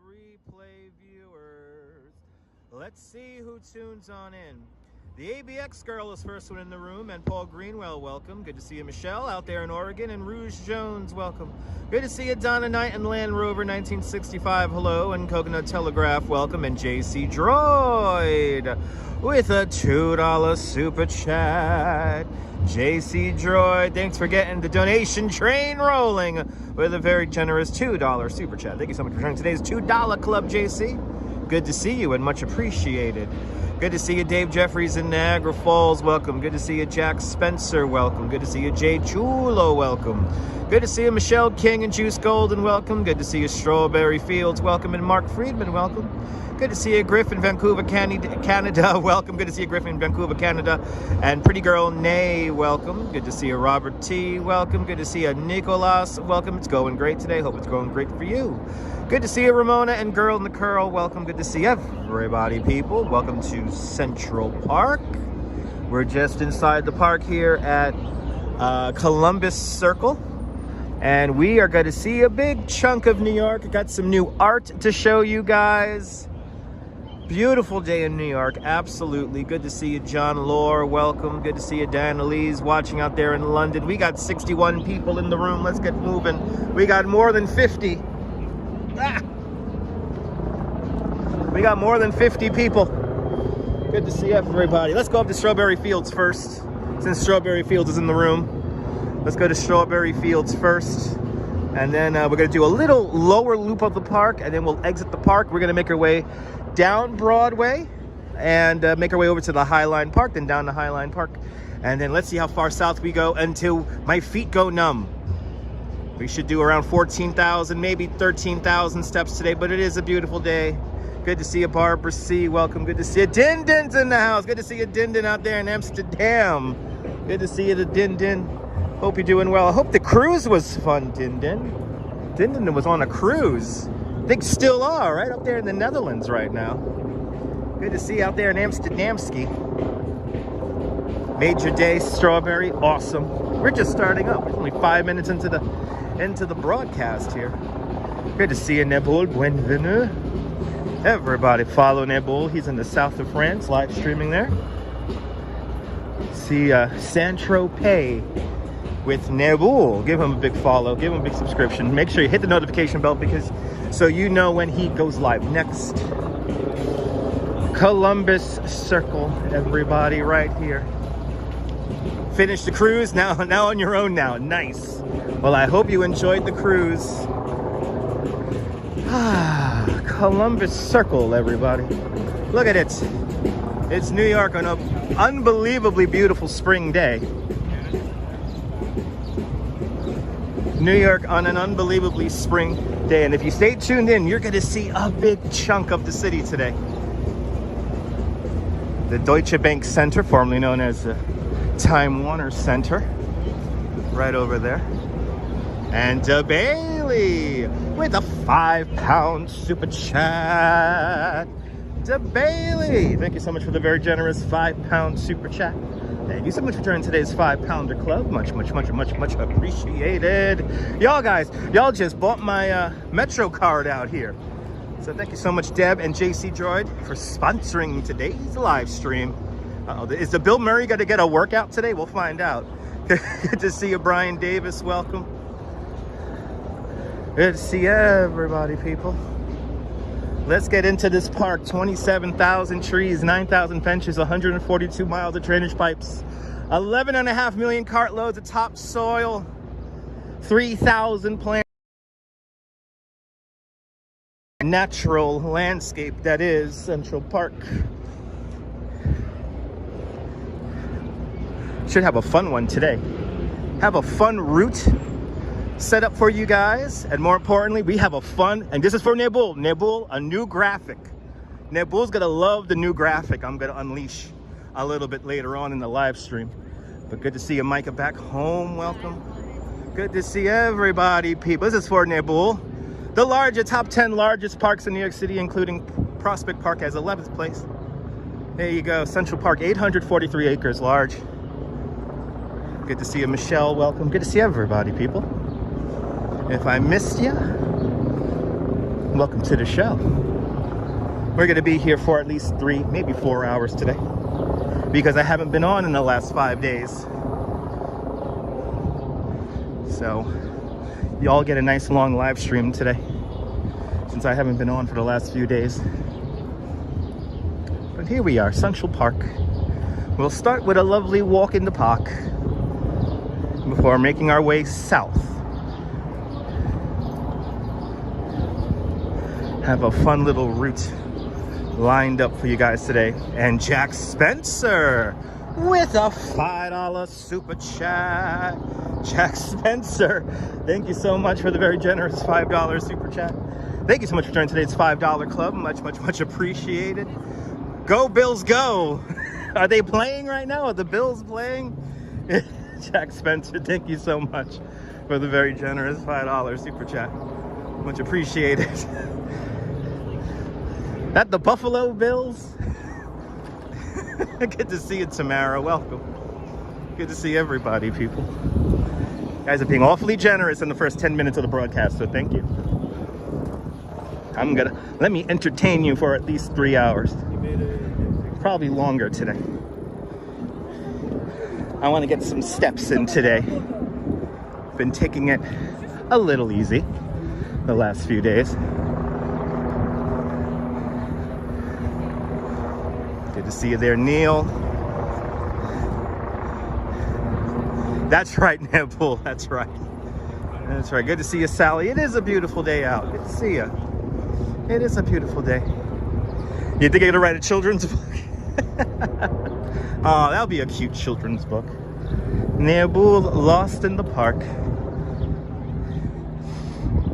Replay viewers. Let's see who tunes on in. The ABX girl is first one in the room, and Paul Greenwell, welcome. Good to see you, Michelle, out there in Oregon, and Rouge Jones, welcome. Good to see you, Donna Knight and Land Rover 1965, hello, and Coconut Telegraph, welcome, and JC Droid with a $2 super chat. JC Droid, thanks for getting the donation train rolling with a very generous $2 super chat. Thank you so much for joining today's $2 Club, JC. Good to see you and much appreciated. Good to see you, Dave Jeffries in Niagara Falls, welcome. Good to see you, Jack Spencer, welcome. Good to see you, Jay Chulo, welcome. Good to see you, Michelle King and Juice Golden, welcome. Good to see you, Strawberry Fields, welcome. And Mark Friedman, welcome. Good to see you, Griff in Vancouver, Canada, welcome. Good to see you, Griff in Vancouver, Canada. And Pretty Girl Nay, welcome. Good to see you, Robert T, welcome. Good to see you, Nicolas, welcome. It's going great today. Hope it's going great for you. Good to see you, Ramona and Girl in the Curl, welcome. Good to see everybody, people. Welcome to Central Park. We're just inside the park here at Columbus Circle. And we are going to see a big chunk of New York. Got some new art to show you guys. Beautiful day in New York, absolutely. Good to see you, John Lore, welcome. Good to see you, Dan Elise, watching out there in London. We got 61 people in the room. Let's get moving. We got more than 50. We got more than 50 people. Good to see everybody. Let's go up to Strawberry Fields first, since Strawberry Fields is in the room. Let's go to Strawberry Fields first. And then we're going to do a little lower loop of the park, and then we'll exit the park. We're going to make our way down Broadway and make our way over to the Highline Park, then down to Highline Park. And then let's see how far south we go until my feet go numb. We should do around 14,000, maybe 13,000 steps today, but it is a beautiful day. Good to see you, Barbara C. Welcome. Good to see you. Din Din's in the house. Good to see you, Din Din, out there in Amsterdam. Good to see you, the Din Din. Hope you're doing well. I hope the cruise was fun, Din Din. Din Din was on a cruise. I think still are, right? Up there in the Netherlands right now. Good to see you out there in Amsterdamski. Major day, Strawberry, awesome. We're just starting up. We're only 5 minutes into the broadcast here. Good to see you, Nebul. Bienvenue. Everybody follow Nebul. He's in the south of France, live streaming there. See Saint-Tropez with Nebul. Give him a big follow, give him a big subscription. Make sure you hit the notification bell because so you know when he goes live next. Columbus Circle, everybody, right here. Finish the cruise, now on your own now. Nice. Well, I hope you enjoyed the cruise. Columbus Circle, everybody. Look at it. It's New York on an unbelievably beautiful spring day. New York on an unbelievably spring day. And if you stay tuned in, you're going to see a big chunk of the city today. The Deutsche Bank Center, formerly known as the Time Warner Center, right over there. And Bailey with a £5 super chat. Bailey, thank you so much for the very generous £5 super chat. Thank you so much for joining today's 5-pounder club. Much appreciated. Y'all guys, y'all just bought my Metro card out here. So thank you so much, Deb and JC Droid, for sponsoring today's live stream. Is the Bill Murray going to get a workout today? We'll find out. Good to see you, Brian Davis. Welcome. Good to see everybody, people. Let's get into this park. 27,000 trees, 9,000 benches, 142 miles of drainage pipes, 11.5 million cartloads of topsoil, 3,000 plants. Natural landscape that is Central Park. Should have a fun one today. Have a fun route set up for you guys, and more importantly, we have a fun, and this is for Nebul, a new graphic. Nebul's gonna love the new graphic I'm gonna unleash a little bit later on in the live stream. But good to see you, Micah, back home. Welcome. Good to see everybody, people. This is for Nebul. The top 10 largest parks in New York City, including Prospect Park, has 11th place. There you go, Central Park, 843 acres large. Good to see you, Michelle. Welcome. Good to see everybody, people. If I missed you, welcome to the show. We're gonna be here for at least 3, maybe 4 hours today, because I haven't been on in the last 5 days. So y'all get a nice long live stream today, since I haven't been on for the last few days. But here we are, Central Park. We'll start with a lovely walk in the park before making our way south. Have a fun little route lined up for you guys today. And Jack Spencer with a $5 super chat. Jack Spencer, thank you so much for the very generous $5 super chat. Thank you so much for joining today's $5 club. Much appreciated. Go Bills, go. Are they playing right now? Are the Bills playing? Jack Spencer, thank you so much for the very generous $5 super chat. Much appreciated. That the Buffalo Bills? Good to see you, Tamara. Welcome. Good to see everybody, people. You guys are being awfully generous in the first 10 minutes of the broadcast, so thank you. Let me entertain you for at least 3 hours. Probably longer today. I want to get some steps in today. Been taking it a little easy the last few days. Good to see you there, Neil. That's right, Nebul. That's right. That's right. Good to see you, Sally. It is a beautiful day out. Good to see you. It is a beautiful day. You think you're gonna write a children's book? Oh, that'll be a cute children's book. Nebul lost in the park.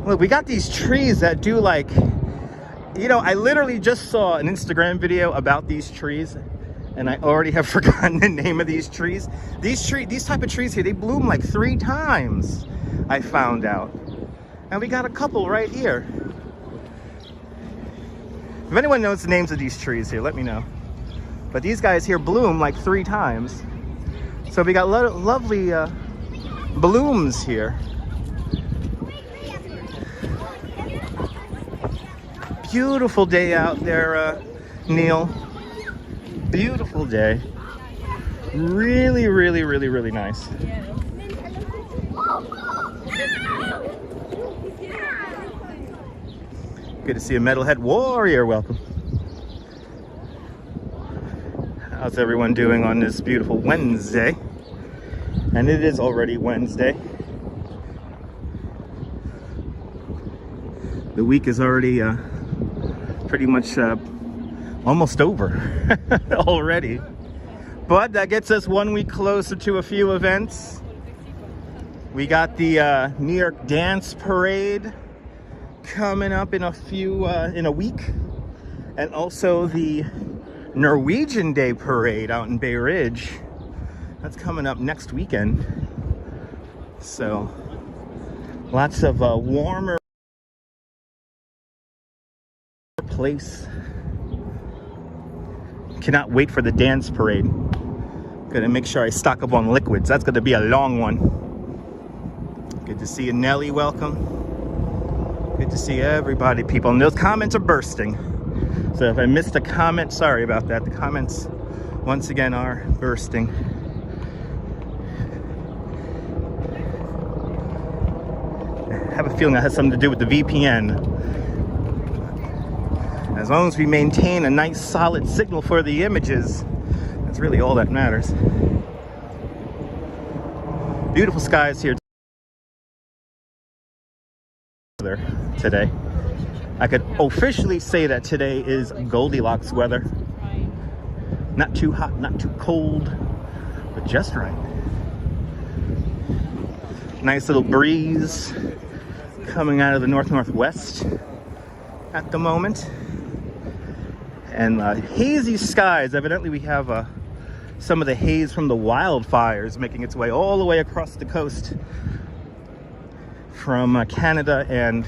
Look, we got these trees that do like, you know, I literally just saw an Instagram video about these trees, and I already have forgotten the name of these trees. These type of trees here, they bloom like 3 times, I found out. And we got a couple right here. If anyone knows the names of these trees here, let me know. But these guys here bloom like 3 times. So we got lovely blooms here. Beautiful day out there, Neil. Beautiful day. Really, really, really, really nice. Good to see a Metalhead Warrior. Welcome. How's everyone doing on this beautiful Wednesday? And it is already Wednesday. The week is already pretty much almost over already. But that gets us 1 week closer to a few events. We got the New York Dance Parade coming up in a week, and also the Norwegian Day Parade out in Bay Ridge. That's coming up next weekend. So lots of warmer place. Cannot wait for the dance parade. Gonna make sure I stock up on liquids. That's gonna be a long one. Good to see you, Nelly. Welcome. Good to see everybody, people. And those comments are bursting. So if I missed a comment, sorry about that. The comments, once again, are bursting. I have a feeling that has something to do with the VPN. As long as we maintain a nice solid signal for the images, that's really all that matters. Beautiful skies here today. I could officially say that today is Goldilocks weather. Not too hot, not too cold, but just right. Nice little breeze coming out of the northwest at the moment. And hazy skies. Evidently we have some of the haze from the wildfires making its way all the way across the coast from Canada and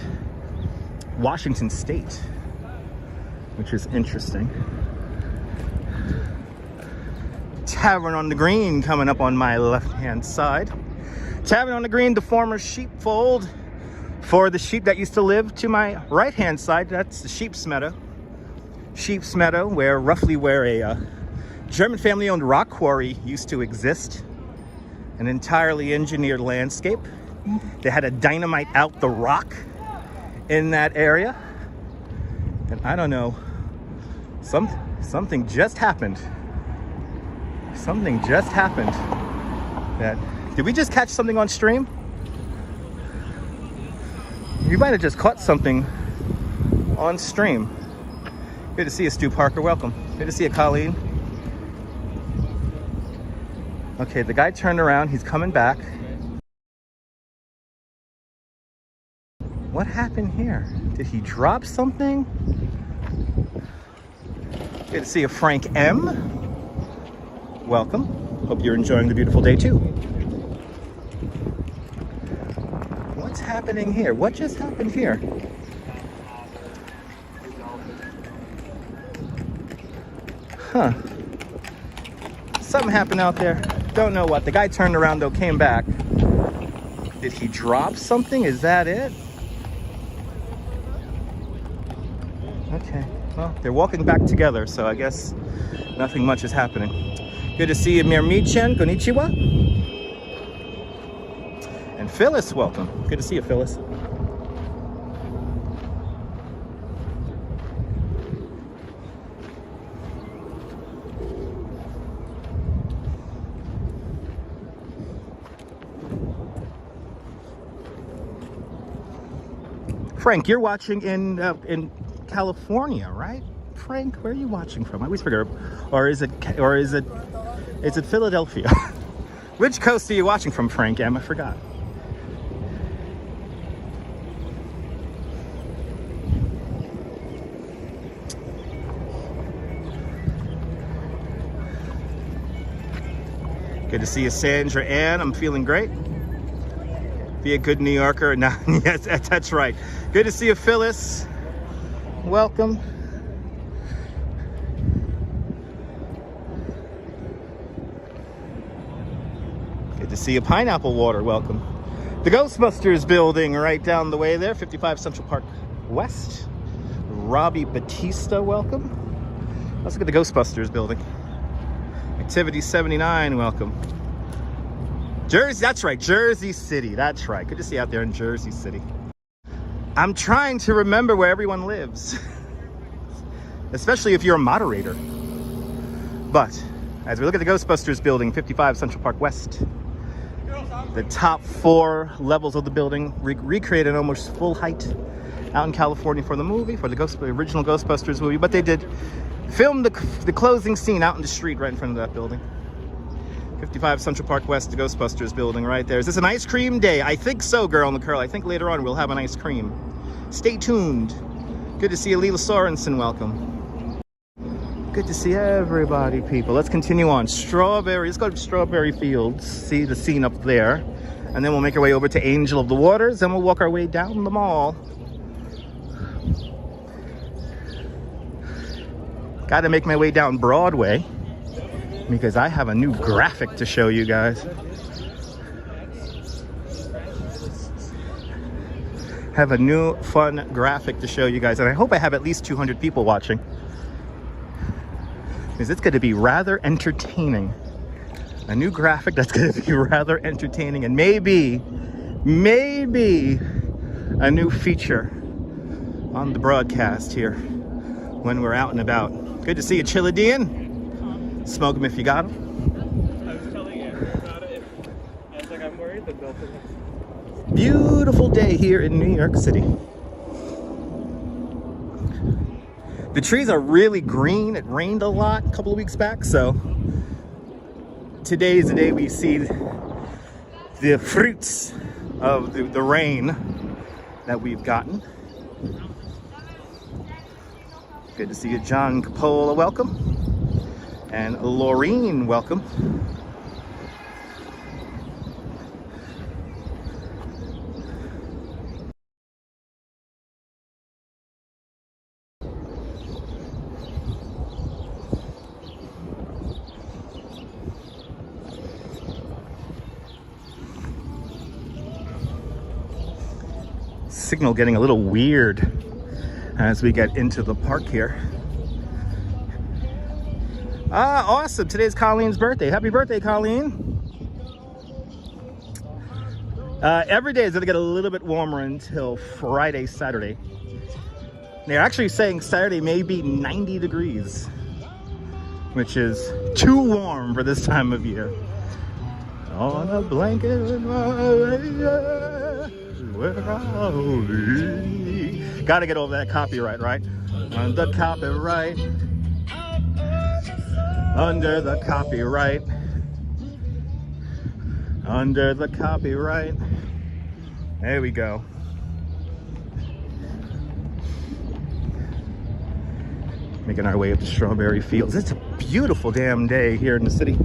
Washington State, which is interesting. Tavern on the Green coming up on my left-hand side. Tavern on the Green, the former sheepfold for the sheep that used to live to my right-hand side. That's the Sheep's Meadow. Sheep's Meadow, roughly where a German family-owned rock quarry used to exist. An entirely engineered landscape. They had to dynamite out the rock in that area. And I don't know, something just happened. Something just happened. Did we just catch something on stream? You might have just caught something on stream. Good to see you, Stu Parker. Welcome. Good to see you, Colleen. Okay, the guy turned around. He's coming back. What happened here? Did he drop something? Good to see you, Frank M. Welcome. Hope you're enjoying the beautiful day too. What's happening here? What just happened here? Huh. Something happened out there. Don't know what. The guy turned around though, came back. Did he drop something? Is that it? Okay. Well, they're walking back together, so I guess nothing much is happening. Good to see you, Mirmichan. Konnichiwa. And Phyllis, welcome. Good to see you, Phyllis. Frank, you're watching in California, right? Frank, where are you watching from? I always figure, or is it Philadelphia? Which coast are you watching from, Frank? I forgot. Good to see you, Sandra Ann. I'm feeling great. Be a good New Yorker. No, yes, that's right. Good to see you, Phyllis. Welcome. Good to see you, Pineapple Water. Welcome. The Ghostbusters building right down the way there, 55 Central Park West. Robbie Batista, welcome. Let's look at the Ghostbusters building. Activity 79, welcome. Jersey, that's right, Jersey City, that's right. Good to see you out there in Jersey City. I'm trying to remember where everyone lives, especially if you're a moderator. But as we look at the Ghostbusters building, 55 Central Park West, the top 4 levels of the building recreated almost full height out in California for the movie, for the original Ghostbusters movie. But they did film the closing scene out in the street right in front of that building. 55 Central Park West, the Ghostbusters building right there. Is this an ice cream day? I think so, girl in the curl. I think later on we'll have an ice cream. Stay tuned. Good to see you, Leela Sorensen. Welcome. Good to see everybody, people. Let's continue on. Let's go to Strawberry Fields. See the scene up there. And then we'll make our way over to Angel of the Waters. And we'll walk our way down the mall. Got to make my way down Broadway, because I have a new graphic to show you guys. Have a new fun graphic to show you guys, and I hope I have at least 200 people watching, because it's going to be rather entertaining. A new graphic that's going to be rather entertaining, and maybe a new feature on the broadcast here when we're out and about. Good to see you, Chillidian. Smoke them if you got them. I was telling you about it. I was like, I'm worried that they'll forget. Beautiful day here in New York City. The trees are really green. It rained a lot a couple of weeks back, so today is the day we see the fruits of the rain that we've gotten. Good to see you, John Capola, welcome. And Laureen, welcome. Signal getting a little weird as we get into the park here. Awesome. Today's Colleen's birthday. Happy birthday, Colleen. Every day is going to get a little bit warmer until Friday, Saturday. They're actually saying Saturday may be 90 degrees, which is too warm for this time of year. On a blanket in my radio, where are we? Gotta get over that copyright, right? On the copyright. Under the copyright. Under the copyright. There we go. Making our way up to Strawberry Fields. It's a beautiful damn day here in the city.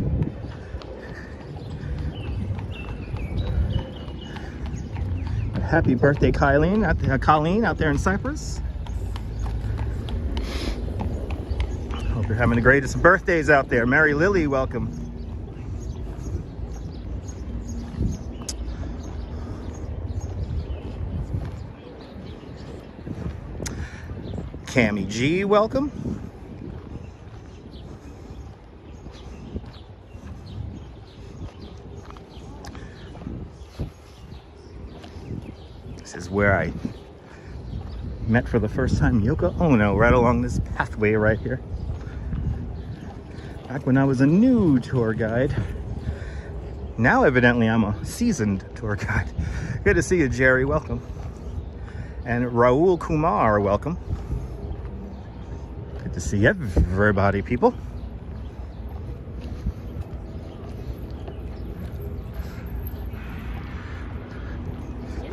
Happy birthday, Colleen out there in Cyprus. Hope you're having the greatest birthdays out there. Mary Lily, welcome. Cammy G, welcome. This is where I met for the first time Yoko Ono, right along this pathway right here. Back when I was a new tour guide. Now evidently I'm a seasoned tour guide. Good to see you, Jerry, welcome. And Raul Kumar, welcome. Good to see everybody, people.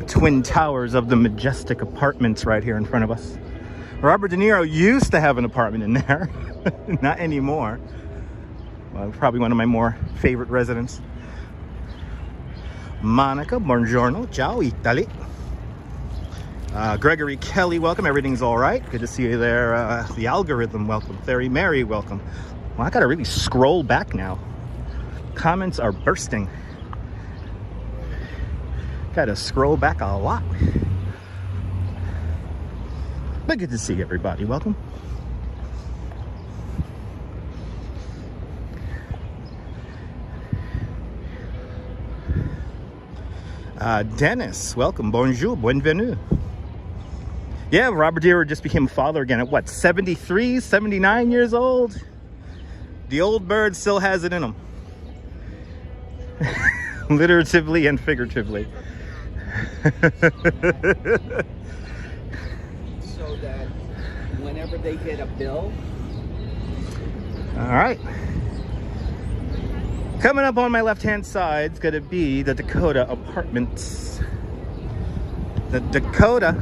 Twin towers of the majestic apartments right here in front of us. Robert De Niro used to have an apartment in there. Not anymore. Well, probably one of my more favorite residents. Monica, buongiorno, ciao Italy. Gregory Kelly, welcome. Everything's all right. Good to see you there. The algorithm, welcome. Fairy Mary, welcome. Well, I gotta really scroll back now. Comments are bursting. Gotta scroll back a lot. But good to see everybody. Welcome. Dennis, welcome. Bonjour, bienvenue. Yeah, Robert De Niro just became a father again at what, 73, 79 years old? The old bird still has it in him. Literatively and figuratively. So that whenever they get a bill. All right. Coming up on my left-hand side is going to be the Dakota Apartments. The Dakota,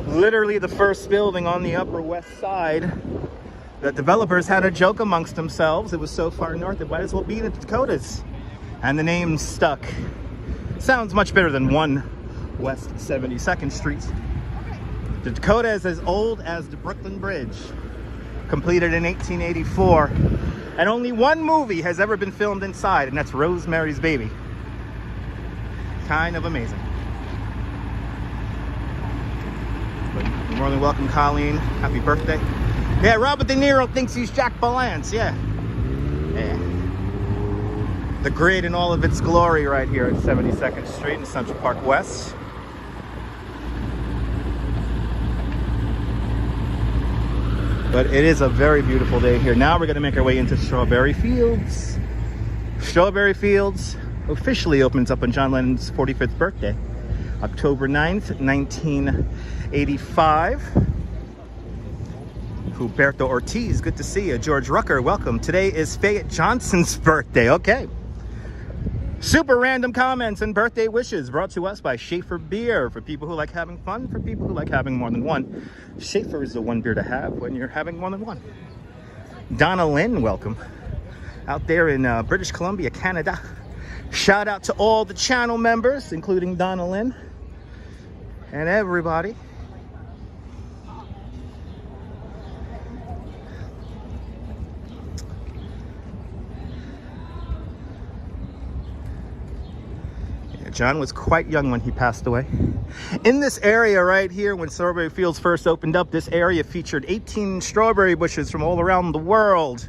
literally the first building on the Upper West Side. The developers had a joke amongst themselves. It was so far north, it might as well be the Dakotas. And the name stuck. Sounds much better than 1 West 72nd Street. The Dakota is as old as the Brooklyn Bridge, completed in 1884. And only one movie has ever been filmed inside, and that's Rosemary's Baby. Kind of amazing. But you're more than welcome, Colleen. Happy birthday. Yeah, Robert De Niro thinks he's Jack Palance. Yeah. The grid in all of its glory right here at 72nd Street in Central Park West. But it is a very beautiful day here. Now we're going to make our way into Strawberry Fields. Strawberry Fields officially opens up on John Lennon's 45th birthday, October 9th, 1985. Huberto Ortiz, good to see you. George Rucker, welcome. Today is Fayette Johnson's birthday. Okay. Super random comments and birthday wishes brought to us by Schaefer Beer. For people who like having fun, for people who like having more than one. Schaefer is the one beer to have when you're having more than one. Donna Lynn, welcome. Out there in British Columbia, Canada. Shout out to all the channel members, including Donna Lynn. And everybody. John was quite young when he passed away. In this area right here, when Strawberry Fields first opened up, this area featured 18 strawberry bushes from all around the world.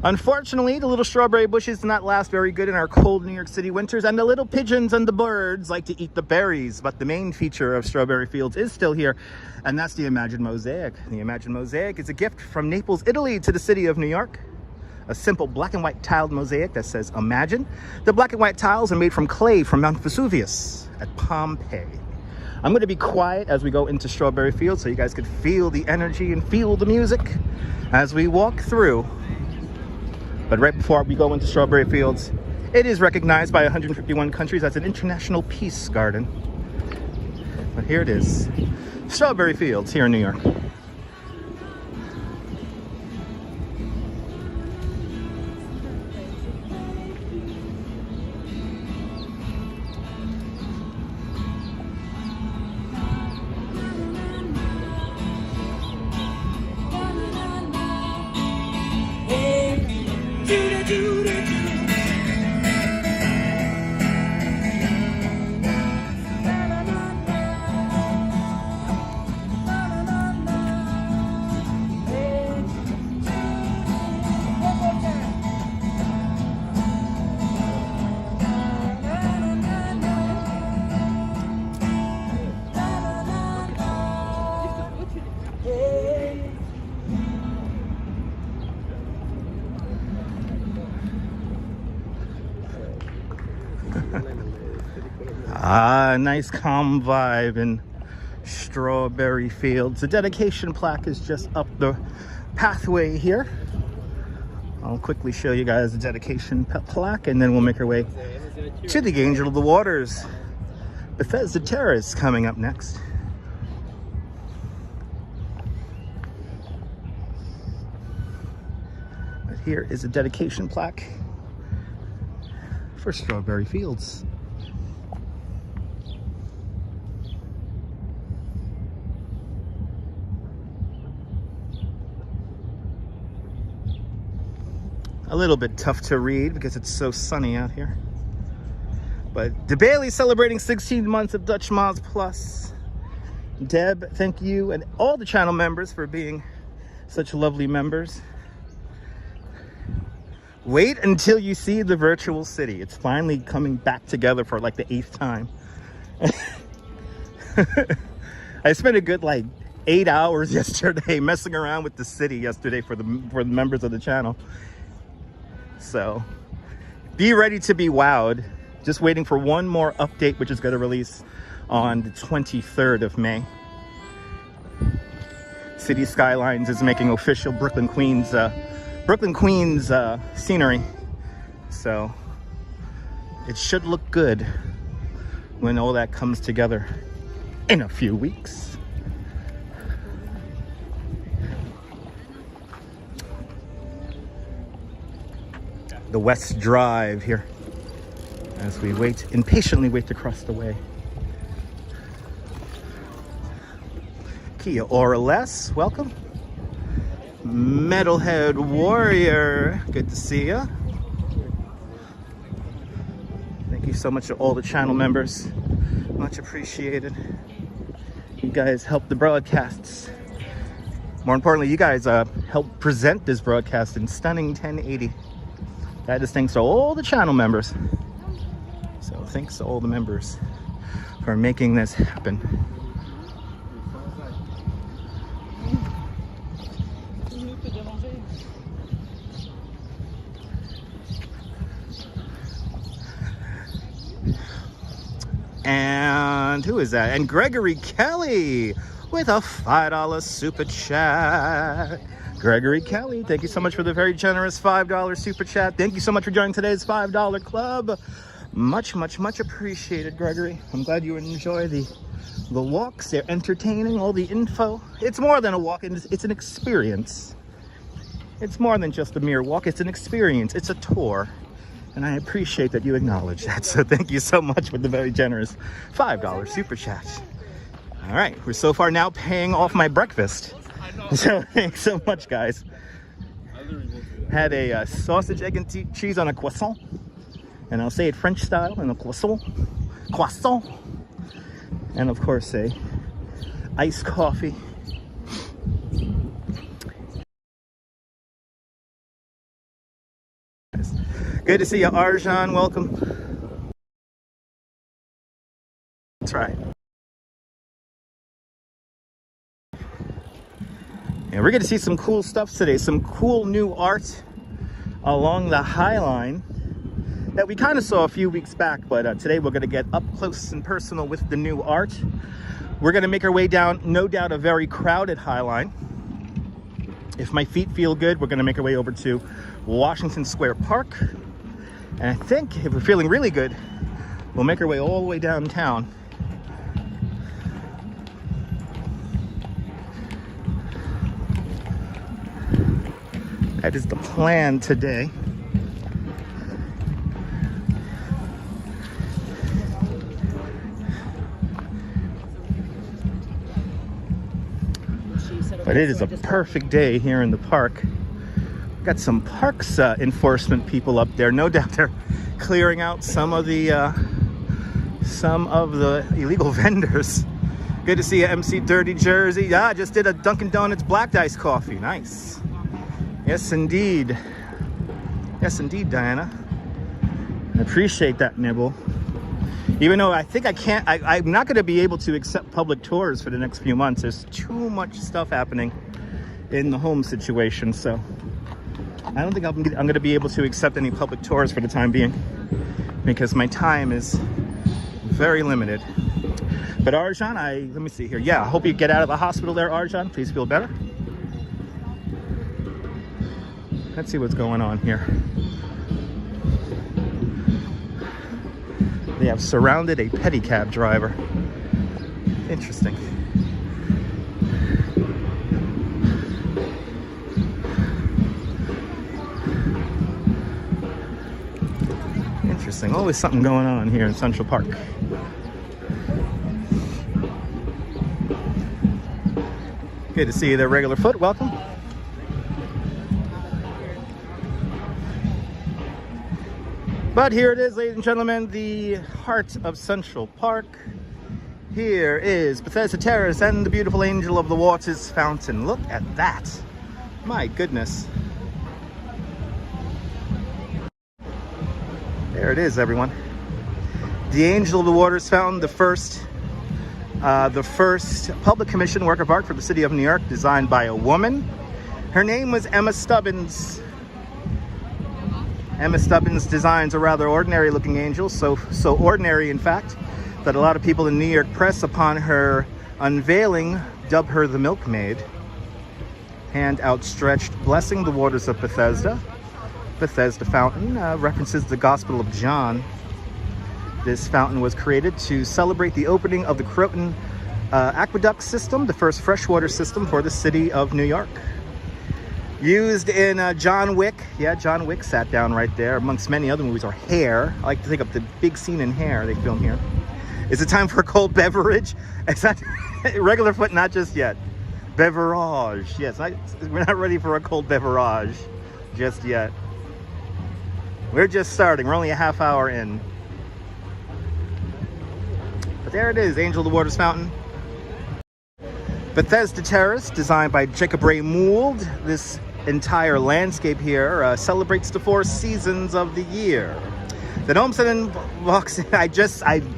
Unfortunately, the little strawberry bushes do not last very good in our cold New York City winters, and the little pigeons and the birds like to eat the berries. But the main feature of Strawberry Fields is still here, and that's the Imagine Mosaic. The Imagine Mosaic is a gift from Naples, Italy to the city of New York. A simple black and white tiled mosaic that says Imagine. The black and white tiles are made from clay from Mount Vesuvius at Pompeii. I'm going to be quiet as we go into Strawberry Fields so you guys could feel the energy and feel the music as we walk through. But right before we go into Strawberry Fields, it is recognized by 151 countries as an international peace garden. But here it is, Strawberry Fields here in New York. Nice calm vibe in Strawberry Fields. The dedication plaque is just up the pathway here. I'll quickly show you guys the dedication plaque, and then we'll make our way to the Angel of the Waters. Bethesda Terrace coming up next. But here is a dedication plaque for Strawberry Fields. A little bit tough to read because it's so sunny out here. But DeBailey celebrating 16 months of Dutch Moms Plus. Deb, thank you, and all the channel members for being such lovely members. Wait until you see the virtual city. It's finally coming back together for like the 8th time. I spent a good like 8 hours yesterday messing around with the city yesterday for the members of the channel. So be ready to be wowed. Just waiting for one more update, which is going to release on the 23rd of May. City Skylines is making official Brooklyn, Queens scenery. So it should look good when all that comes together in a few weeks. The West Drive here as we impatiently wait to cross the way. Kia ora Les, welcome. Metalhead Warrior, good to see ya. Thank you so much to all the channel members, much appreciated. You guys help the broadcasts. More importantly, you guys help present this broadcast in stunning 1080. That is thanks to all the channel members. So thanks to all the members for making this happen. And who is that? And Gregory Kelly with a $5 super chat. Gregory Kelly, thank you so much for the very generous $5 super chat. Thank you so much for joining today's $5 club. Much, much, much appreciated, Gregory. I'm glad you enjoy the walks. They're entertaining, all the info. It's more than a walk, it's an experience. It's more than just a mere walk, it's an experience, it's a tour. And I appreciate that you acknowledge that. So thank you so much for the very generous $5 super chat. All right, we're so far now paying off my breakfast. So thanks so much, guys. Had a sausage, egg, and cheese on a croissant. And I'll say it French style in a croissant. Croissant. And of course a iced coffee. Good to see you, Arjan. Welcome. That's right. And we're going to see some cool stuff today. Some cool new art along the High Line that we kind of saw a few weeks back. But today we're going to get up close and personal with the new art. We're going to make our way down, no doubt, a very crowded High Line. If my feet feel good, we're going to make our way over to Washington Square Park. And I think if we're feeling really good, we'll make our way all the way downtown. That is the plan today. But it is a perfect day here in the park. Got some parks enforcement people up there. No doubt they're clearing out some of the illegal vendors. Good to see you, MC Dirty Jersey. Yeah, I just did a Dunkin' Donuts black iced coffee. Nice. Yes, indeed. Yes, indeed, Diana. I appreciate that nibble. Even though I think I'm not going to be able to accept public tours for the next few months. There's too much stuff happening in the home situation, so I don't think I'm going to be able to accept any public tours for the time being because my time is very limited. But Arjan, let me see here. Yeah, I hope you get out of the hospital there, Arjan. Please feel better. Let's see what's going on here. They have surrounded a pedicab driver. Interesting. Interesting. Always something going on here in Central Park. Good to see you there, Regular Foot. Welcome. But here it is, ladies and gentlemen, the heart of Central Park. Here is Bethesda Terrace and the beautiful Angel of the Waters Fountain. Look at that. My goodness. There it is, everyone. The Angel of the Waters Fountain, the first The first public commission work of art for the city of New York, designed by a woman. Her name was Emma Stubbins. Emma Stubbins designs a rather ordinary looking angel, so ordinary in fact that a lot of people in New York press upon her unveiling dub her the milkmaid. Hand outstretched, blessing the waters of Bethesda. Bethesda Fountain references the Gospel of John. This fountain was created to celebrate the opening of the Croton Aqueduct System, the first freshwater system for the city of New York. Used in John Wick. Yeah, John Wick sat down right there, amongst many other movies, or Hair. I like to think of the big scene in Hair they film here. Is it time for a cold beverage? It's not regular foot, not just yet. Beverage. Yes, we're not ready for a cold beverage just yet. We're just starting. We're only a half hour in. But there it is, Angel of the Waters Fountain. Bethesda Terrace, designed by Jacob Ray Mould. This entire landscape here celebrates the 4 seasons of the year. The Homestead walks in.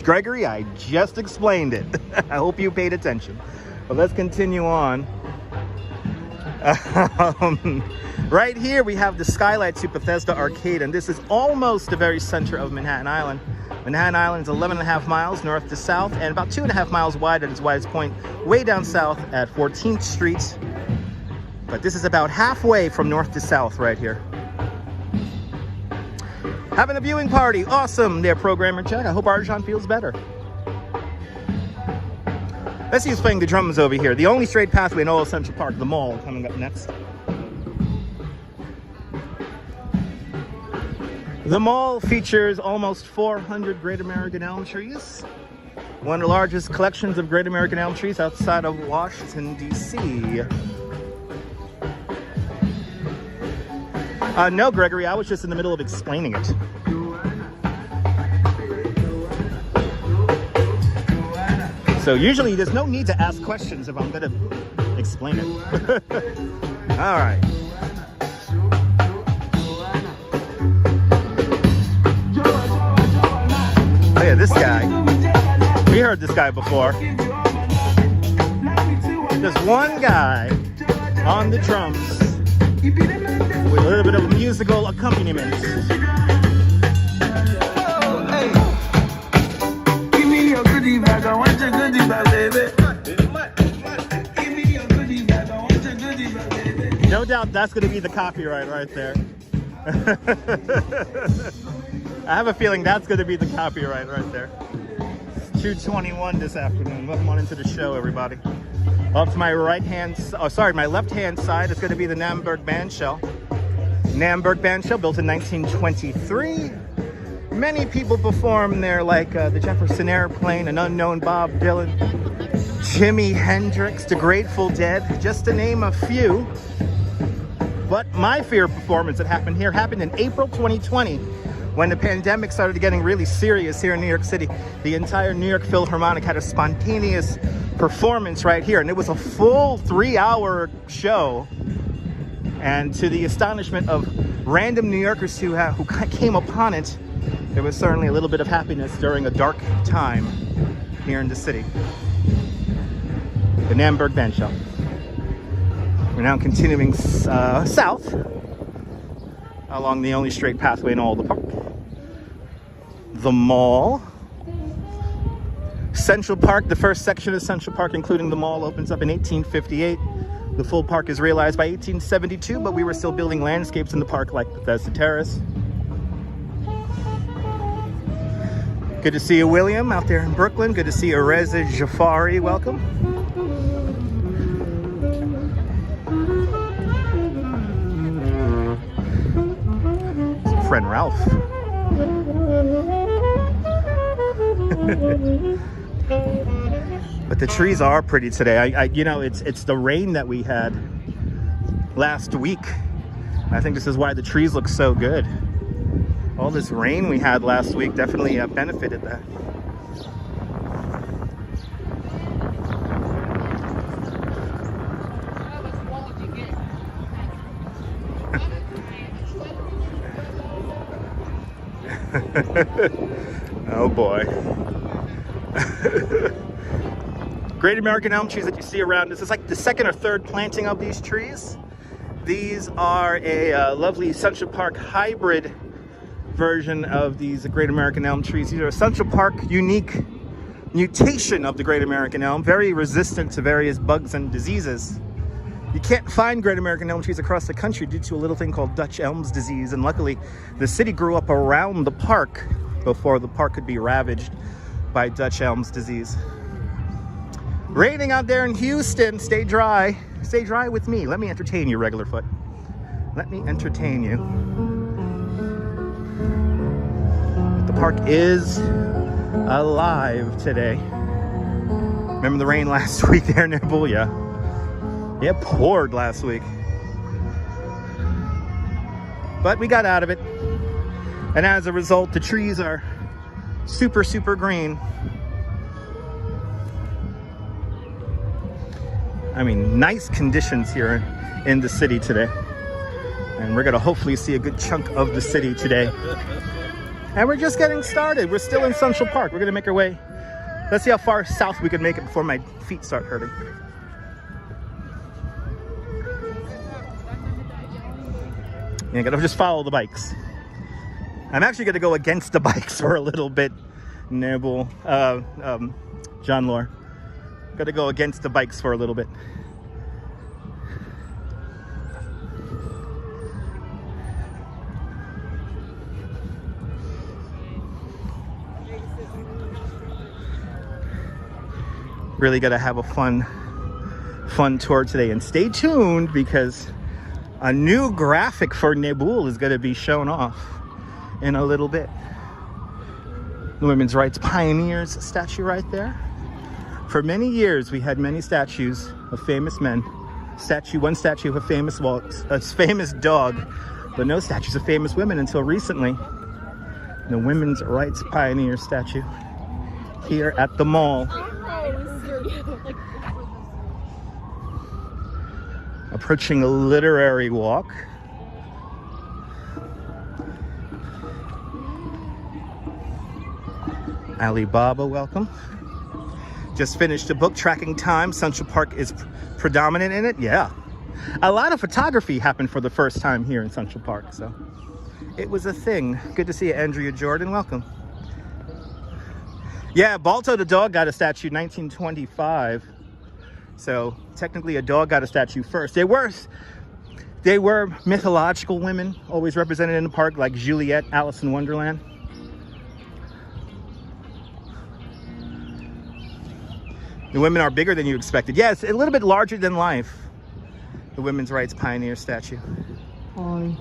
Gregory, I just explained it. I hope you paid attention. But let's continue on. Right here we have the skylight to Bethesda Arcade, and this is almost the very center of Manhattan Island. Manhattan Island is 11.5 miles north to south and about 2.5 miles wide at its widest point, way down south at 14th Street. But this is about halfway from north to south right here. Having a viewing party. Awesome. There, programmer check. I hope Arjan feels better. Let's see who's playing the drums over here. The only straight pathway in all of Central Park, the mall, coming up next. The mall features almost 400 Great American elm trees. One of the largest collections of Great American elm trees outside of Washington, D.C. No, Gregory, I was just in the middle of explaining it. So usually there's no need to ask questions if I'm going to explain it. All right. Oh yeah, this guy. We heard this guy before. There's one guy on the drums with a little bit of musical accompaniment. Give me your goodie bag, I want your goodie bag, baby. Give me your goodie bag, I want your goodie bag, baby. No doubt that's going to be the copyright right there. I have a feeling that's going to be the copyright right there. It's 2:21 this afternoon. Welcome on into the show, everybody. Up to my my left-hand side is going to be the Namburg Bandshell. Namburg Bandshell, built in 1923. Many people perform there, like the Jefferson Airplane, an unknown Bob Dylan, Jimi Hendrix, the Grateful Dead, just to name a few. But my fear performance that happened here happened in April 2020, when the pandemic started getting really serious here in New York City. The entire New York Philharmonic had a spontaneous performance right here, and it was a full 3-hour show. And to the astonishment of random New Yorkers who came upon it, there was certainly a little bit of happiness during a dark time here in the city. The Namburg Bandshell. We're now continuing south along the only straight pathway in all the park. The mall. Central Park, the first section of Central Park, including the mall, opens up in 1858. The full park is realized by 1872, but we were still building landscapes in the park like Bethesda Terrace. Good to see you, William, out there in Brooklyn. Good to see you, Reza Jafari. Welcome. Friend Ralph. But the trees are pretty today. You know, it's the rain that we had last week. I think this is why the trees look so good. All this rain we had last week definitely benefited that. Oh boy. Great American elm trees that you see around. This is like the second or third planting of these trees. These are a lovely Central Park hybrid version of these Great American elm trees. These are a Central Park unique mutation of the Great American elm, very resistant to various bugs and diseases. You can't find Great American elm trees across the country due to a little thing called Dutch elms disease, and luckily the city grew up around the park before the park could be ravaged by Dutch elms disease. Raining out there in Houston. Stay dry. Stay dry with me. Let me entertain you, regular foot. Let me entertain you. The park is alive today. Remember the rain last week there, Nibble? Yeah. Yeah, it poured last week. But we got out of it. And as a result, the trees are super, super green. I mean, nice conditions here in the city today. And we're gonna hopefully see a good chunk of the city today. And we're just getting started. We're still in Central Park. We're gonna make our way. Let's see how far south we can make it before my feet start hurting. Yeah, gotta just follow the bikes. I'm actually gonna go against the bikes for a little bit, Nibble, John Lore. Gotta go against the bikes for a little bit. Really gotta have a fun tour today, and stay tuned because a new graphic for Nibble is gonna be shown off in a little bit. The women's rights pioneers statue right there. For many years, we had many statues of famous men. One statue of a famous dog, but no statues of famous women until recently. The women's rights pioneer statue here at the mall. Approaching a literary walk. Alibaba, welcome. Just finished a book, Tracking Time. Central Park is predominant in it. Yeah. A lot of photography happened for the first time here in Central Park, so it was a thing. Good to see you, Andrea Jordan. Welcome. Yeah, Balto the dog got a statue 1925. So technically a dog got a statue first. They were mythological women always represented in the park, like Juliet, Alice in Wonderland. The women are bigger than you expected. Yes, a little bit larger than life. The women's rights pioneer statue. Hi.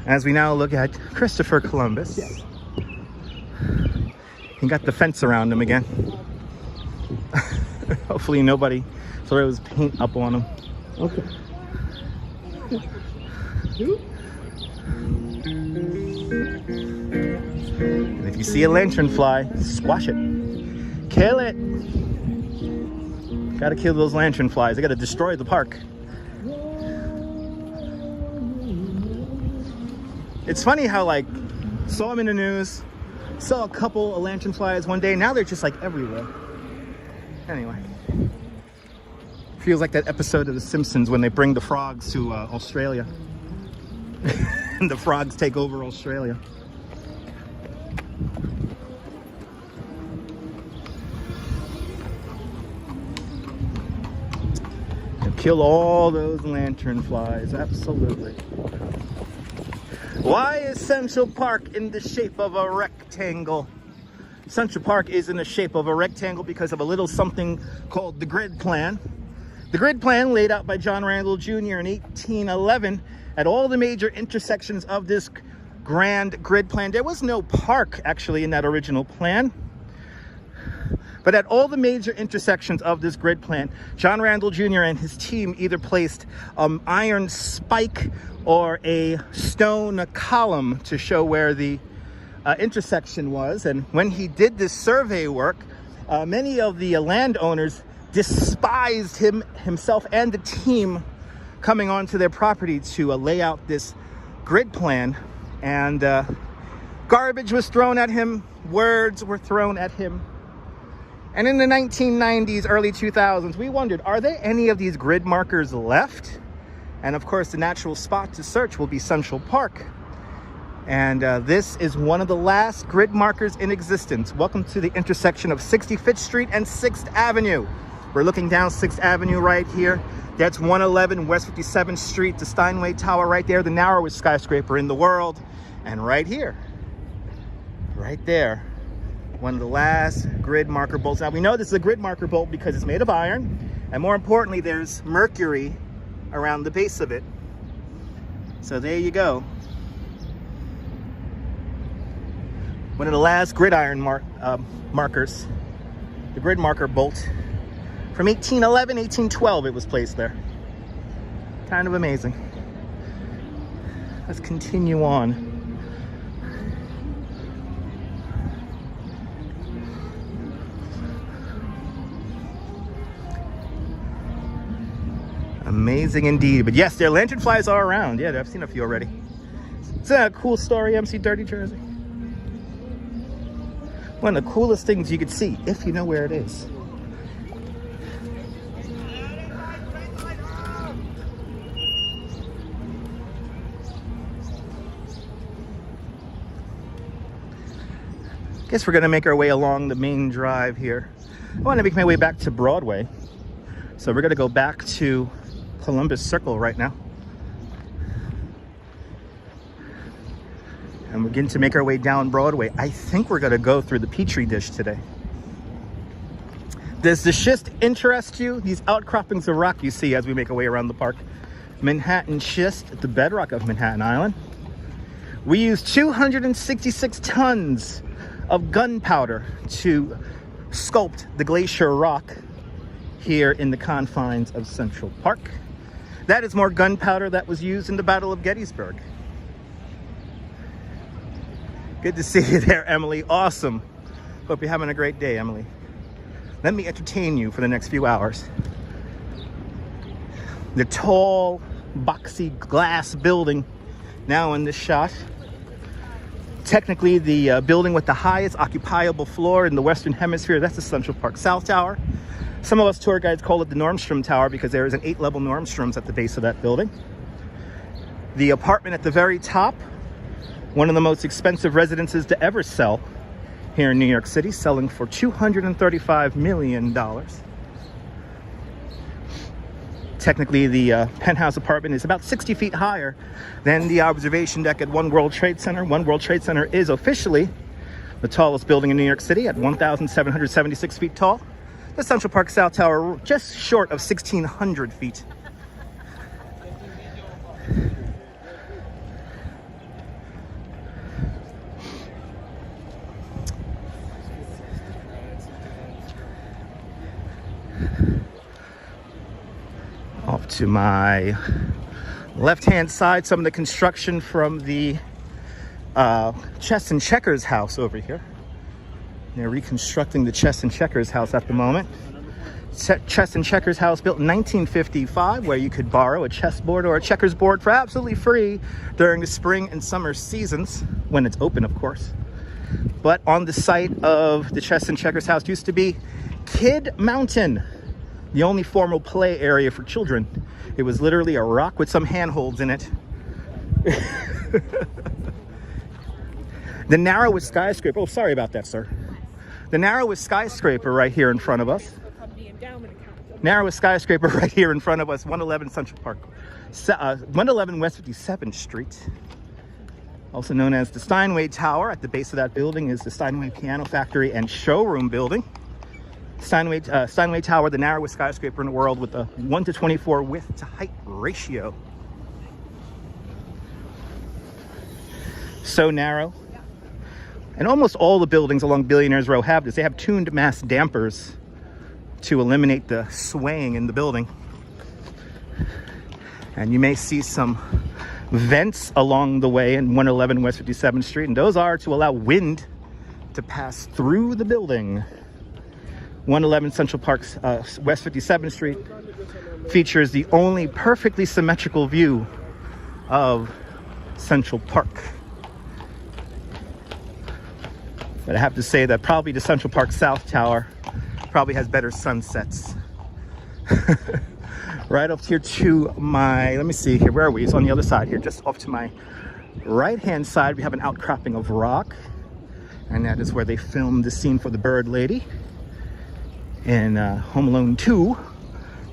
As we now look at Christopher Columbus. Yes. He got the fence around him again. Hopefully nobody throws paint up on him. Okay. And if you see a lantern fly, squash it. Kill it. Gotta kill those lantern flies. They gotta destroy the park. It's funny how, like, saw them in the news, saw a couple of lantern flies one day, now they're just like everywhere. Anyway. Feels like that episode of The Simpsons when they bring the frogs to Australia. And the frogs take over Australia. And kill all those lantern flies, absolutely. Why is Central Park in the shape of a rectangle? Central Park is in the shape of a rectangle because of a little something called the grid plan. The grid plan, laid out by John Randall Jr. in 1811, at all the major intersections of this grand grid plan. There was no park, actually, in that original plan. But at all the major intersections of this grid plan, John Randall Jr. and his team either placed an iron spike or a stone column to show where the intersection was. And when he did this survey work, many of the landowners despised himself and the team coming onto their property to lay out this grid plan. And garbage was thrown at him, words were thrown at him, And in the 1990s, early 2000s, we wondered, are there any of these grid markers left? And of course, the natural spot to search will be Central Park. And this is one of the last grid markers in existence. Welcome to the intersection of 65th Street and 6th Avenue. We're looking down 6th Avenue right here. That's 111 West 57th Street, the Steinway Tower right there, the narrowest skyscraper in the world. And right here, right there, one of the last grid marker bolts. Now we know this is a grid marker bolt because it's made of iron, and more importantly, there's mercury around the base of it. So there you go. One of the last gridiron markers, the grid marker bolt. From 1811, 1812 it was placed there. Kind of amazing. Let's continue on. Amazing indeed. But yes, there are lanternflies all around. Yeah, I've seen a few already. It's a cool story, MC Dirty Jersey. One of the coolest things you could see if you know where it is. Guess we're gonna make our way along the main drive here. I want to make my way back to Broadway. So we're gonna go back to Columbus Circle right now. And we're getting to make our way down Broadway. I think we're gonna go through the Petri dish today. Does the schist interest you? These outcroppings of rock you see as we make our way around the park. Manhattan schist, the bedrock of Manhattan Island. We use 266 tons of gunpowder to sculpt the glacier rock here in the confines of Central Park. That is more gunpowder that was used in the Battle of Gettysburg. Good to see you there, Emily. Awesome. Hope you're having a great day, Emily. Let me entertain you for the next few hours. The tall, boxy glass building now in this shot. Technically, the building with the highest occupiable floor in the Western Hemisphere, that's the Central Park South Tower. Some of us tour guides call it the Nordstrom Tower because there is an 8-level Nordstroms at the base of that building. The apartment at the very top, one of the most expensive residences to ever sell here in New York City, selling for $235 million. Technically, the penthouse apartment is about 60 feet higher than the observation deck at One World Trade Center. One World Trade Center is officially the tallest building in New York City at 1,776 feet tall. The Central Park South Tower just short of 1,600 feet. Off to my left-hand side, some of the construction from the Chess and Checkers house over here. They're reconstructing the Chess and Checkers house at the moment. Chess and Checkers house built in 1955, where you could borrow a chessboard or a checkers board for absolutely free during the spring and summer seasons, when it's open, of course. But on the site of the Chess and Checkers house used to be Kid Mountain, the only formal play area for children. It was literally a rock with some handholds in it. The narrowest skyscraper, oh, sorry about that, sir. The narrowest skyscraper right here in front of us. Narrowest skyscraper right here in front of us, 111 Central Park. 111 West 57th Street. Also known as the Steinway Tower. At the base of that building is the Steinway Piano Factory and Showroom Building. Steinway Tower, the narrowest skyscraper in the world with a 1:24 width to height ratio. So narrow. And almost all the buildings along Billionaires Row have this. They have tuned mass dampers to eliminate the swaying in the building. And you may see some vents along the way in 111 West 57th Street. And those are to allow wind to pass through the building. 111 Central Park's West 57th Street features the only perfectly symmetrical view of Central Park. But I have to say that probably the Central Park South Tower probably has better sunsets. Right up here to my, let me see here, where are we? It's on the other side here, just off to my right-hand side, we have an outcropping of rock. And that is where they filmed the scene for the Bird Lady in Home Alone 2.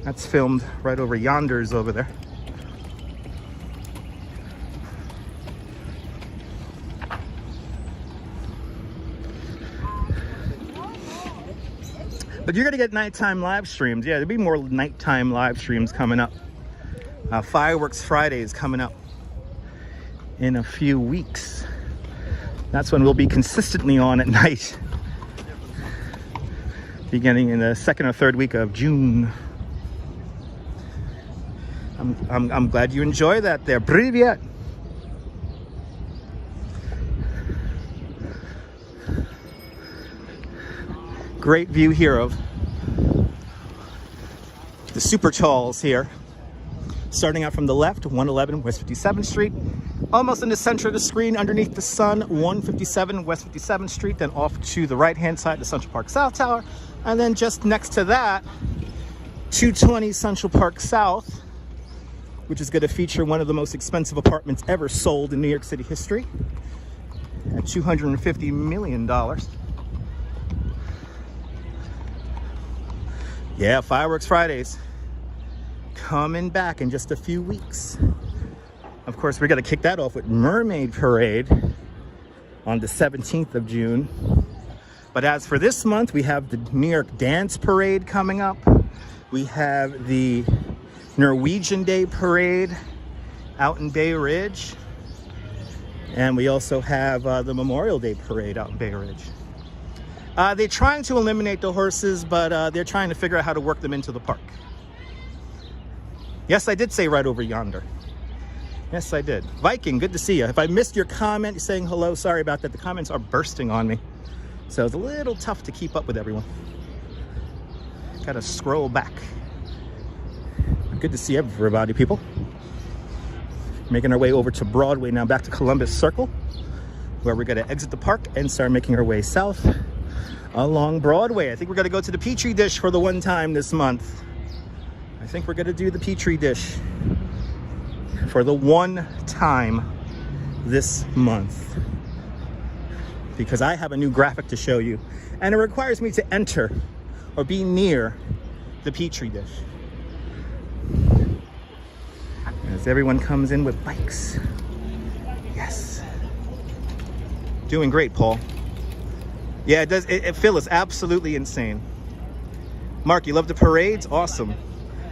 That's filmed right over yonders over there. But you're gonna get nighttime live streams. Yeah, there'll be more nighttime live streams coming up. Fireworks Friday is coming up in a few weeks. That's when we'll be consistently on at night, beginning in the second or third week of June. I'm glad you enjoy that there. Привет. Great view here of the super talls here. Starting out from the left, 111 West 57th Street. Almost in the center of the screen, underneath the sun, 157 West 57th Street. Then off to the right-hand side, the Central Park South Tower. And then just next to that, 220 Central Park South, which is going to feature one of the most expensive apartments ever sold in New York City history at $250 million. Yeah, Fireworks Fridays coming back in just a few weeks. Of course, we're going to kick that off with Mermaid Parade on the 17th of June. But as for this month, we have the New York Dance Parade coming up. We have the Norwegian Day Parade out in Bay Ridge. And we also have the Memorial Day Parade out in Bay Ridge. They're trying to eliminate the horses, but they're trying to figure out how to work them into the park. Yes, I did say right over yonder. Yes, I did. Viking, good to see you. If I missed your comment saying hello, sorry about that. The comments are bursting on me. So it's a little tough to keep up with everyone. Gotta scroll back. Good to see everybody, people. Making our way over to Broadway now, back to Columbus Circle, where we're gonna exit the park and start making our way south along Broadway. I think we're gonna go to the Petri Dish for the one time this month. I think we're gonna do the Petri Dish for the one time this month, because I have a new graphic to show you, and it requires me to enter or be near the Petri Dish. As everyone comes in with bikes. Yes. Doing great, Paul. Yeah, it does. Phil is absolutely insane. Mark, you love the parades? Awesome.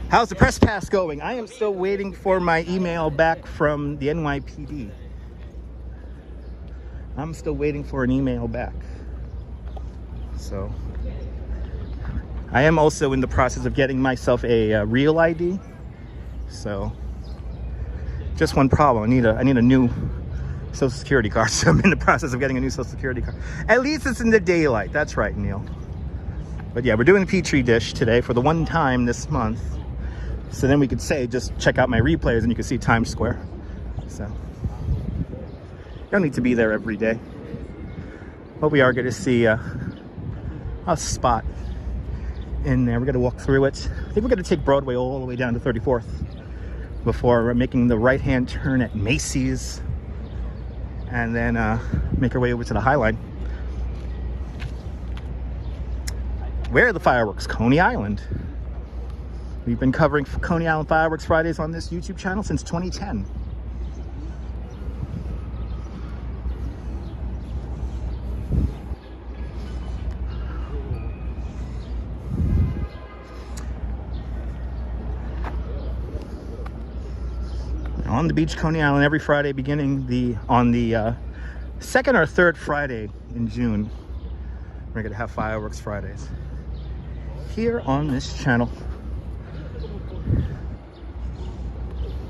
How's the press pass going? I am still waiting for my email back from the NYPD. I'm still waiting for an email back. So, I am also in the process of getting myself a real ID. So, just one problem. I need a new Social Security card. So I'm in the process of getting a new Social Security card. At least it's in the daylight. That's right, Neil. But yeah, we're doing the Petri Dish today for the one time this month. So then we could say, just check out my replays and you can see Times Square. So you don't need to be there every day. But we are going to see a spot in there. We're going to walk through it. I think we're going to take Broadway all the way down to 34th before making the right-hand turn at Macy's, and then make our way over to the High Line. Where are the fireworks? Coney Island. We've been covering Coney Island Fireworks Fridays on this YouTube channel since 2010. On the beach, Coney Island, every Friday beginning on the second or third Friday in June. We're gonna have Fireworks Fridays here on this channel.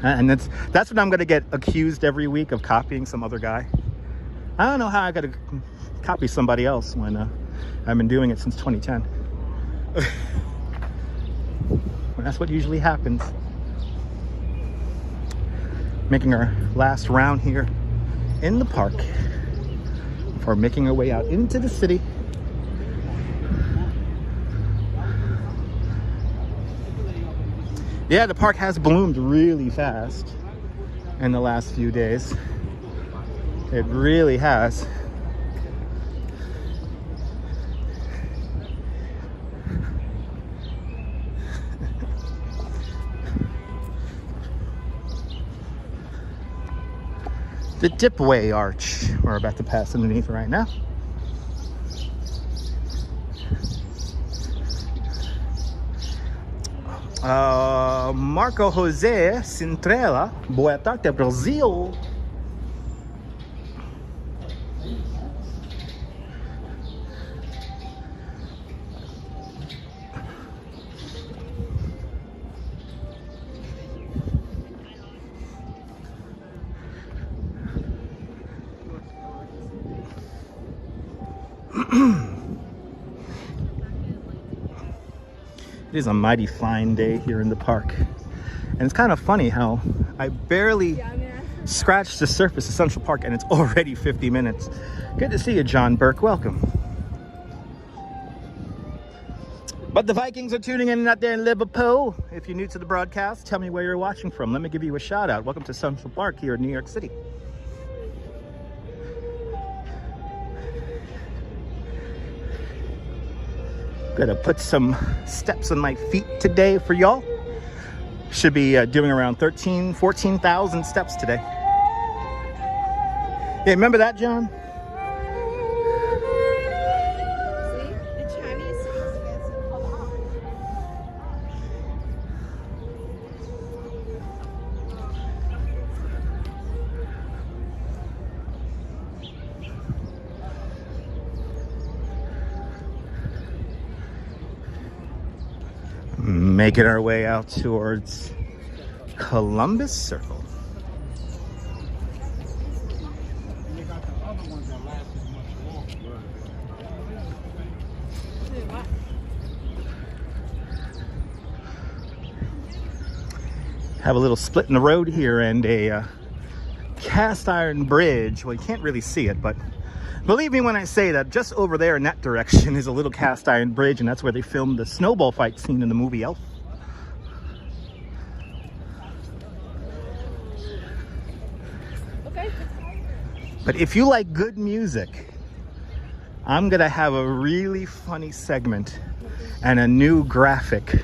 And that's what I'm gonna get accused every week of copying some other guy. I don't know how I gotta copy somebody else when I've been doing it since 2010. Well, that's what usually happens. Making our last round here in the park before making our way out into the city Yeah, the park has bloomed really fast in the last few days. It really has. The Dipway Arch we're about to pass underneath right now. Marco Jose Cintrella, boa tarde, Brazil. It is a mighty fine day here in the park. And it's kind of funny how I barely scratched the surface of Central Park and it's already 50 minutes. Good to see you, John Burke. Welcome. But the Vikings are tuning in out there in Liverpool. If you're new to the broadcast, tell me where you're watching from. Let me give you a shout out. Welcome to Central Park here in New York City. Gonna put some steps on my feet today for y'all. Should be doing around 14,000 steps today. Yeah, remember that, John? See? The Chinese expensive a lot. Making our way out towards Columbus Circle. Have a little split in the road here and a cast iron bridge. Well, you can't really see it, but believe me when I say that just over there in that direction is a little cast iron bridge, and that's where they filmed the snowball fight scene in the movie Elf. Okay. But if you like good music, I'm gonna have a really funny segment and a new graphic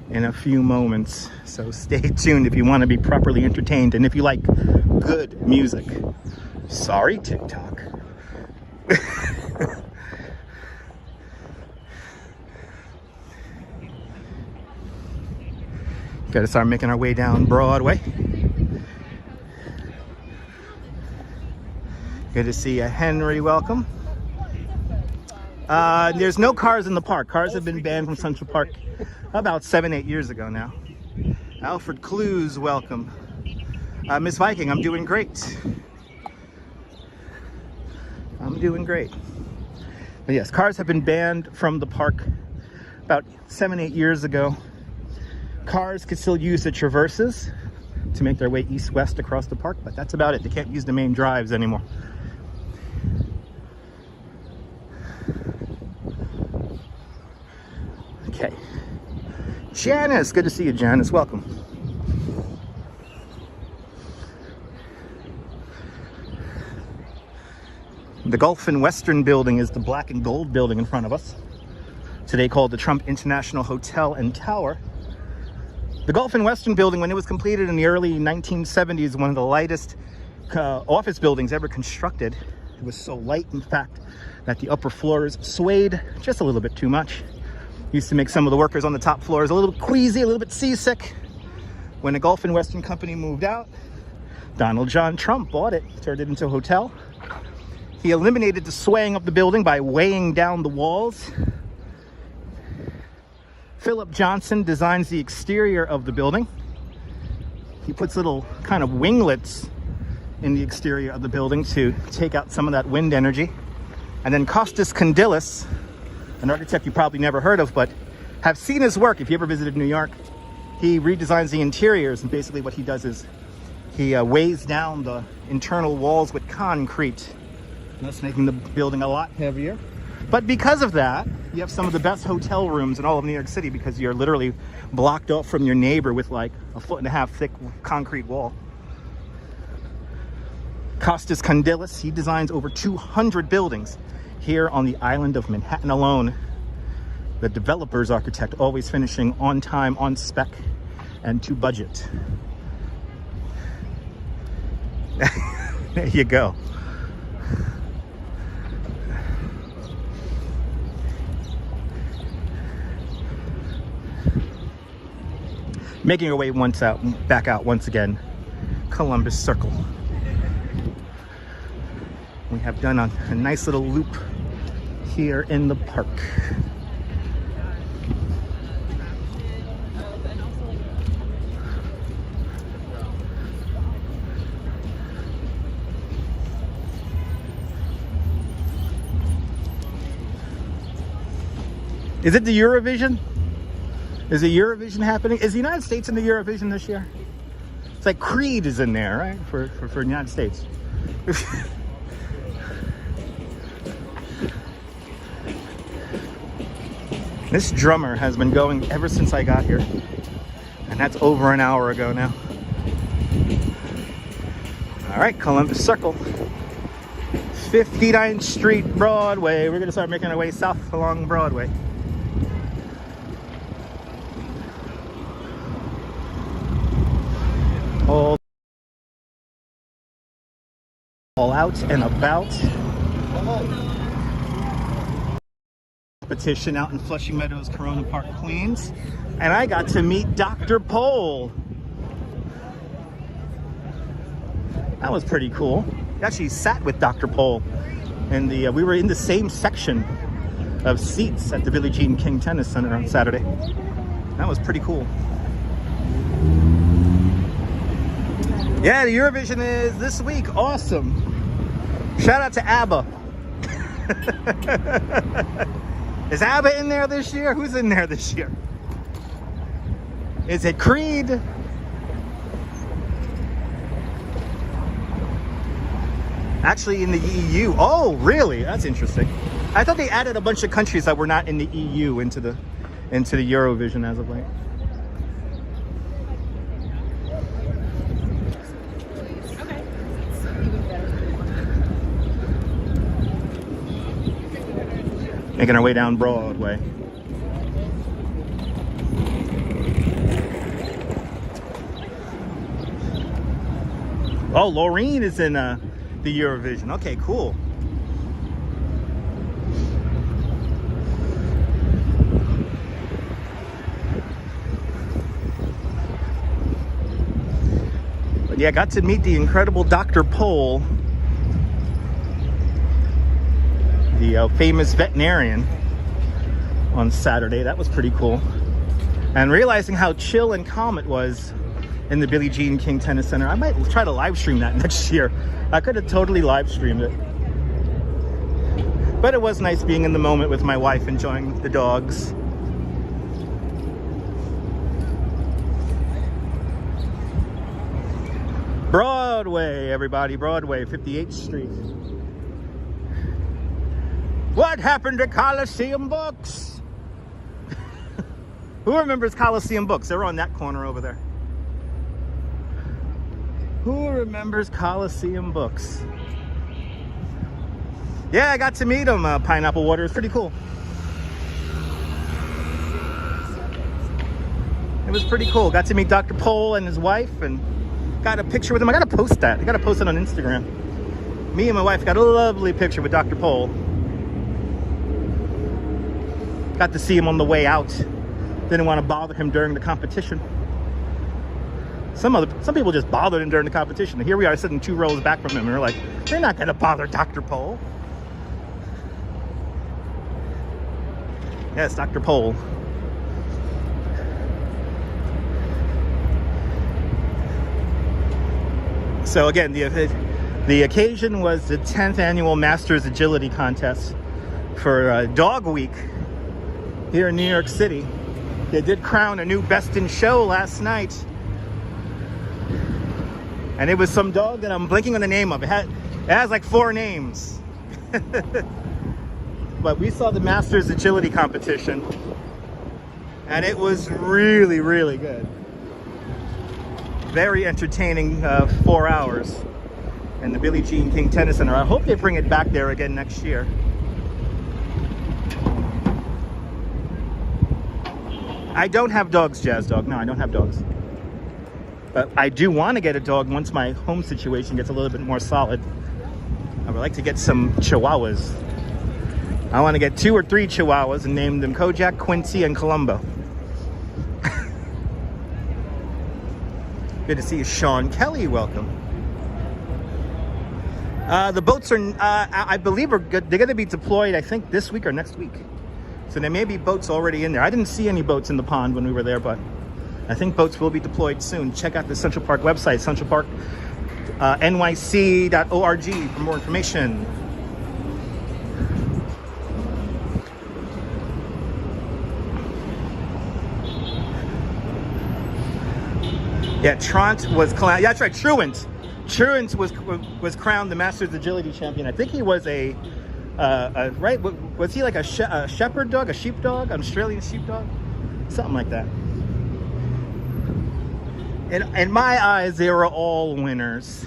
in a few moments. So stay tuned if you want to be properly entertained and if you like good music. Sorry, TikTok. Gotta start making our way down Broadway. Good to see you, Henry. Welcome. There's no cars in the park. Cars have been banned from Central Park about 7-8 years ago now. Alfred Clues, welcome. Miss Viking, I'm doing great. I'm doing great. But yes, cars have been banned from the park about 7-8 years ago. Cars could still use the traverses to make their way east-west across the park, but that's about it. They can't use the main drives anymore. Okay. Janice, good to see you, Janice. Welcome. The Gulf and Western Building is the black and gold building in front of us. Today called the Trump International Hotel and Tower. The Gulf and Western Building, when it was completed in the early 1970s, one of the lightest office buildings ever constructed. It was so light, in fact, that the upper floors swayed just a little bit too much. Used to make some of the workers on the top floors a little bit queasy, a little bit seasick. When the Gulf and Western Company moved out, Donald John Trump bought it, turned it into a hotel. He eliminated the swaying of the building by weighing down the walls. Philip Johnson designs the exterior of the building. He puts little kind of winglets in the exterior of the building to take out some of that wind energy. And then Costas Kondylis, an architect you probably never heard of, but have seen his work if you ever visited New York. He redesigns the interiors, and basically what he does is he weighs down the internal walls with concrete, thus making the building a lot heavier. But because of that, you have some of the best hotel rooms in all of New York City because you're literally blocked off from your neighbor with like a 1.5 foot thick concrete wall. Costas Kondylis, he designs over 200 buildings here on the island of Manhattan alone. The developer's architect, always finishing on time, on spec, and to budget. There you go. Making our way back out once again, Columbus Circle. We have done a nice little loop here in the park. Is it the Eurovision? Is the Eurovision happening? Is the United States in the Eurovision this year? It's like Creed is in there, right? For the United States. This drummer has been going ever since I got here. And that's over an hour ago now. All right, Columbus Circle. 59th Street, Broadway. We're gonna start making our way south along Broadway. All out and about. Competition out in Flushing Meadows, Corona Park, Queens. And I got to meet Dr. Pole. That was pretty cool. I actually sat with Dr. Pole. And we were in the same section of seats at the Billie Jean King Tennis Center on Saturday. That was pretty cool. Yeah, the Eurovision is this week. Awesome. Shout out to ABBA. Is ABBA in there this year? Who's in there this year? Is it Creed? Actually in the EU. Oh, really? That's interesting. I thought they added a bunch of countries that were not in the EU into the Eurovision as of late. Making our way down Broadway. Oh, Laureen is in the Eurovision. Okay, cool. But yeah, I got to meet the incredible Dr. Pole, the famous veterinarian, on Saturday. That was pretty cool. And realizing how chill and calm it was in the Billie Jean King Tennis Center. I might try to live stream that next year. I could have totally live streamed it. But it was nice being in the moment with my wife, enjoying the dogs. Broadway, everybody. Broadway, 58th Street. What happened to Coliseum Books? Who remembers Coliseum Books? They're on that corner over there. Who remembers Coliseum Books? Yeah, I got to meet him. Pineapple Water is pretty cool. It was pretty cool. Got to meet Dr. Pole and his wife and got a picture with him. I got to post that. I got to post it on Instagram. Me and my wife got a lovely picture with Dr. Pole. Got to see him on the way out. Didn't want to bother him during the competition. Some people just bothered him during the competition. Here we are sitting 2 rows back from him, and we're like, they're not going to bother Dr. Pole. Yes, Dr. Pole. So again, the occasion was the 10th annual Masters Agility Contest for Dog Week here in New York City. They did crown a new Best in Show last night. And it was some dog that I'm blanking on the name of. It has like 4 names. but we saw the Masters Agility competition, and it was really, really good. Very entertaining 4 hours in the Billie Jean King Tennis Center. I hope they bring it back there again next year. I don't have dogs, Jazz Dog. No, I don't have dogs. But I do want to get a dog once my home situation gets a little bit more solid. I would like to get some Chihuahuas. I want to get 2 or 3 Chihuahuas and name them Kojak, Quincy, and Columbo. Good to see you, Sean Kelly. Welcome. The boats are, I believe, are good. They're going to be deployed, I think, this week or next week. So there may be boats already in there. I didn't see any boats in the pond when we were there, but I think boats will be deployed soon. Check out the Central Park website, Central Park, nyc.org for more information. Yeah, Trant was crowned. Yeah, that's right, Truant. Truant was crowned the Masters Agility champion. I think he was a right? Was he like a shepherd dog, a sheepdog, an Australian sheepdog? Something like that. In my eyes, they were all winners.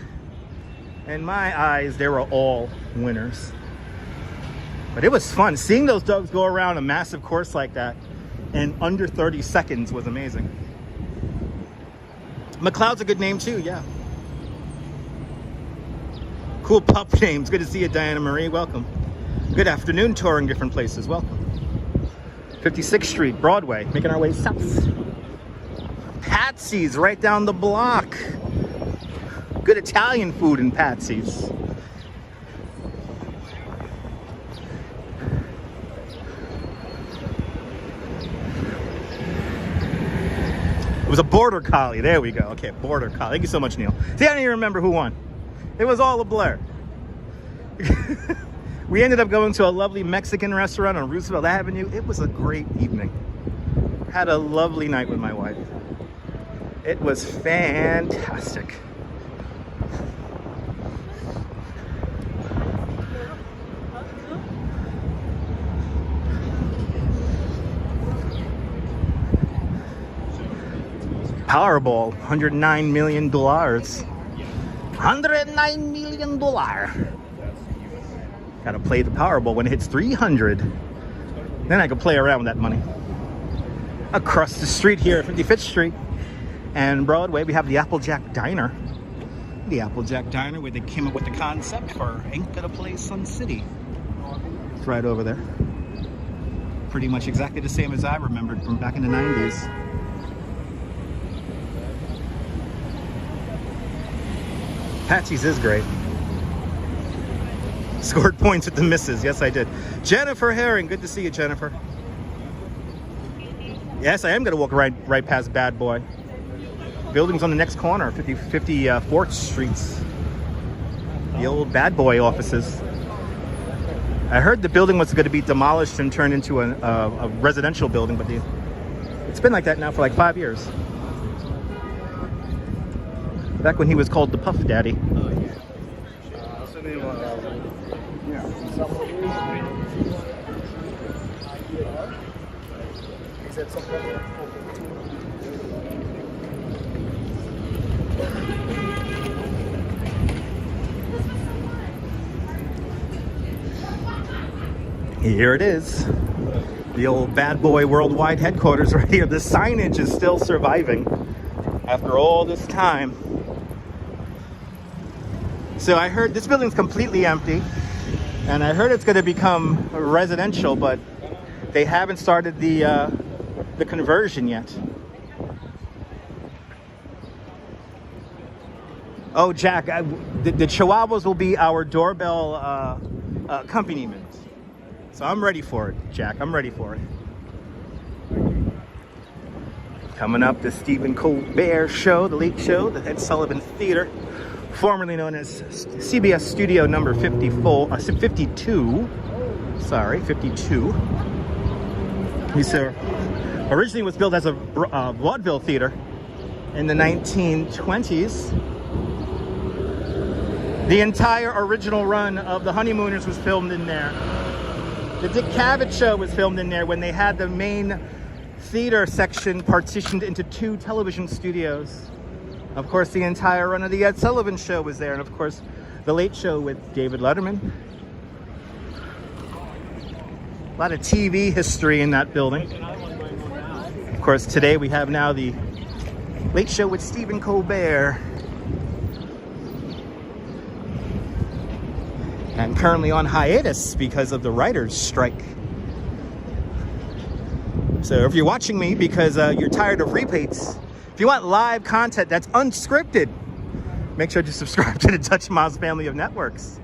In my eyes, they were all winners. But it was fun. Seeing those dogs go around a massive course like that in under 30 seconds was amazing. McLeod's a good name too, yeah. Cool pup names. Good to see you, Diana Marie. Welcome. Good afternoon, touring different places. Welcome. 56th Street, Broadway, making our way south. Patsy's right down the block. Good Italian food in Patsy's. It was a border collie. There we go. Okay, border collie. Thank you so much, Neil. See, I don't even remember who won. It was all a blur. We ended up going to a lovely Mexican restaurant on Roosevelt Avenue. It was a great evening. Had a lovely night with my wife. It was fantastic. Powerball, $109 million. $109 million. Gotta play the Powerball when it hits 300. Then I can play around with that money. Across the street here, 55th Street and Broadway, we have the Applejack Diner. The Applejack Diner, where they came up with the concept for Ain't Gonna Play Sun City. It's right over there. Pretty much exactly the same as I remembered from back in the 90s. Patsy's is great. Scored points with the misses. Yes, I did. Jennifer Herring. Good to see you, Jennifer. Yes, I am going to walk right past Bad Boy. Building's on the next corner, 54th Street. The old Bad Boy offices. I heard the building was going to be demolished and turned into a residential building, but it's been like that now for like 5 years. Back when he was called the Puff Daddy. Here it is. The old Bad Boy Worldwide headquarters right here. The signage is still surviving after all this time. So I heard this building's completely empty, and I heard it's going to become residential, but they haven't started the conversion yet. Oh, Jack, the Chihuahuas will be our doorbell accompaniment. So I'm ready for it, Jack. I'm ready for it. Coming up, the Stephen Colbert Show, the Late Show, the Ed Sullivan Theater, formerly known as CBS Studio number 52. Sorry, 52. He originally was built as a vaudeville theater in the 1920s. The entire original run of The Honeymooners was filmed in there. The Dick Cavett Show was filmed in there when they had the main theater section partitioned into 2 television studios. Of course, the entire run of the Ed Sullivan Show was there, and of course, the Late Show with David Letterman. A lot of TV history in that building. Of course, today we have now the Late Show with Stephen Colbert. And currently on hiatus because of the writers' strike. So if you're watching me because you're tired of repeats, if you want live content that's unscripted, make sure to subscribe to the Dutch Miles family of networks.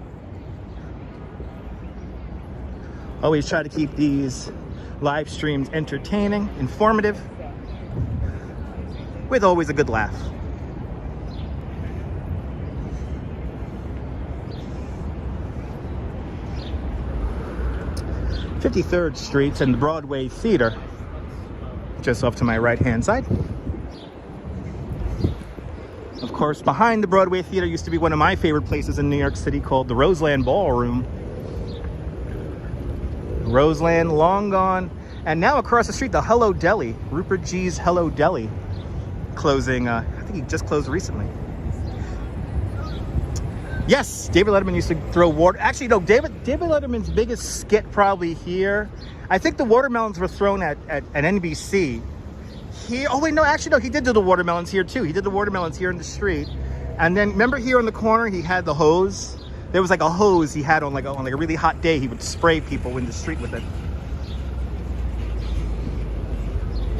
Always try to keep these live streams entertaining, informative, with always a good laugh. 53rd Street and the Broadway Theater, just off to my right-hand side. Of course, behind the Broadway Theater used to be one of my favorite places in New York City called the Roseland Ballroom. Roseland, long gone. And now across the street, the Hello Deli, Rupert G's Hello Deli, closing, I think he just closed recently. Yes, David Letterman used to throw water. Actually, no, David Letterman's biggest skit probably here. I think the watermelons were thrown at NBC. Oh wait, no, actually no, he did do the watermelons here too. He did the watermelons here in the street. And then remember here on the corner, he had the hose. There was like a hose he had on like a really hot day. He would spray people in the street with it.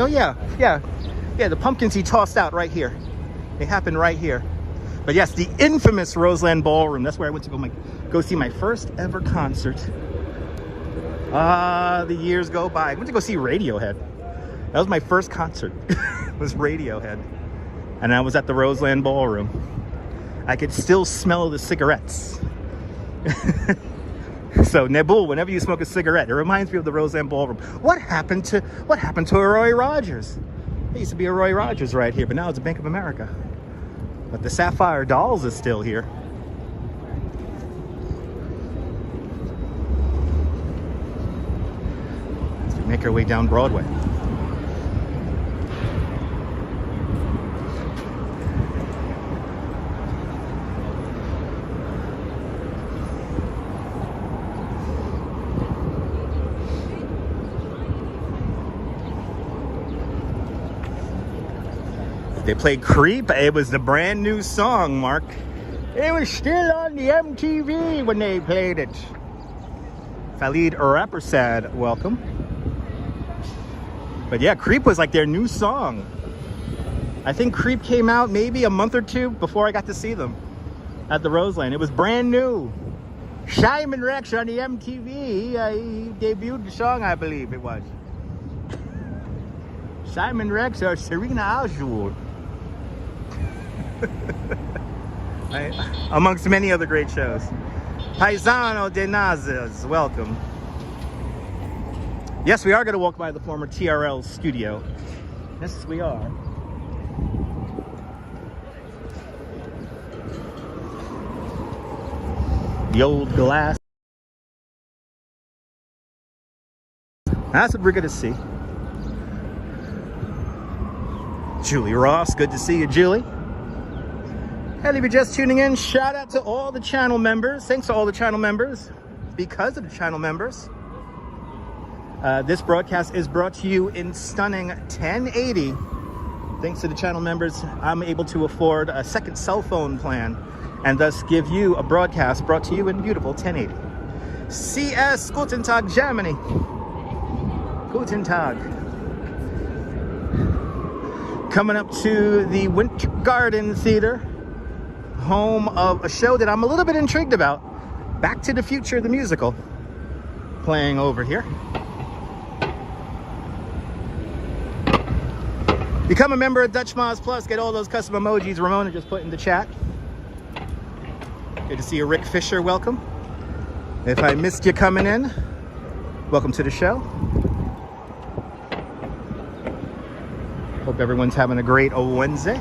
Oh yeah, the pumpkins he tossed out right here. They happened right here. But yes, the infamous Roseland Ballroom. That's where I went to go see my first ever concert. The years go by. I went to go see Radiohead. That was my first concert. Was Radiohead. And I was at the Roseland Ballroom. I could still smell the cigarettes. So Nebul, whenever you smoke a cigarette, it reminds me of the Roseland Ballroom. What happened to Roy Rogers? There used to be a Roy Rogers right here, but now it's a Bank of America. But the Sapphire Dolls is still here. As we make our way down Broadway. They played Creep. It was the brand new song, Mark. It was still on the MTV when they played it. Khalid Rapersad, welcome. But yeah, Creep was like their new song. I think Creep came out maybe a month or 2 before I got to see them at the Roseland. It was brand new. Simon Rex on the MTV. He debuted the song, I believe it was. Simon Rex or Serena Oswald. Amongst many other great shows. Paisano de Nazas, welcome. Yes, we are going to walk by the former TRL studio. Yes, we are. The old glass. That's what we're going to see. Julie Ross, good to see you, Julie. And if you're just tuning in, shout out to all the channel members. Thanks to all the channel members. Because of the channel members, this broadcast is brought to you in stunning 1080. Thanks to the channel members, I'm able to afford a second cell phone plan and thus give you a broadcast brought to you in beautiful 1080. CS, Guten Tag, Germany. Guten Tag. Coming up to the Winter Garden Theater, home of a show that I'm a little bit intrigued about. Back to the Future, the musical, playing over here. Become a member of Dutch Moz Plus. Get all those custom emojis Ramona just put in the chat. Good to see you, Rick Fisher. Welcome. If I missed you coming in, welcome to the show. Hope everyone's having a great Wednesday.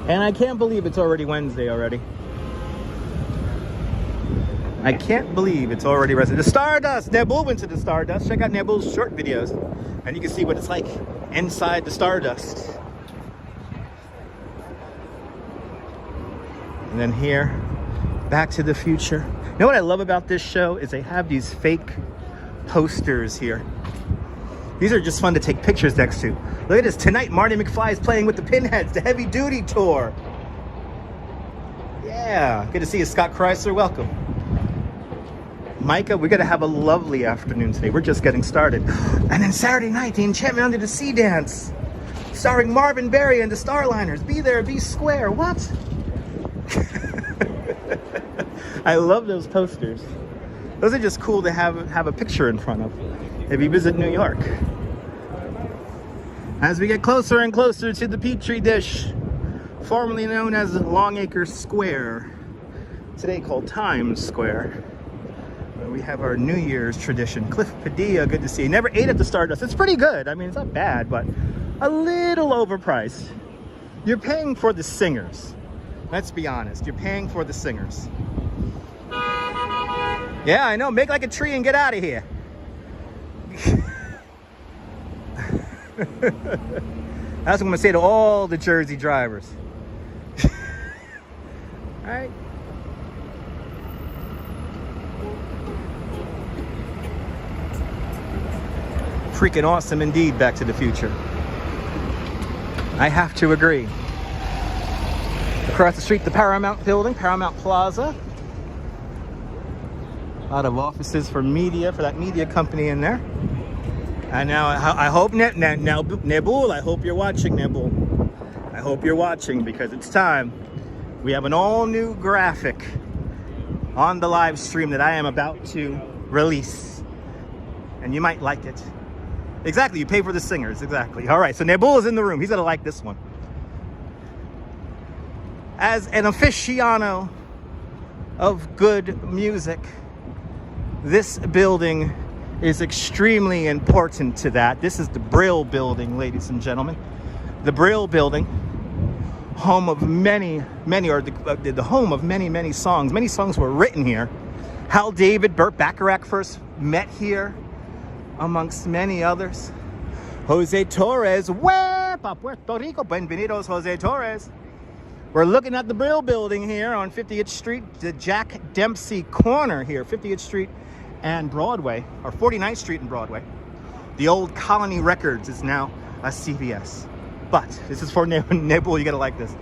And I can't believe it's already Wednesday already. I can't believe it's already Wednesday. The Stardust! Nebul went to the Stardust. Check out Nebul's short videos. And you can see what it's like inside the Stardust. And then here, Back to the Future. You know what I love about this show is they have these fake posters here. These are just fun to take pictures next to. Look at this. Tonight, Marty McFly is playing with the Pinheads, the Heavy Duty Tour. Yeah. Good to see you, Scott Chrysler. Welcome. Micah, we're going to have a lovely afternoon today. We're just getting started. And then Saturday night, the Enchantment Under the Sea Dance, starring Marvin Berry and the Starliners. Be there, be square. What? I love those posters. Those are just cool to have a picture in front of if you visit New York. As we get closer and closer to the Petri dish, formerly known as Longacre Square, today called Times Square, where we have our New Year's tradition. Cliff Padilla, good to see you. Never ate at the Stardust. It's pretty good. I mean, it's not bad, but a little overpriced. You're paying for the singers. Let's be honest. You're paying for the singers. Yeah, I know. Make like a tree and get out of here. That's what I'm going to say to all the Jersey drivers. All right. Freaking awesome indeed, Back to the Future. I have to agree. Across the street, the Paramount Building, Paramount Plaza. A lot of offices for media, for that media company in there. And now I hope, Nebul, I hope you're watching, Nebul. I hope you're watching because it's time. We have an all-new graphic on the live stream that I am about to release. And you might like it. Exactly, you pay for the singers, exactly. All right, so Nebul is in the room. He's gonna like this one. As an aficionado of good music, this building is extremely important to that. This is the Brill Building, ladies and gentlemen. The Brill Building, home of many, the home of many songs. Many songs were written here. Hal David, Burt Bacharach first met here, amongst many others. Jose Torres, Huepa, Puerto Rico, bienvenidos, Jose Torres. We're looking at the Brill Building here on 50th Street, the Jack Dempsey corner here, 50th Street and Broadway, or 49th Street and Broadway. The old Colony Records is now a CVS. But this is for Nebul, you gotta like this.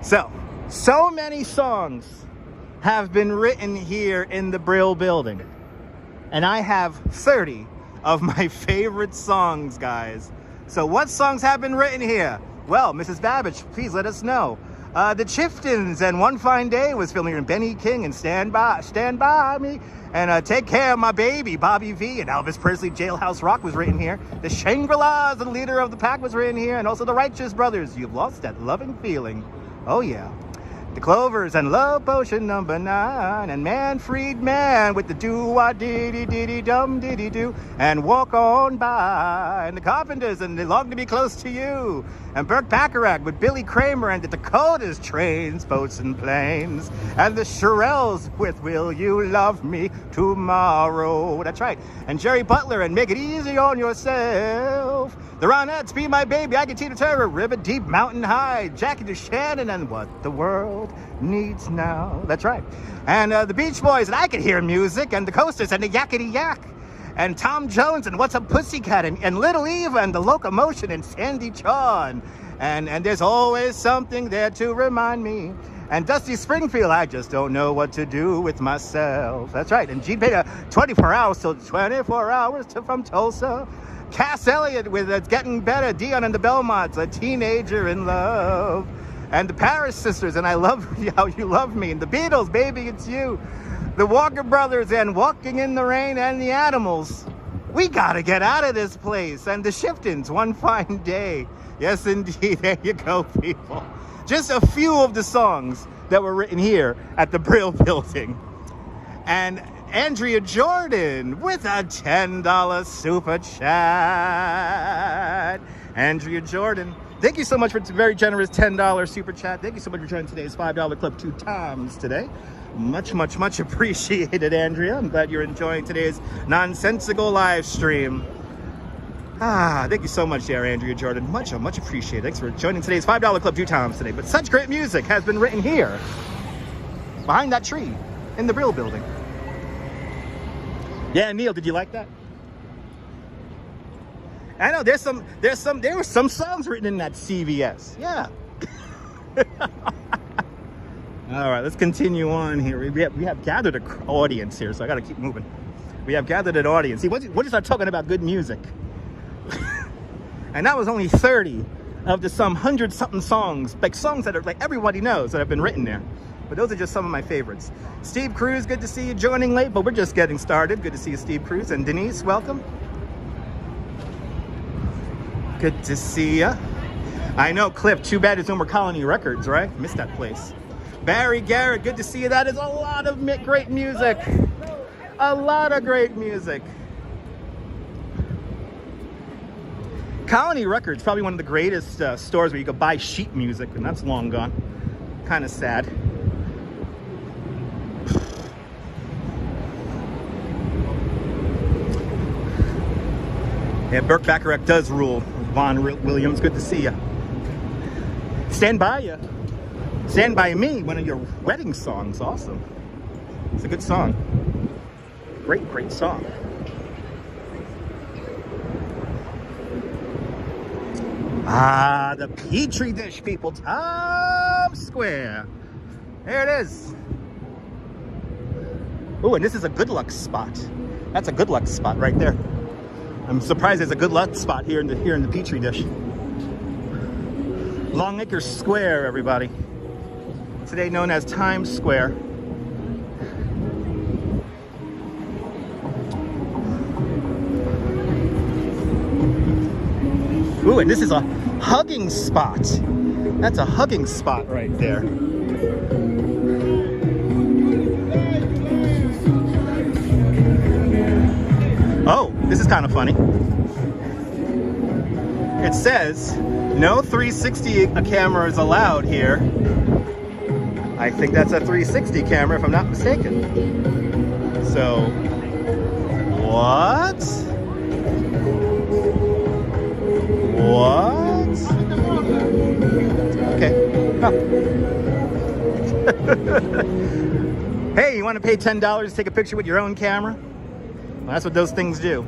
So many songs have been written here in the Brill Building. And I have 30 of my favorite songs, guys. So what songs have been written here? Well, Mrs. Babbage, please let us know. The Chiftins and One Fine Day was filmed here in Benny King and Stand By Me. And Take Care of My Baby, Bobby V, and Elvis Presley, Jailhouse Rock was written here. The Shangri-Las, the Leader of the Pack was written here. And also the Righteous Brothers, You've Lost That Loving Feeling. Oh yeah. The Clovers and Love Potion number 9. And Man Freed Man with the do-wah-diddy-diddy-dum-diddy-do. And Walk On By. And the Carpenters and They Long to Be Close to You. And Burt Bacharach with Billy Kramer and the Dakotas, Trains, Boats and Planes. And the Shirelles with Will You Love Me Tomorrow. That's right. And Jerry Butler and Make It Easy on Yourself. The Ronettes, Be My Baby, I Can Tina Turner, River Deep, Mountain High, Jackie DeShannon, and What the World Needs Now. That's right. And the Beach Boys, and I Can Hear Music, and the Coasters, and the Yakety Yak. And Tom Jones, and What's Up Pussycat, and Little Eva, and the Locomotion, and Sandy Chawn. And There's Always Something There to Remind Me. And Dusty Springfield, I Just Don't Know What to Do with Myself. That's right. And Gene Payne, 24 hours till 24 hours from Tulsa. Cass Elliot with It's Getting Better, Dion and the Belmonts, A Teenager in Love. And the Paris Sisters, and I Love How You Love Me. And the Beatles, Baby It's You. The Walker Brothers, and Walking in the Rain, and the Animals. We gotta get out of this place. And the Shiftins, One Fine Day. Yes, indeed. There you go, people. Just a few of the songs that were written here at the Brill Building. And Andrea Jordan with a $10 super chat. Andrea Jordan, Thank you so much for the very generous $10 super chat. Thank you so much for joining today's $5 club 2 times today. Much, much, much appreciated, Andrea. I'm glad you're enjoying today's nonsensical live stream. Thank you so much there, Andrea Jordan. Much, much appreciated. Thanks for joining today's $5 club 2 times today. But such great music has been written here, behind that tree, in the Brill Building. Yeah, Neil, did you like that? I know there were some songs written in that CVS. Yeah. All right, let's continue on here. We have gathered an audience here, so I got to keep moving. We have gathered an audience. See, what is I talking about good music? And that was only 30 of the some 100-something songs, like songs that are like everybody knows that have been written there. But those are just some of my favorites. Steve Cruz, good to see you joining late, but we're just getting started. Good to see you, Steve Cruz. And Denise, welcome. Good to see ya. I know, Cliff, too bad it's no more Colony Records, right? Missed that place. Barry Garrett, good to see you. That is a lot of great music. A lot of great music. Colony Records, probably one of the greatest stores where you could buy sheet music, and that's long gone. Kind of sad. Yeah, Burke Bacharach does rule. Vaughn Williams, good to see you. Stand By Ya. Stand By Me, one of your wedding songs. Awesome. It's a good song. Great, great song. The Petri dish, people. Times Square. There it is. Oh, and this is a good luck spot. That's a good luck spot right there. I'm surprised there's a good luck spot here in the Petri dish. Longacre Square, everybody. Today known as Times Square. Ooh, and this is a hugging spot. That's a hugging spot right there. Oh, this is kind of funny. It says, no 360 cameras allowed here. I think that's a 360 camera if I'm not mistaken. So, what? What? Okay. Oh. Hey, you want to pay $10 to take a picture with your own camera? Well, that's what those things do.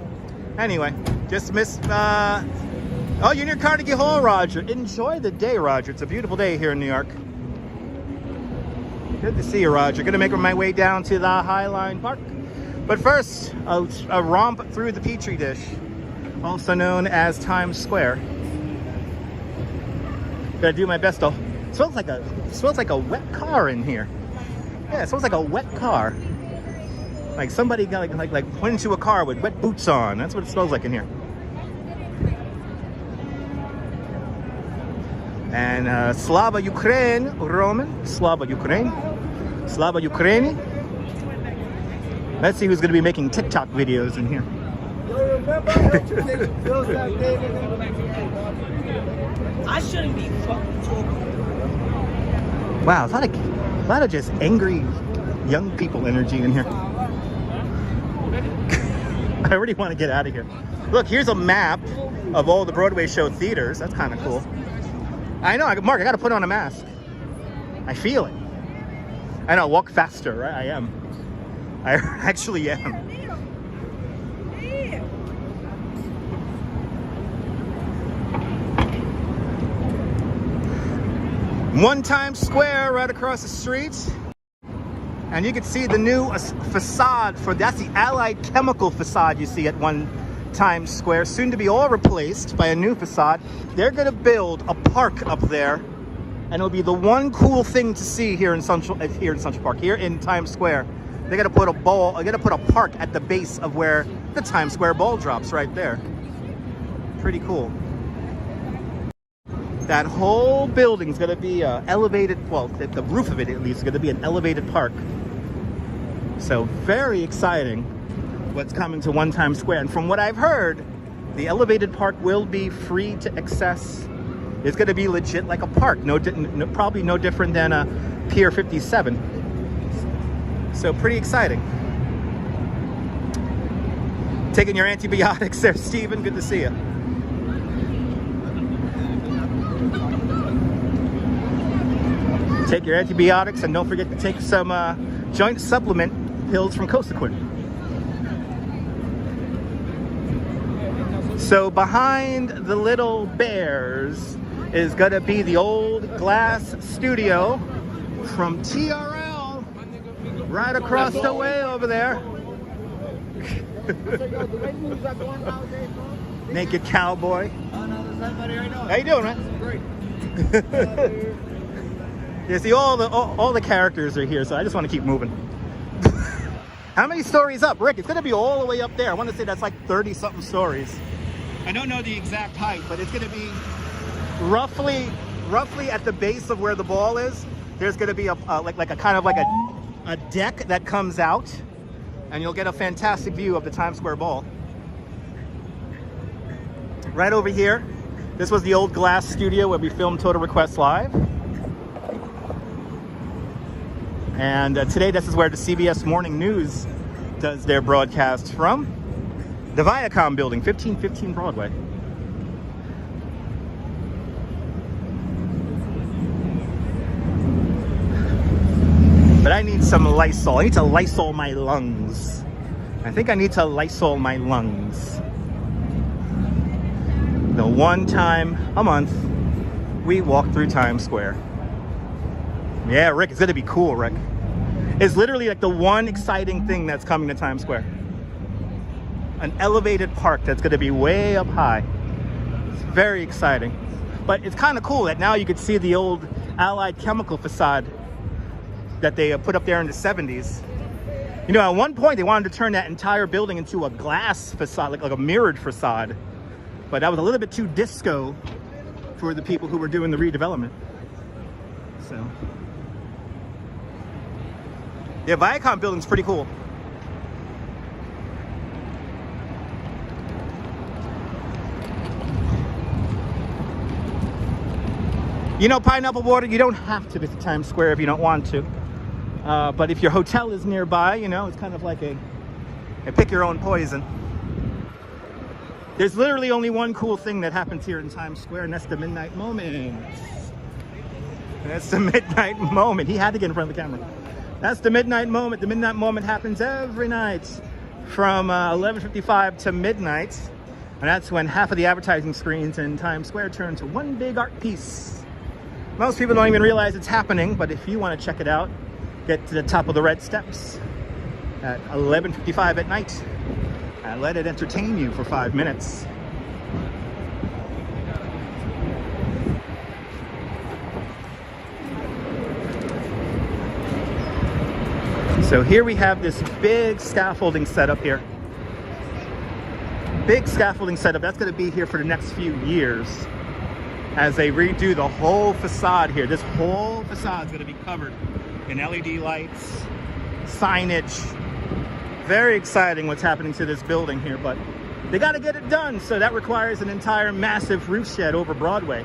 Anyway, just missed... Oh, you're near Carnegie Hall, Roger. Enjoy the day, Roger. It's a beautiful day here in New York. Good to see you, Roger. Gonna make my way down to the Highline Park. But first, a romp through the Petri dish, also known as Times Square. Gotta do my best though. It smells like a wet car in here. Yeah, it smells like a wet car. Like somebody got like went into a car with wet boots on. That's what it smells like in here. And Slava Ukraine, Roman. Slava Ukraine. Slava Ukraini. Let's see who's going to be making TikTok videos in here. I shouldn't be fucking talking. Wow, a lot of just angry young people energy in here. I already want to get out of here. Look, here's a map of all the Broadway show theaters. That's kind of cool. I know, Mark, I got to put on a mask. I feel it. I know, walk faster, right? I am. I actually am. One Times Square right across the street. And you can see the new facade that's the Allied Chemical facade you see at One Times Square, soon to be all replaced by a new facade. They're going to build a park up there, and it'll be the one cool thing to see here in Central Park, here in Times Square. They're going to put a park at the base of where the Times Square ball drops right there. Pretty cool. That whole building's going to be elevated, well, the roof of it at least is going to be an elevated park. So very exciting what's coming to One Times Square. And from what I've heard, the elevated park will be free to access It's going to be legit like a park. Probably no different than a Pier 57. So pretty exciting. Taking your antibiotics there, Steven. Good to see you. Take your antibiotics and don't forget to take some joint supplement pills from Cosequin. So behind the little bears is gonna be the old glass studio from TRL right across the way over there. Naked cowboy. How you doing, man? Great. You see, all the characters are here, so I just want to keep moving. How many stories up, Rick? It's gonna be all the way up there. I want to say that's like 30-something stories. I don't know the exact height, but it's gonna be roughly at the base of where the ball is. There's gonna be a deck that comes out, and you'll get a fantastic view of the Times Square ball. Right over here, this was the old glass studio where we filmed Total Request Live. And today, this is where the CBS Morning News does their broadcast from. The Viacom building, 1515 Broadway. But I need some Lysol. I need to Lysol my lungs. I think I need to Lysol my lungs. The one time a month we walk through Times Square. Yeah, Rick, it's gonna be cool, Rick. It's literally like the one exciting thing that's coming to Times Square. An elevated park that's gonna be way up high. It's very exciting. But it's kind of cool that now you could see the old Allied Chemical facade that they put up there in the 70s. You know, at one point they wanted to turn that entire building into a glass facade, like a mirrored facade. But that was a little bit too disco for the people who were doing the redevelopment. So, yeah, Viacom building's pretty cool. You know, Pineapple Water, you don't have to visit Times Square if you don't want to. But if your hotel is nearby, you know, it's kind of like a pick your own poison. There's literally only one cool thing that happens here in Times Square, and that's the midnight moment. That's the midnight moment. He had to get in front of the camera. That's the midnight moment. The midnight moment happens every night from 11:55 to midnight. And that's when half of the advertising screens in Times Square turn to one big art piece. Most people don't even realize it's happening, but if you want to check it out, get to the top of the red steps at 11:55 at night and let it entertain you for 5 minutes. So here we have this big scaffolding setup here. Big scaffolding setup. That's going to be here for the next few years as they redo the whole facade here. This whole facade is going to be covered in LED lights, signage. Very exciting what's happening to this building here, but they got to get it done. So that requires an entire massive roof shed over Broadway.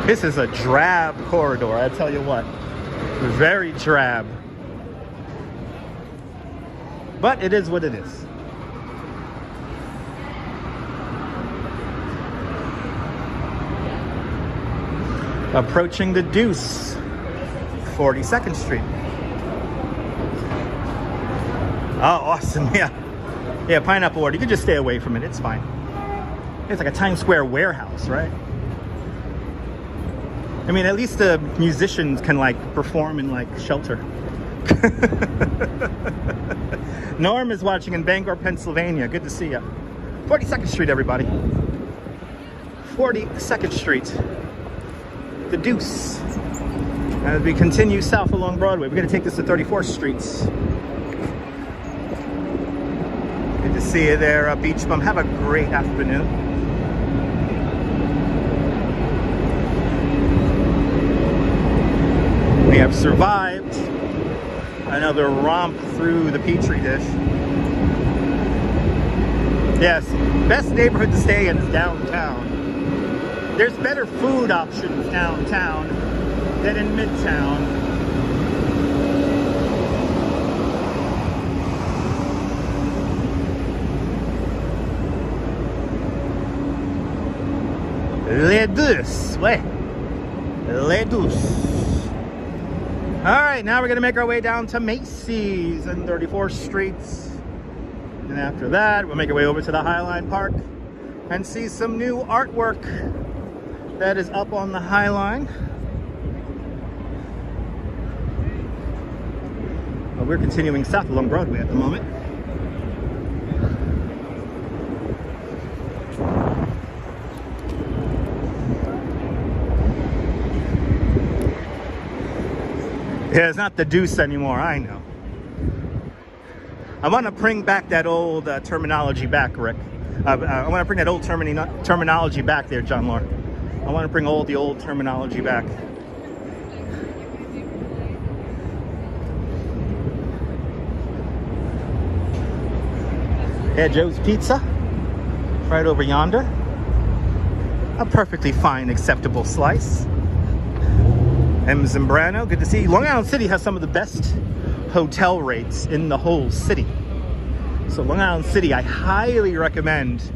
This is a drab corridor, I tell you what. Very drab. But it is what it is. Approaching the Deuce, 42nd Street. Oh, awesome, yeah. Yeah, Pineapple Water, you can just stay away from it, it's fine. It's like a Times Square warehouse, right? I mean, at least the musicians can like perform in like shelter. Norm is watching in Bangor, Pennsylvania. Good to see you. 42nd Street, everybody. 42nd Street. The Deuce. As we continue south along Broadway, we're going to take this to 34th Street. Good to see you there, Beach Bum. Have a great afternoon. We have survived another romp through the Petri dish. Yes, best neighborhood to stay in is downtown. There's better food options downtown than in Midtown. Les douce, ouais. Les douce. All right, now we're gonna make our way down to Macy's and 34th Street. And after that, we'll make our way over to the Highline Park and see some new artwork that is up on the Highline. Well, we're continuing south along Broadway at the moment. Yeah, it's not the deuce anymore, I know. I want to bring back that old terminology back, Rick. I want to bring that old terminology back there, John Lore. I want to bring the old terminology back. Yeah, Joe's Pizza, right over yonder. A perfectly fine, acceptable slice. M. Zambrano, good to see you. Long Island City has some of the best hotel rates in the whole city. So Long Island City, I highly recommend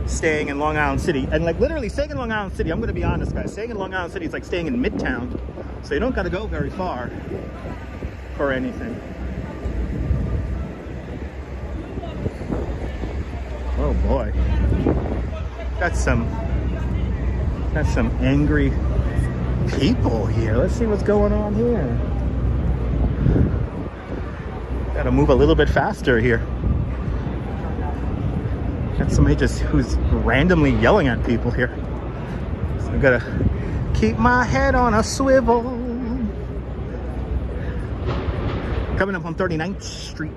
staying in Long Island City. And like literally staying in Long Island City, I'm gonna be honest guys, staying in Long Island City is like staying in Midtown. So you don't gotta go very far for anything. Oh boy. That's some angry people here. Let's see what's going on here. Gotta move a little bit faster here. Got somebody who's randomly yelling at people here. So I gotta keep my head on a swivel. Coming up on 39th Street.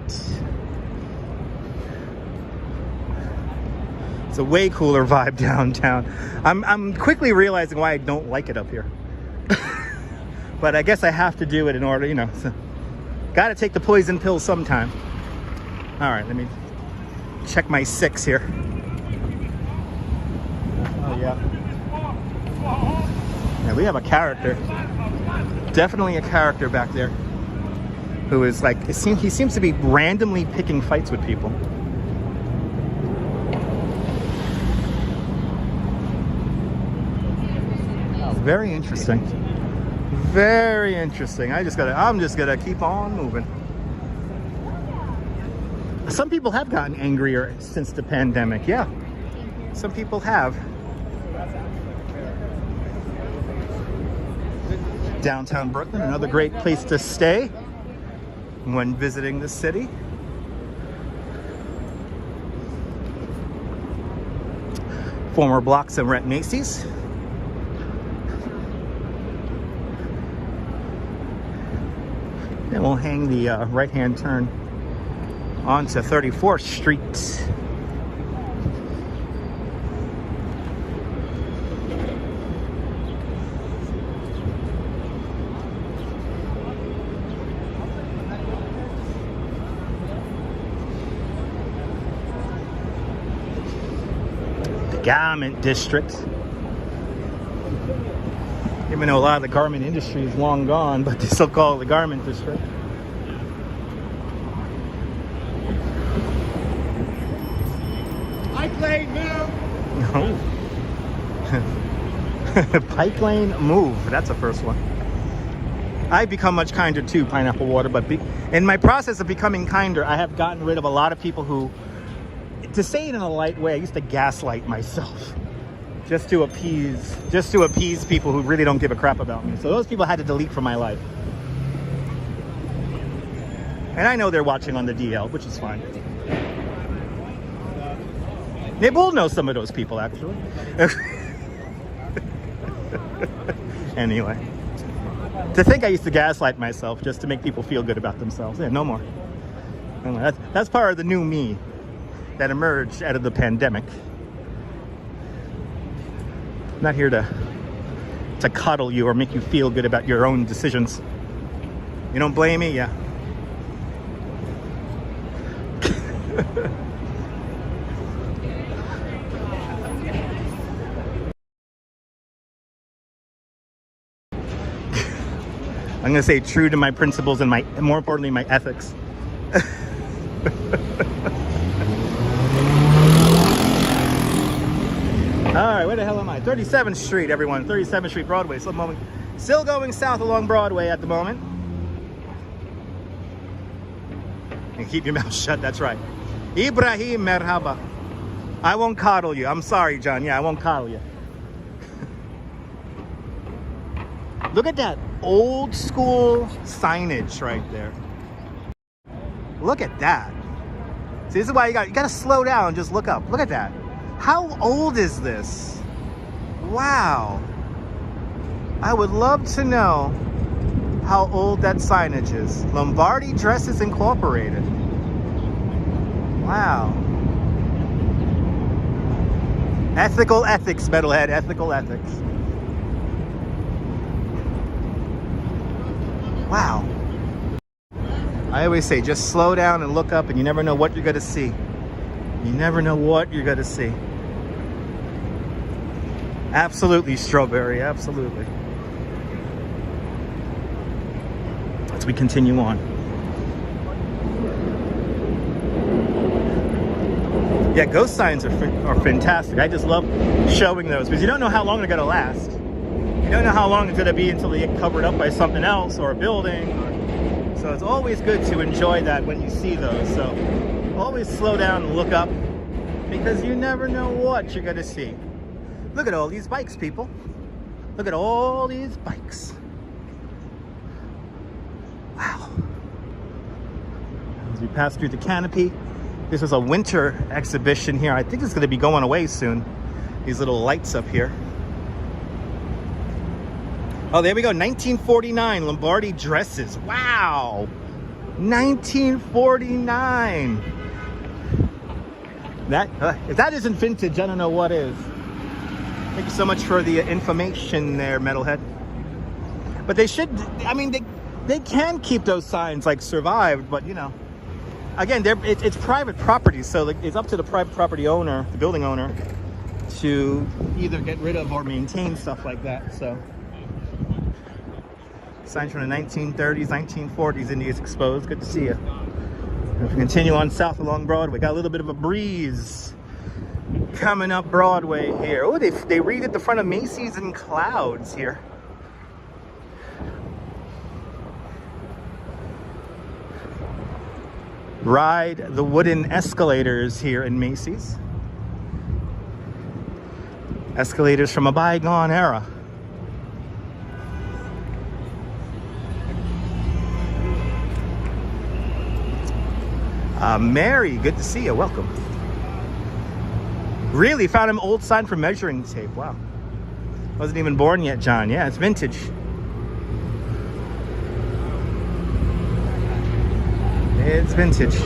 It's a way cooler vibe downtown. I'm quickly realizing why I don't like it up here. But I guess I have to do it in order, you know. So, gotta take the poison pill sometime. All right, let me check my 6 here. Oh yeah. Yeah, we have a character. Definitely a character back there. Who is like, he seems to be randomly picking fights with people. Oh, very interesting. Very interesting. I'm just gonna keep on moving. Some people have gotten angrier since the pandemic. Yeah, some people have. Downtown Brooklyn, another great place to stay when visiting the city. Former blocks of rent Macy's. Then we'll hang the right-hand turn onto 34th Street. The garment district. Even though a lot of the garment industry is long gone, but they still call it the garment district. Pike Lane, move! No. Pike Lane, move. That's the first one. I've become much kinder too, Pineapple Water, but in my process of becoming kinder, I have gotten rid of a lot of people who, to say it in a light way, I used to gaslight myself. Just to appease people who really don't give a crap about me. So those people had to delete from my life. And I know they're watching on the DL, which is fine. They will know some of those people, actually. Anyway. To think I used to gaslight myself just to make people feel good about themselves. Yeah, no more. That's part of the new me that emerged out of the pandemic. I'm not here to coddle you or make you feel good about your own decisions. You don't blame me? Yeah. I'm gonna say true to my principles and more importantly, my ethics. All right, where the hell am I? 37th Street, everyone. 37th Street, Broadway. Still going south along Broadway at the moment. And keep your mouth shut, that's right. Ibrahim Merhaba. I won't coddle you. I'm sorry, John. Yeah, I won't coddle you. Look at that old school signage right there. Look at that. See, this is why you gotta slow down and just look up. Look at that. How old is this? Wow. I would love to know how old that signage is. Lombardi Dresses Incorporated. Wow. Ethical ethics, metalhead. Ethical ethics. Wow. I always say, just slow down and look up and you never know what you're going to see. You never know what you're going to see. Absolutely, Strawberry. Absolutely. As we continue on. Yeah, ghost signs are fantastic. I just love showing those because you don't know how long they're going to last. You don't know how long it's going to be until they get covered up by something else or a building. So it's always good to enjoy that when you see those. So always slow down and look up because you never know what you're going to see. Look at all these bikes, people. Look at all these bikes. Wow. As we pass through the canopy, this is a winter exhibition here. I think it's going to be going away soon. These little lights up here. Oh, there we go. 1949 Lombardi dresses. Wow. 1949. That if that isn't vintage, I don't know what is. Thank you so much for the information there, metalhead. But they should, I mean, they can keep those signs like survived, but you know, again, it's private property, so it's up to the private property owner, the building owner, to either get rid of or maintain stuff like that. So signs from the 1930s, 1940s, India's exposed. Good to see you. And if we continue on south along Broadway, got a little bit of a breeze coming up Broadway here. Oh, they redid the front of Macy's in clouds here. Ride the wooden escalators here in Macy's. Escalators from a bygone era. Mary, good to see you. Welcome. Really found an old sign for measuring tape. Wow. Wasn't even born yet, John. Yeah, it's vintage. It's vintage.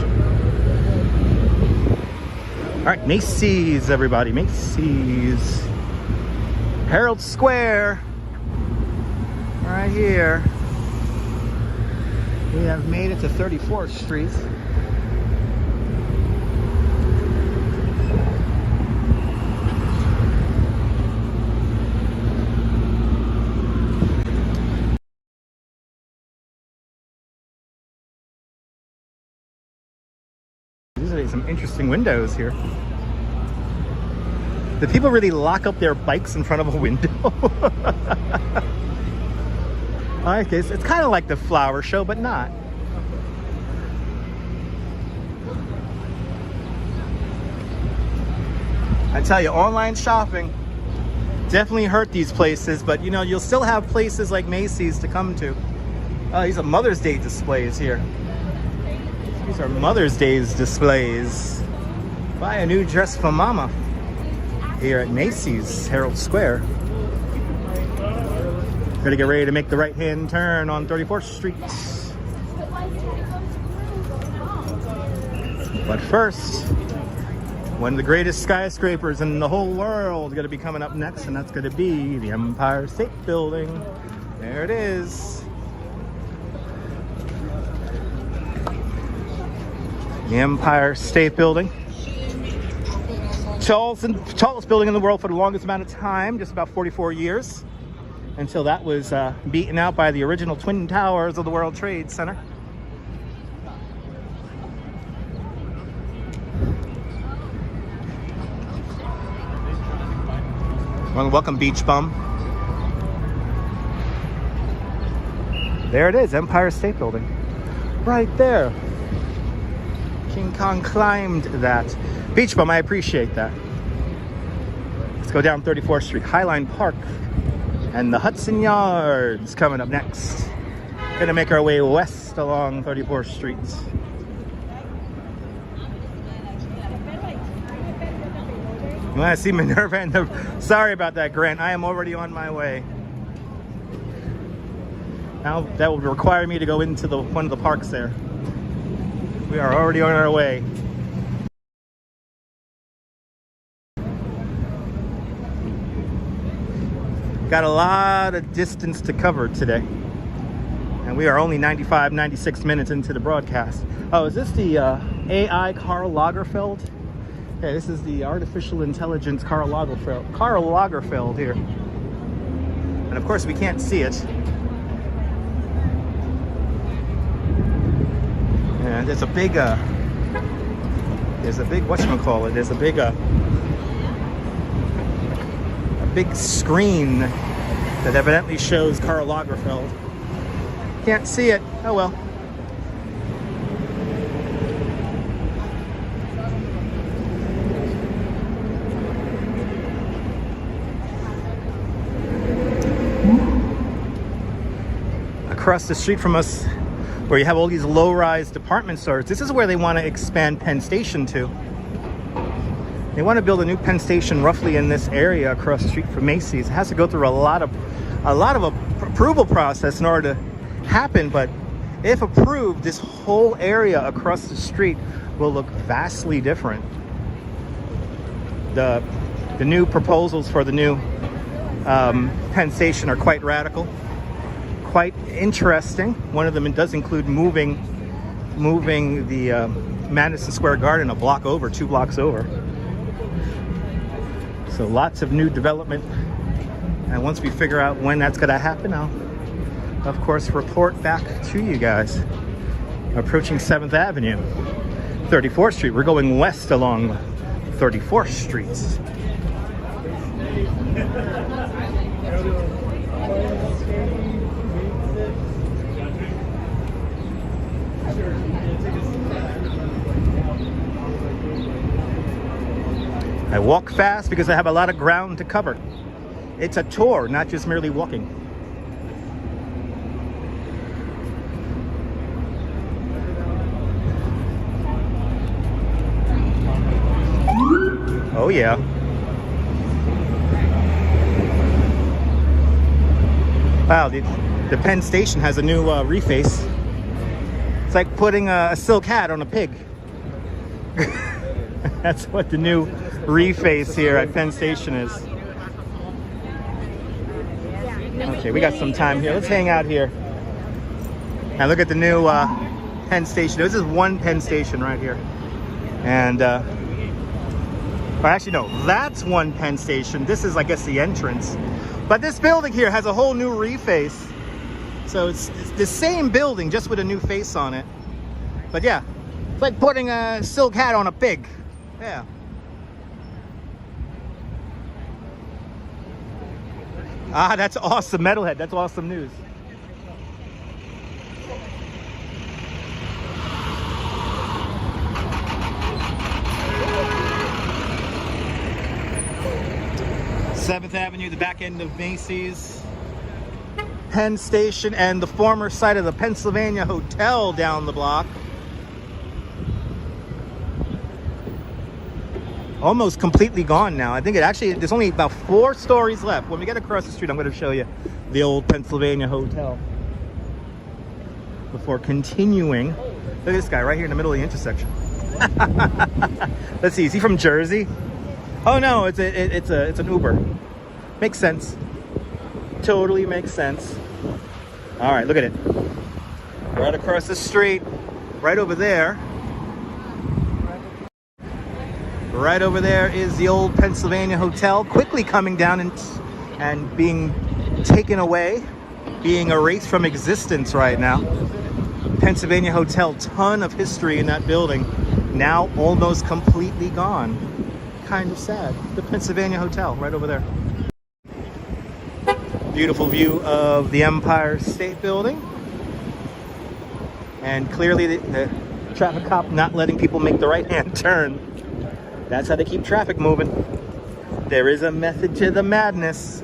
All right, Macy's, everybody. Macy's. Herald Square. Right here. We have made it to 34th Street. Some interesting windows here. Do people really lock up their bikes in front of a window? I guess it's kind of like the flower show, but not. I tell you, online shopping definitely hurt these places, but you know, you'll still have places like Macy's to come to. Oh, these are Mother's Day displays here. These are Mother's Day's displays. Buy a new dress for mama here at Macy's, Herald Square. Gonna get ready to make the right-hand turn on 34th Street. But first, one of the greatest skyscrapers in the whole world is gonna be coming up next, and that's gonna be the Empire State Building. There it is. The Empire State Building. Tallest building in the world for the longest amount of time, just about 44 years, until that was beaten out by the original Twin Towers of the World Trade Center. Welcome, Beach Bum. There it is, Empire State Building. Right there. King Kong climbed that. Beach Bum, I appreciate that. Let's go down 34th Street, Highline Park, and the Hudson Yards coming up next. Gonna make our way west along 34th Street. You wanna see Minerva and the... Sorry about that, Grant. I am already on my way. Now that would require me to go into one of the parks there. We are already on our way. Got a lot of distance to cover today. And we are only 96 minutes into the broadcast. Oh, is this the AI Karl Lagerfeld? Yeah, this is the artificial intelligence Karl Lagerfeld here. And of course we can't see it. And there's a big whatchamacallit, there's a big screen that evidently shows Karl Lagerfeld. Can't see it, oh well. Across the street from us, where you have all these low-rise department stores, this is where they want to expand Penn Station to. They want to build a new Penn Station roughly in this area across the street from Macy's. It has to go through a lot of approval process in order to happen, but if approved, this whole area across the street will look vastly different. The new proposals for the new Penn Station are quite radical, quite interesting. One of them does include moving the Madison Square Garden a block over, 2 blocks over. So lots of new development. And once we figure out when that's going to happen, I'll, of course, report back to you guys. Approaching 7th Avenue, 34th Street. We're going west along 34th Street. I walk fast because I have a lot of ground to cover. It's a tour, not just merely walking. Oh yeah. Wow, the Penn Station has a new reface. It's like putting a silk hat on a pig. That's what the new reface here at Penn Station is. Okay, we got some time here. Let's hang out here and look at the new Penn Station. This is one Penn Station right here. And, well, actually, no, that's one Penn Station. This is, I guess, the entrance. But this building here has a whole new reface. So it's the same building, just with a new face on it. But yeah, it's like putting a silk hat on a pig. Yeah. Ah, that's awesome, Metalhead. That's awesome news. Seventh Avenue, the back end of Macy's, Penn Station, and the former site of the Pennsylvania Hotel down the block. Almost completely gone now. I think there's only about 4 stories left. When we get across the street, I'm going to show you the old Pennsylvania Hotel before continuing. Look at this guy right here in the middle of the intersection. Let's see, is he from Jersey? Oh no, it's an Uber. Makes sense. Totally makes sense. All right, look at it. Right across the street, right over there, Right over there is the old Pennsylvania Hotel, quickly coming down and being taken away, being erased from existence right now. Pennsylvania Hotel, ton of history in that building, now almost completely gone. Kind of sad. The Pennsylvania Hotel, right over there. Beautiful view of the Empire State Building. And clearly the traffic cop not letting people make the right-hand turn. That's how they keep traffic moving. There is a method to the madness.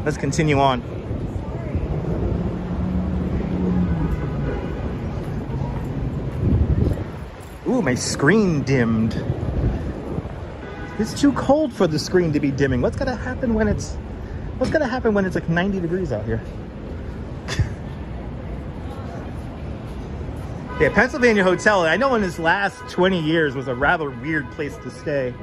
Let's continue on. Ooh, my screen dimmed. It's too cold for the screen to be dimming. What's gonna happen when it's like 90 degrees out here? Yeah, Pennsylvania Hotel, I know in his last 20 years was a rather weird place to stay.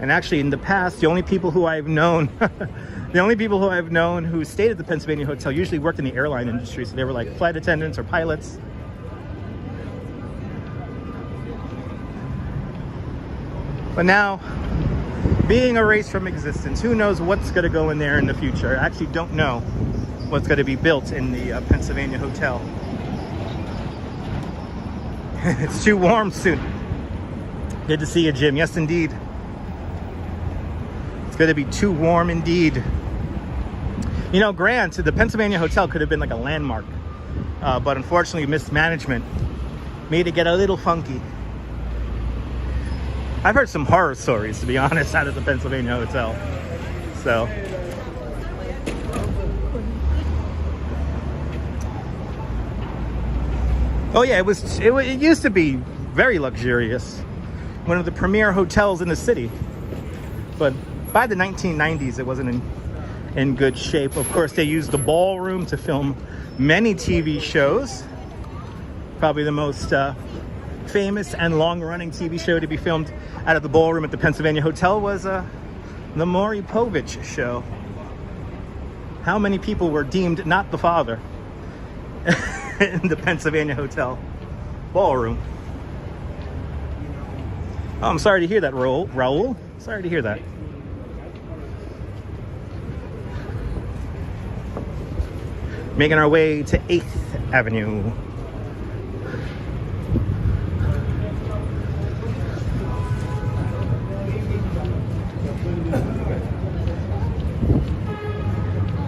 And actually in the past, the only people who I've known who stayed at the Pennsylvania Hotel usually worked in the airline industry. So they were like flight attendants or pilots. But now, being erased from existence, who knows what's going to go in there in the future? I actually don't know what's going to be built in the Pennsylvania Hotel. It's too warm soon. Good to see you, Jim. Yes, indeed. It's going to be too warm indeed. You know, granted, the Pennsylvania Hotel could have been like a landmark, but unfortunately mismanagement made it get a little funky. I've heard some horror stories, to be honest, out of the Pennsylvania Hotel. So. Oh yeah, it used to be very luxurious. One of the premier hotels in the city. But by the 1990s, it wasn't in good shape. Of course, they used the ballroom to film many TV shows. Probably the most famous and long-running TV show to be filmed out of the ballroom at the Pennsylvania Hotel was the Maury Povich show. How many people were deemed not the father in the Pennsylvania Hotel ballroom? Oh, I'm sorry to hear that, Raul. Sorry to hear that. Making our way to 8th Avenue.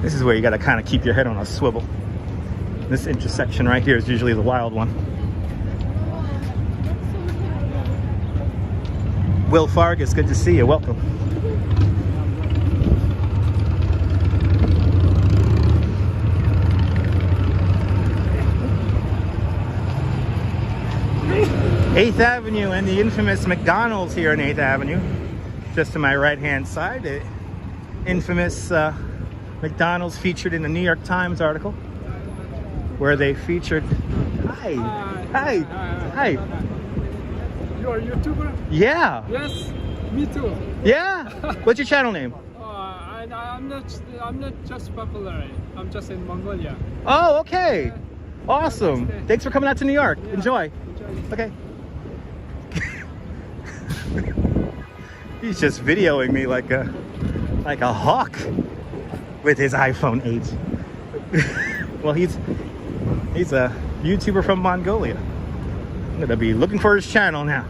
This is where you gotta kind of keep your head on a swivel. This intersection right here is usually the wild one. Will Fargus, good to see you. Welcome. Eighth Avenue and the infamous McDonald's here on 8th Avenue. Just to my right-hand side, the infamous McDonald's featured in the New York Times article where they featured... Hi. You are a YouTuber? Yeah. Yes, me too. Yeah? What's your channel name? I'm not just popular. I'm just in Mongolia. Oh, okay. Awesome. Thanks for coming out to New York. Yeah. Enjoy. Okay. He's just videoing me like a hawk with his iPhone 8. Well, he's a YouTuber from Mongolia. I'm gonna be looking for his channel now.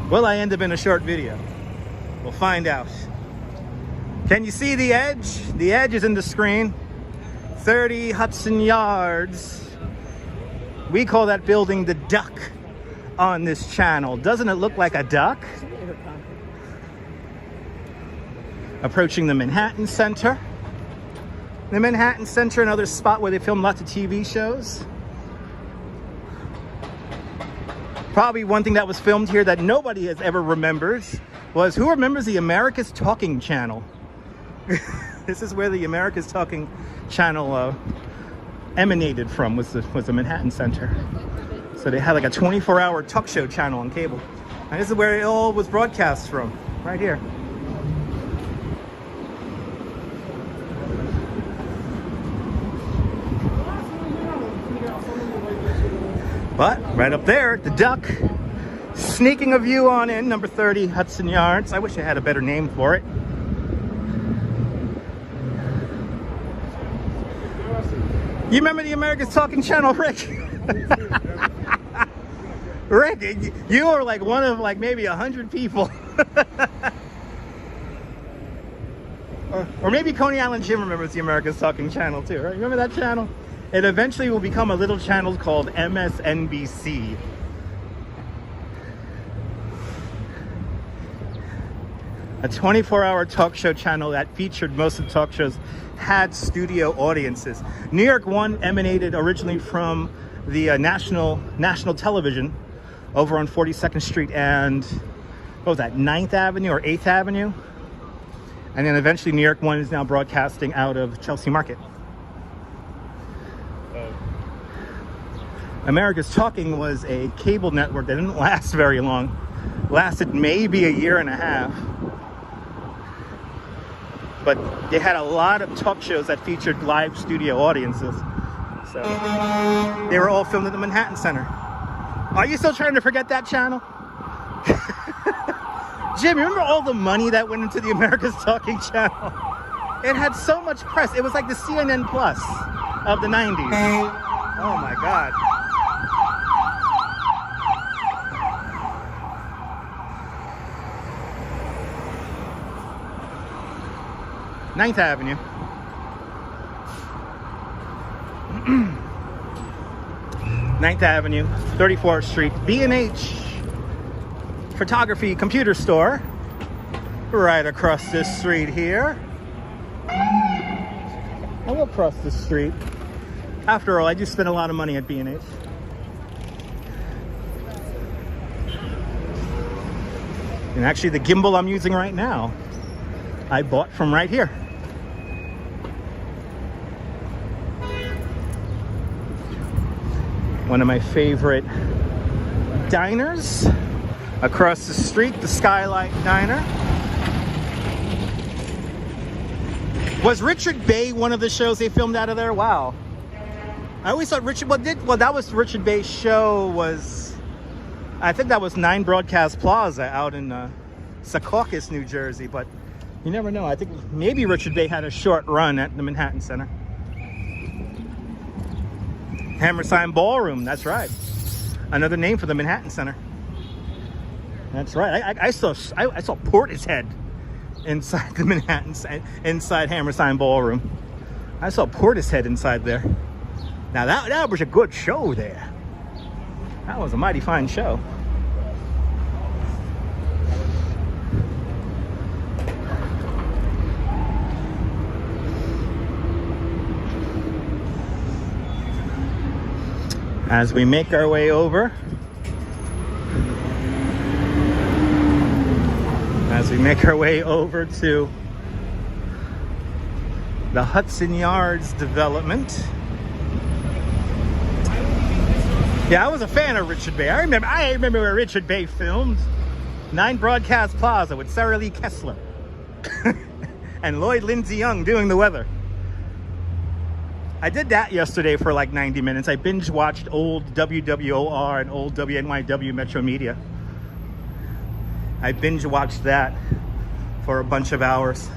Will I end up in a short video? We'll find out. Can you see the edge? The edge is in the screen. 30 Hudson Yards. We call that building the Duck on this channel. Doesn't it look like a duck? Approaching the Manhattan Center. The Manhattan Center, another spot where they film lots of TV shows. Probably one thing that was filmed here that nobody has ever remembered was, who remembers the America's Talking channel? This is where the America's Talking channel emanated from, was the Manhattan Center. So they had like a 24-hour talk show channel on cable. And this is where it all was broadcast from, right here. But right up there, the duck, sneaking a view on in, number 30 Hudson Yards. I wish I had a better name for it. You remember the America's Talking Channel, Rick? Rick, you were like one of like maybe 100 people. or maybe Coney Island Jim remembers the America's Talking Channel too, right? Remember that channel? It eventually will become a little channel called MSNBC. A 24-hour talk show channel that featured most of the talk shows had studio audiences. New York One emanated originally from the national television over on 42nd Street and what was that, 9th Avenue or 8th Avenue? And then eventually New York One is now broadcasting out of Chelsea Market. America's Talking was a cable network that didn't last very long. Lasted maybe a year and a half. But they had a lot of talk shows that featured live studio audiences. So they were all filmed at the Manhattan Center. Are you still trying to forget that channel? Jim, remember all the money that went into the America's Talking Channel? It had so much press. It was like the CNN Plus of the 90s. Oh my God. Ninth Avenue. 9th Avenue, 34th Street, B&H Photography Computer Store, right across this street here. I will cross the street. After all, I do spend a lot of money at B&H. And actually, the gimbal I'm using right now, I bought from right here. One of my favorite diners across the street, the Skylight Diner. Was Richard Bay one of the shows they filmed out of there? Wow. I always thought that was Richard Bay's show was, I think that was 9 Broadcast Plaza out in Secaucus, New Jersey, but you never know. I think maybe Richard Bay had a short run at the Manhattan Center. Hammerstein Ballroom, that's right. Another name for the Manhattan Center. That's right. I saw Portishead inside the inside Hammerstein Ballroom. I saw Portishead inside there. Now that was a good show there. That was a mighty fine show. As we make our way over, to the Hudson Yards development. Yeah, I was a fan of Richard Bay. I remember where Richard Bay filmed 9 Broadcast Plaza with Sarah Lee Kessler and Lloyd Lindsay Young doing the weather. I did that yesterday for like 90 minutes. I binge watched old WWOR and old WNYW Metro Media. I binge watched that for a bunch of hours.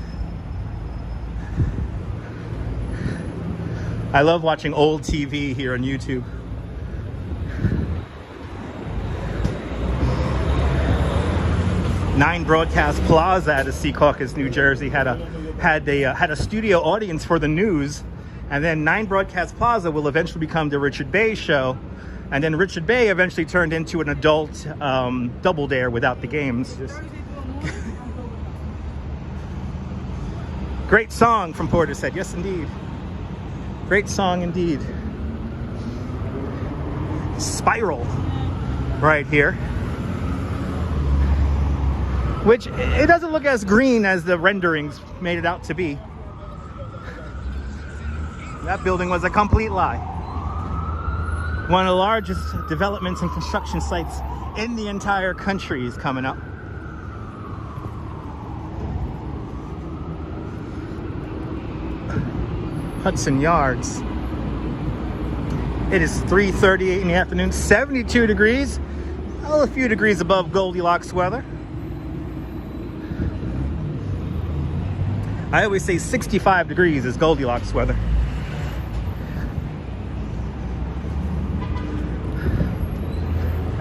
I love watching old TV here on YouTube. Nine Broadcast Plaza at Secaucus, New Jersey had a studio audience for the news. And then 9 Broadcast Plaza will eventually become the Richard Bay show. And then Richard Bay eventually turned into an adult Double Dare without the games. Great song from Portishead. Yes, indeed. Great song indeed. Spiral right here. Which, it doesn't look as green as the renderings made it out to be. That building was a complete lie. One of the largest developments and construction sites in the entire country is coming up. Hudson Yards. It is 3:38 in the afternoon, 72 degrees, a few degrees above Goldilocks weather. I always say 65 degrees is Goldilocks weather.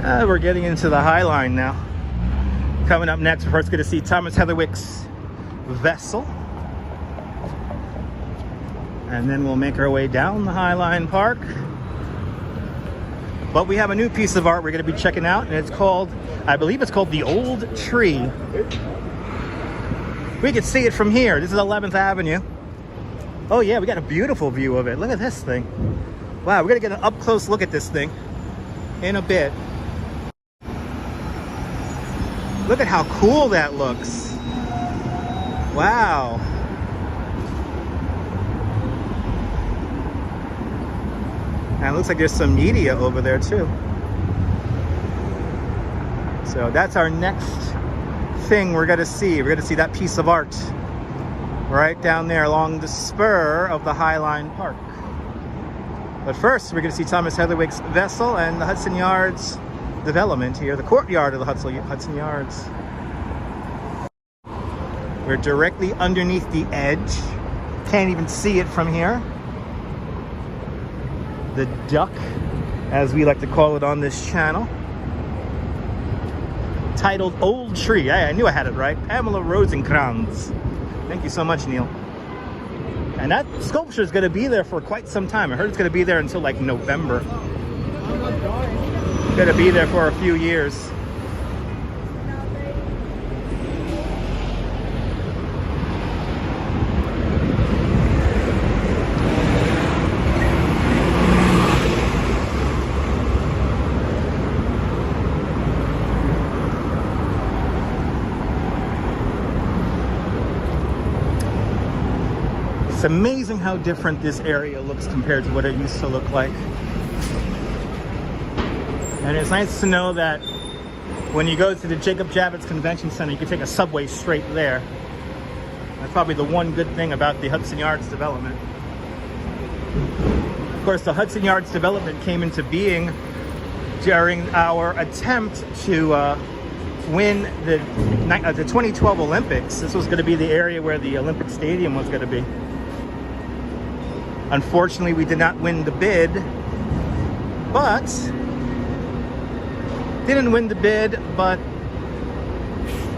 We're getting into the High Line now. Coming up next, we're first going to see Thomas Heatherwick's Vessel. And then we'll make our way down the High Line Park. But we have a new piece of art we're going to be checking out, and it's called, I believe it's called The Old Tree. We can see it from here. This is 11th Avenue. Oh yeah, we got a beautiful view of it. Look at this thing. Wow, we're going to get an up-close look at this thing in a bit. Look at how cool that looks. Wow. And it looks like there's some media over there too. So that's our next thing we're gonna see. We're gonna see that piece of art right down there along the spur of the High Line Park. But first, we're gonna see Thomas Heatherwick's Vessel and the Hudson Yards development here, the courtyard of the Hudson Yards. We're directly underneath the edge. Can't even see it from here. The duck, as we like to call it on this channel, titled Old Tree. I knew I had it right. Pamela Rosenkrantz. Thank you so much, Neil. And that sculpture is going to be there for quite some time. I heard it's going to be there until like November. It's going to be there for a few years. It's amazing how different this area looks compared to what it used to look like. And it's nice to know that when you go to the Jacob Javits Convention Center, you can take a subway straight there. That's probably the one good thing about the Hudson Yards development. Of course, the Hudson Yards development came into being during our attempt to win the 2012 Olympics. This was going to be the area where the Olympic Stadium was going to be. Unfortunately, we did not win the bid, but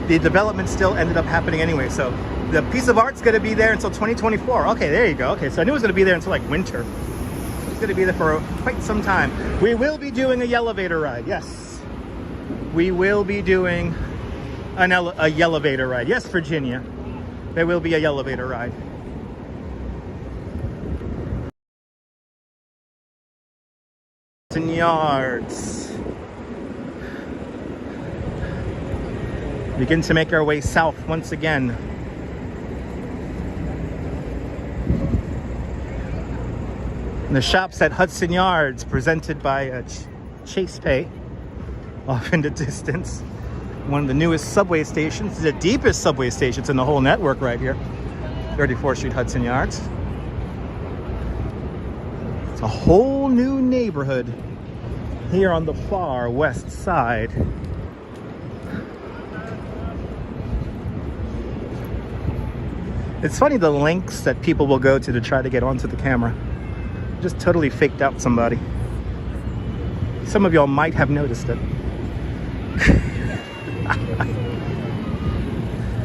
the development still ended up happening anyway. So the piece of art's going to be there until 2024. Okay, there you go. Okay, so I knew it was going to be there until like winter. It's going to be there for quite some time. We will be doing a elevator ride. Yes, we will be doing a elevator ride. Yes, Virginia, there will be a elevator ride. Hudson Yards. Begin to make our way south once again. And the shops at Hudson Yards, presented by Chase Pay, off in the distance. One of the newest subway stations, the deepest subway stations in the whole network right here. 34th Street, Hudson Yards. It's a whole new neighborhood here on the far west side. It's funny the lengths that people will go to try to get onto the camera. Just totally faked out somebody. Some of y'all might have noticed it.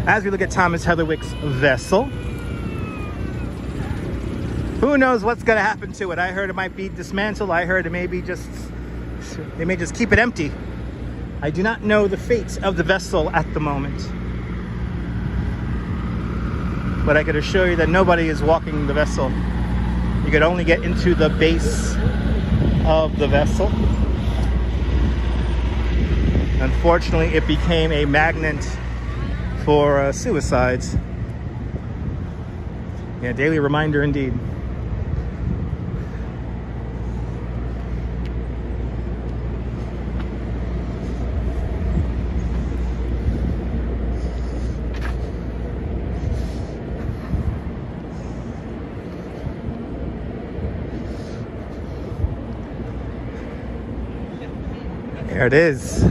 As we look at Thomas Heatherwick's Vessel, who knows what's going to happen to it? I heard it might be dismantled. I heard it may be they may just keep it empty. I do not know the fate of the vessel at the moment. But I could assure you that nobody is walking the vessel. You could only get into the base of the vessel. Unfortunately, it became a magnet for suicides. Yeah, daily reminder indeed. There it is.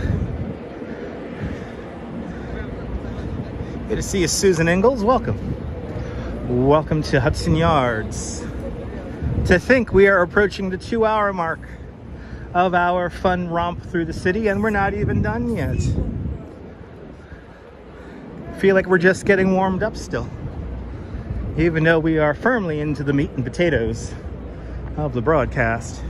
Good to see you, Susan Ingalls. Welcome. Welcome to Hudson Yards. To think we are approaching the 2-hour mark of our fun romp through the city, and we're not even done yet. Feel like we're just getting warmed up still, even though we are firmly into the meat and potatoes of the broadcast.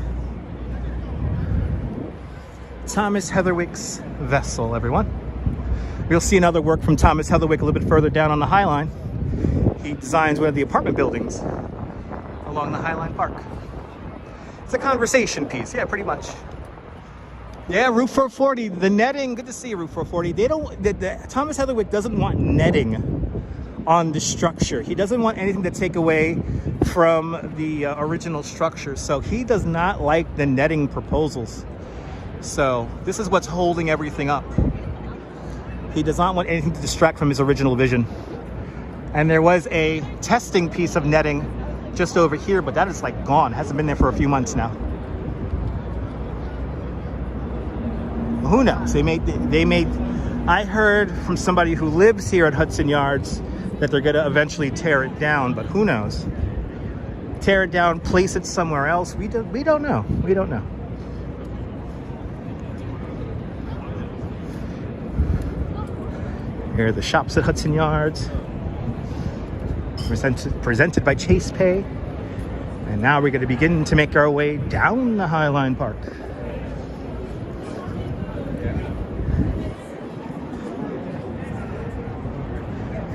Thomas Heatherwick's vessel, everyone. You'll see another work from Thomas Heatherwick a little bit further down on the High Line. He designs one of the apartment buildings along the High Line Park. It's a conversation piece, yeah, pretty much. Yeah, Route 440, the netting, good to see you, Route 440. They don't, Thomas Heatherwick doesn't want netting on the structure. He doesn't want anything to take away from the original structure. So he does not like the netting proposals. So this is what's holding everything up. He does not want anything to distract from his original vision. And there was a testing piece of netting just over here, but that is like gone. Hasn't been there for a few months now. Well, who knows? They made. I heard from somebody who lives here at Hudson Yards that they're gonna eventually tear it down, but who knows? Tear it down, place it somewhere else. We don't know. We don't know. Here are the shops at Hudson Yards. Presented by Chase Pay. And now we're going to begin to make our way down the High Line Park.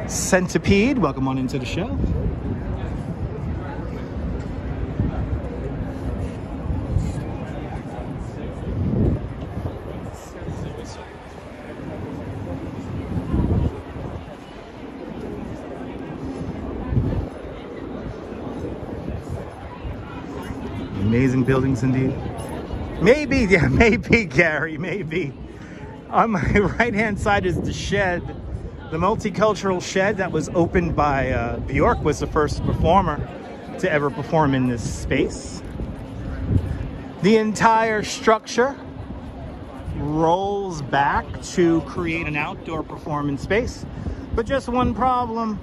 Centipede, welcome on into the show. Amazing buildings indeed. Maybe, yeah, maybe, Gary, maybe. On my right-hand side is the shed. The multicultural shed that was opened by Bjork was the first performer to ever perform in this space. The entire structure rolls back to create an outdoor performance space. But just one problem.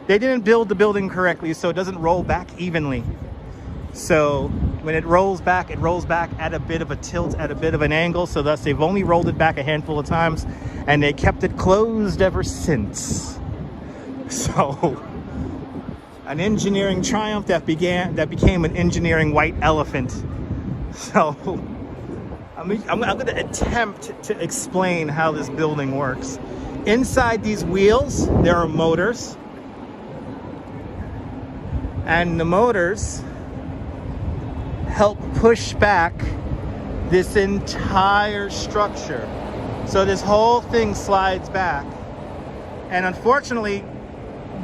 They didn't build the building correctly, so it doesn't roll back evenly. So when it rolls back at a bit of a tilt, at a bit of an angle. So thus they've only rolled it back a handful of times and they kept it closed ever since. So an engineering triumph that became an engineering white elephant. So I'm going to attempt to explain how this building works. Inside these wheels, there are motors. And the motors help push back this entire structure. So this whole thing slides back. And unfortunately,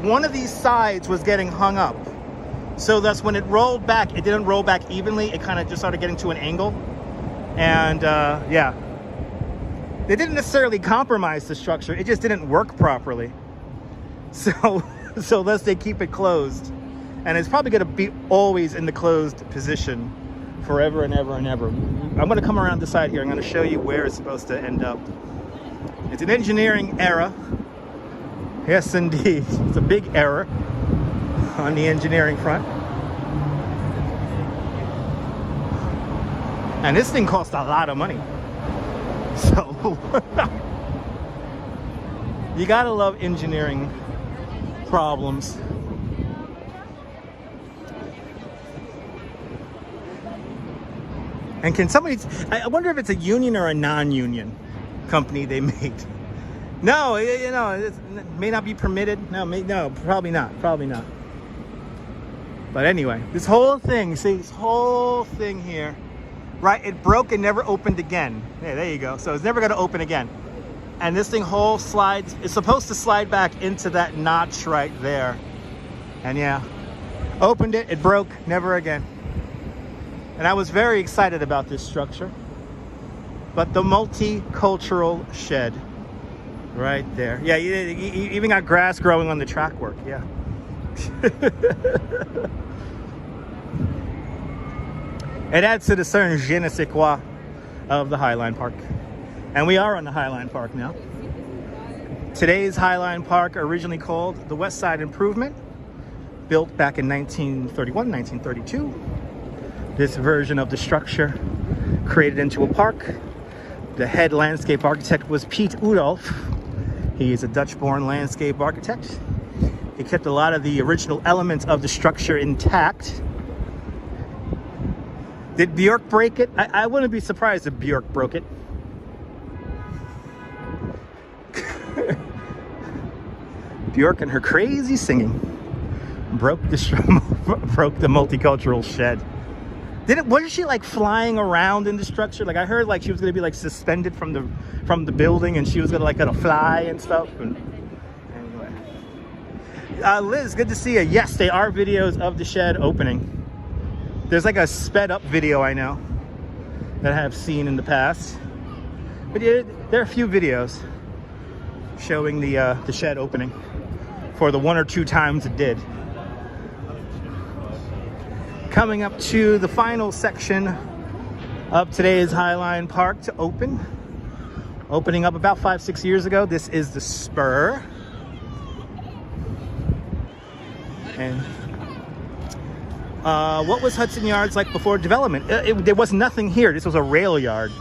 one of these sides was getting hung up. So thus when it rolled back, it didn't roll back evenly. It kind of just started getting to an angle. And yeah, they didn't necessarily compromise the structure. It just didn't work properly. So thus they keep it closed. And it's probably going to be always in the closed position forever and ever and ever. I'm going to come around the side here. I'm going to show you where it's supposed to end up. It's an engineering error. Yes, indeed. It's a big error on the engineering front. And this thing cost a lot of money. So you got to love engineering problems. And can somebody, I wonder if it's a union or a non-union company they made. No, you know, it may not be permitted. No, probably not. But anyway, this whole thing, see, this whole thing here, right? It broke and never opened again. Yeah, there you go. So it's never going to open again. And this thing whole slides, it's supposed to slide back into that notch right there. And yeah, opened it, it broke, never again. And I was very excited about this structure. But the multicultural shed right there. Yeah, you even got grass growing on the track work, yeah. It adds to the certain je ne sais quoi of the Highline Park. And we are on the Highline Park now. Today's Highline Park, originally called the West Side Improvement, built back in 1931, 1932. This version of the structure created into a park. The head landscape architect was Piet Oudolf. He is a Dutch-born landscape architect. He kept a lot of the original elements of the structure intact. Did Bjork break it? I wouldn't be surprised if Bjork broke it. Bjork and her crazy singing broke the multicultural shed. Wasn't she like flying around in the structure? Like I heard like she was gonna be like suspended from the building and she was gonna fly and stuff. And anyway. Liz, good to see you. Yes, they are videos of the shed opening. There's like a sped up video I know that I have seen in the past. But yeah, there are a few videos showing the shed opening for the 1 or 2 times it did. Coming up to the final section of today's Highline Park to open. Opening up about 5-6 years ago. This is the Spur. And what was Hudson Yards like before development? There was nothing here. This was a rail yard.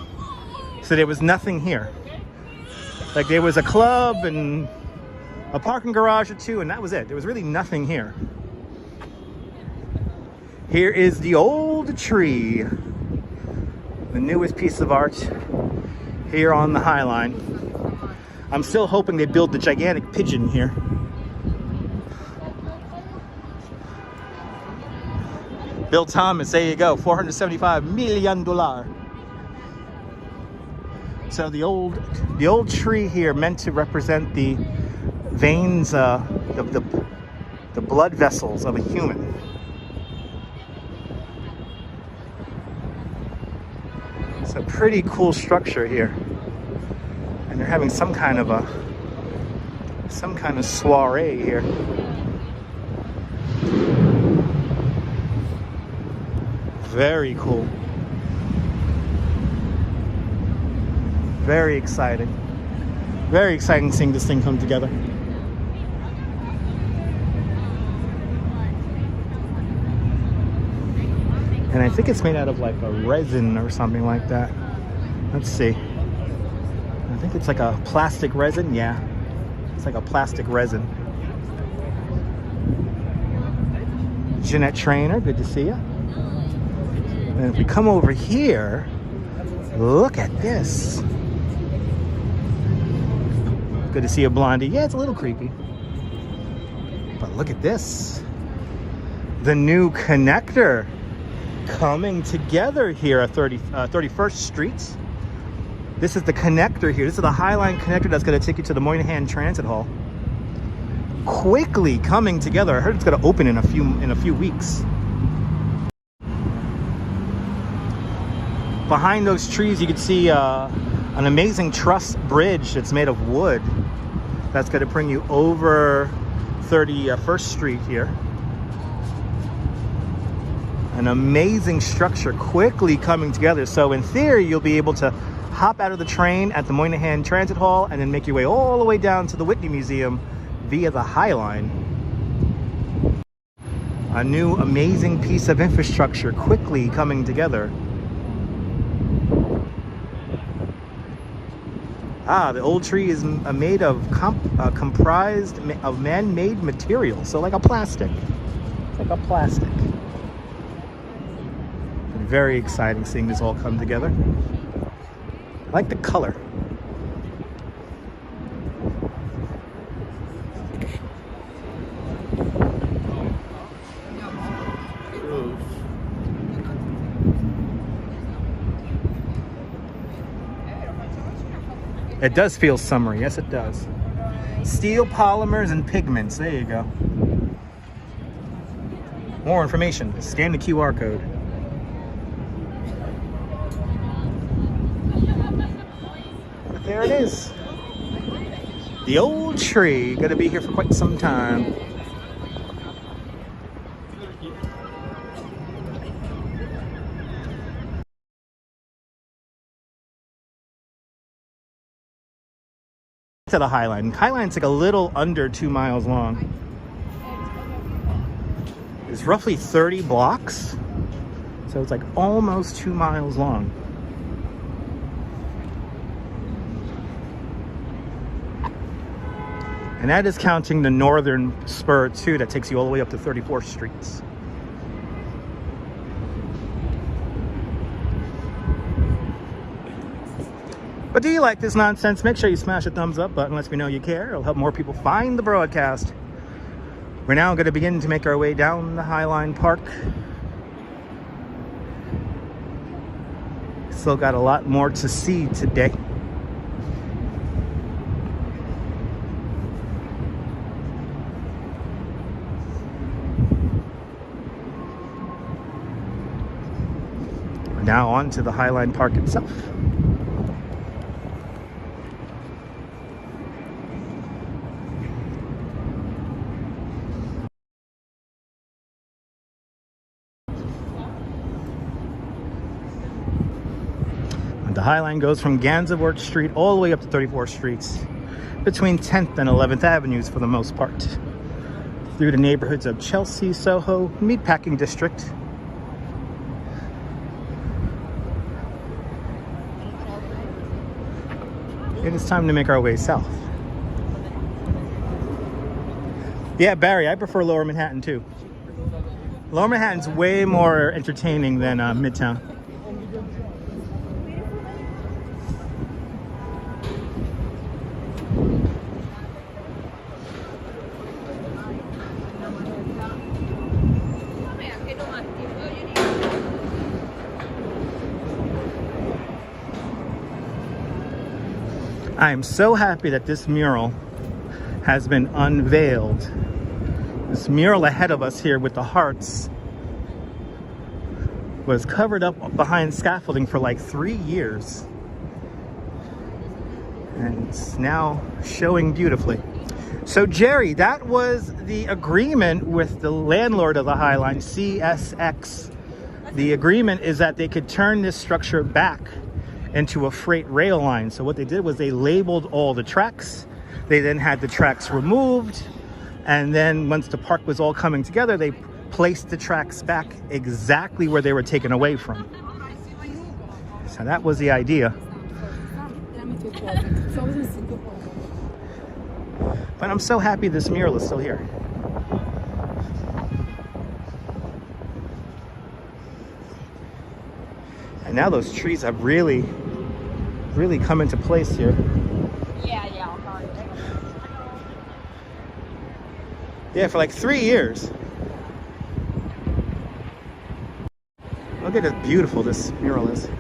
So there was nothing here. Like there was a club and a parking garage or 2, and that was it. There was really nothing here. Here is the old tree, the newest piece of art here on the Highline. I'm still hoping they build the gigantic pigeon here. Bill Thomas, there you go, $475 million. So the old tree here meant to represent the veins, the blood vessels of a human. It's a pretty cool structure here, and they're having some kind of soiree here. Very cool. Very exciting. Very exciting seeing this thing come together. And I think it's made out of like a resin or something like that. Let's see. I think it's like a plastic resin. Yeah, it's like a plastic resin. Jeanette Trainer, good to see you. And if we come over here, look at this. Good to see you, Blondie. Yeah, it's a little creepy. But look at this. The new connector coming together here at 31st Street. This is the connector here. This is the Highline connector that's going to take you to the Moynihan Transit Hall. Quickly coming together. I heard it's going to open in a few weeks. Behind those trees, you can see an amazing truss bridge that's made of wood. That's going to bring you over 31st Street here. An amazing structure quickly coming together. So in theory, you'll be able to hop out of the train at the Moynihan Transit Hall and then make your way all the way down to the Whitney Museum via the Highline. A new amazing piece of infrastructure quickly coming together. The old tree is made of comprised of man-made material, so like a plastic. Like a plastic. Very exciting seeing this all come together. I like the color. It does feel summery, yes it does. Steel polymers and pigments, there you go. More information, scan the QR code. But there it is. The old tree, gonna be here for quite some time. To the High Line. High Line's like a little under 2 miles long. It's roughly 30 blocks. So it's like almost 2 miles long. And that is counting the northern spur too, that takes you all the way up to 34th Street. But do you like this nonsense? Make sure you smash the thumbs up button, lets me know you care. It'll help more people find the broadcast. We're now going to begin to make our way down the High Line Park. Still got a lot more to see today. We're now on to the High Line Park itself. The High Line goes from Gansevoort Street all the way up to 34th Street, between 10th and 11th Avenues for the most part, through the neighborhoods of Chelsea, Soho, Meatpacking District, it is time to make our way south. Yeah, Barry, I prefer Lower Manhattan too. Lower Manhattan's way more entertaining than Midtown. I am so happy that this mural has been unveiled. This mural ahead of us here with the hearts was covered up behind scaffolding for like 3 years. And it's now showing beautifully. So Jerry, that was the agreement with the landlord of the High Line, CSX. The agreement is that they could turn this structure back into a freight rail line. So what they did was they labeled all the tracks. They then had the tracks removed. And then once the park was all coming together, they placed the tracks back exactly where they were taken away from. So that was the idea. But I'm so happy this mural is still here. And now those trees have really come into place here. Yeah, for like 3 years. Look at how beautiful this mural is. Can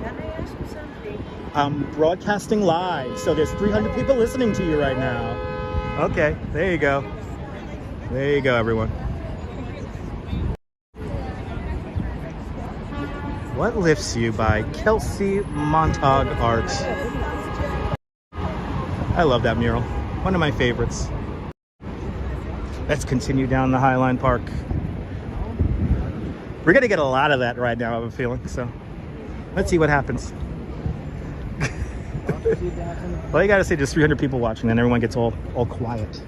I ask you something? I'm broadcasting live, so there's 300 people listening to you right now. Okay, there you go. There you go, everyone. What Lifts You by Kelsey Montague Art. I love that mural. One of my favorites. Let's continue down the High Line Park. We're gonna get a lot of that right now, I have a feeling, so let's see what happens. Well, you gotta say there's 300 people watching, then everyone gets all quiet.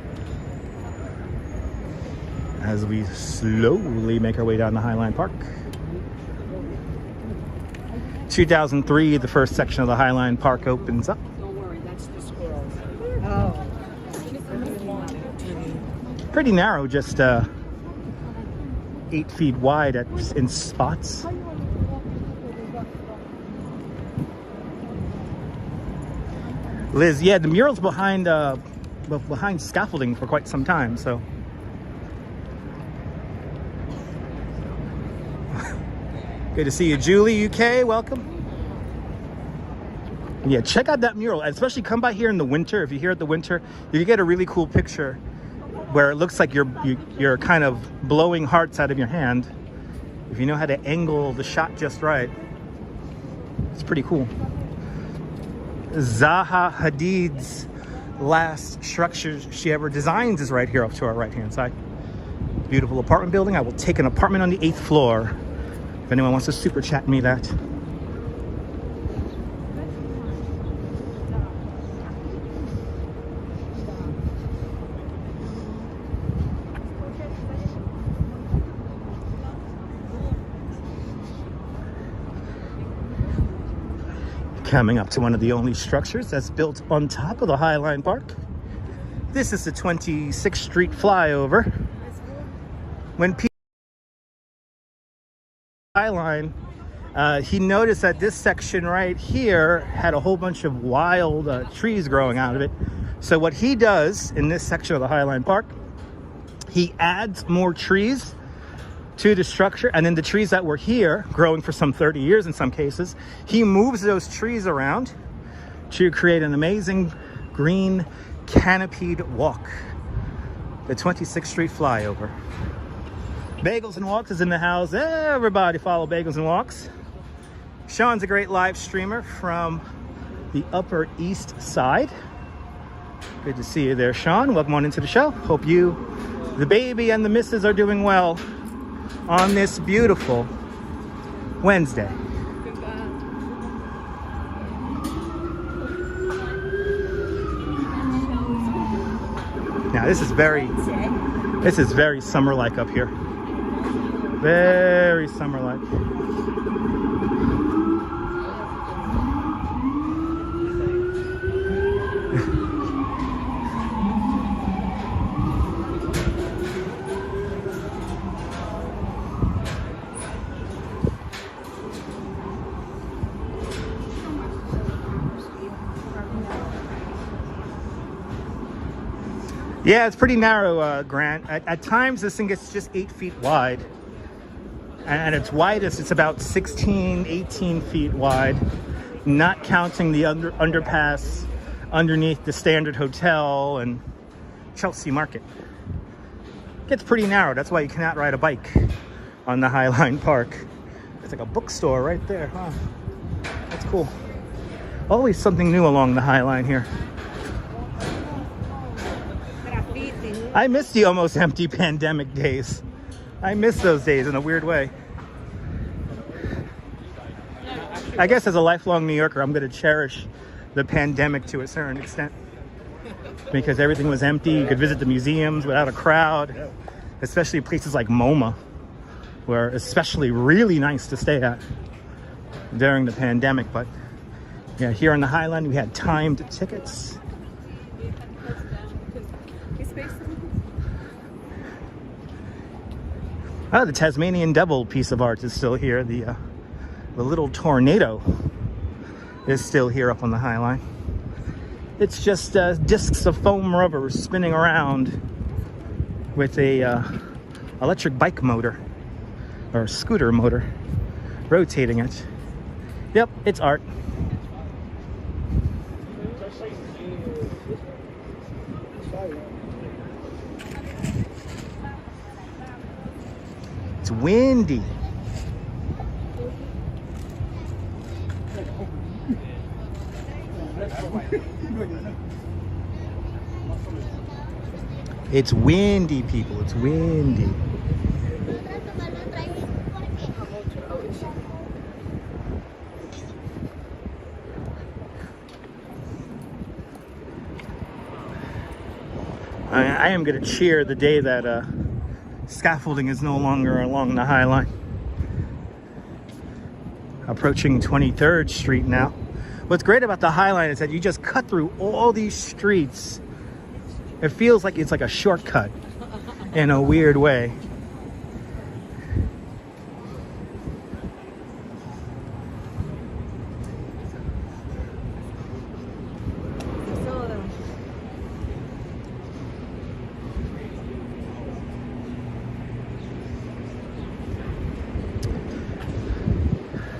As we slowly make our way down the High Line Park. 2003, the first section of the High Line Park opens up. Don't worry, that's the squirrels. Oh. Pretty narrow, just 8 feet wide in spots. Liz, yeah, the mural's behind scaffolding for quite some time, so. Good to see you, Julie, UK, welcome. Yeah, check out that mural, especially come by here in the winter. If you're here at the winter, you get a really cool picture where it looks like you're kind of blowing hearts out of your hand. If you know how to angle the shot just right, it's pretty cool. Zaha Hadid's last structure she ever designed is right here up to our right-hand side. Beautiful apartment building. I will take an apartment on the 8th floor. If anyone wants to super chat me that. Coming up to one of the only structures that's built on top of the High Line Park. This is the 26th Street flyover. When people High Line, he noticed that this section right here had a whole bunch of wild trees growing out of it. So what he does in this section of the High Line Park, he adds more trees to the structure, and then the trees that were here, growing for some 30 years in some cases, he moves those trees around to create an amazing green canopied walk. The 26th Street flyover. Bagels and Walks is in the house. Everybody follow Bagels and Walks. Sean's a great live streamer from the Upper East Side. Good to see you there, Sean. Welcome on into the show. Hope you, the baby, and the missus are doing well on this beautiful Wednesday. Now this is very summer-like up here. Very summer-like. Yeah, it's pretty narrow, Grant. At times, this thing gets just 8 feet wide. And at its widest, it's about 16, 18 feet wide, not counting the underpass underneath the Standard Hotel and Chelsea Market. It gets pretty narrow. That's why you cannot ride a bike on the High Line Park. It's like a bookstore right there, huh? That's cool. Always something new along the High Line here. I miss the almost empty pandemic days. I miss those days in a weird way. I guess as a lifelong New Yorker, I'm going to cherish the pandemic to a certain extent. Because everything was empty. You could visit the museums without a crowd. Especially places like MoMA, were especially really nice to stay at during the pandemic. But yeah, here on the High Line, we had timed tickets. Oh, the Tasmanian Devil piece of art is still here. The little tornado is still here up on the High Line. It's just discs of foam rubber spinning around with a electric bike motor or scooter motor rotating it. Yep, it's art. It's windy. It's windy, people. It's windy. I am going to cheer the day that scaffolding is no longer along the High Line. Approaching 23rd Street now. What's great about the High Line is that you just cut through all these streets. It feels like it's like a shortcut in a weird way.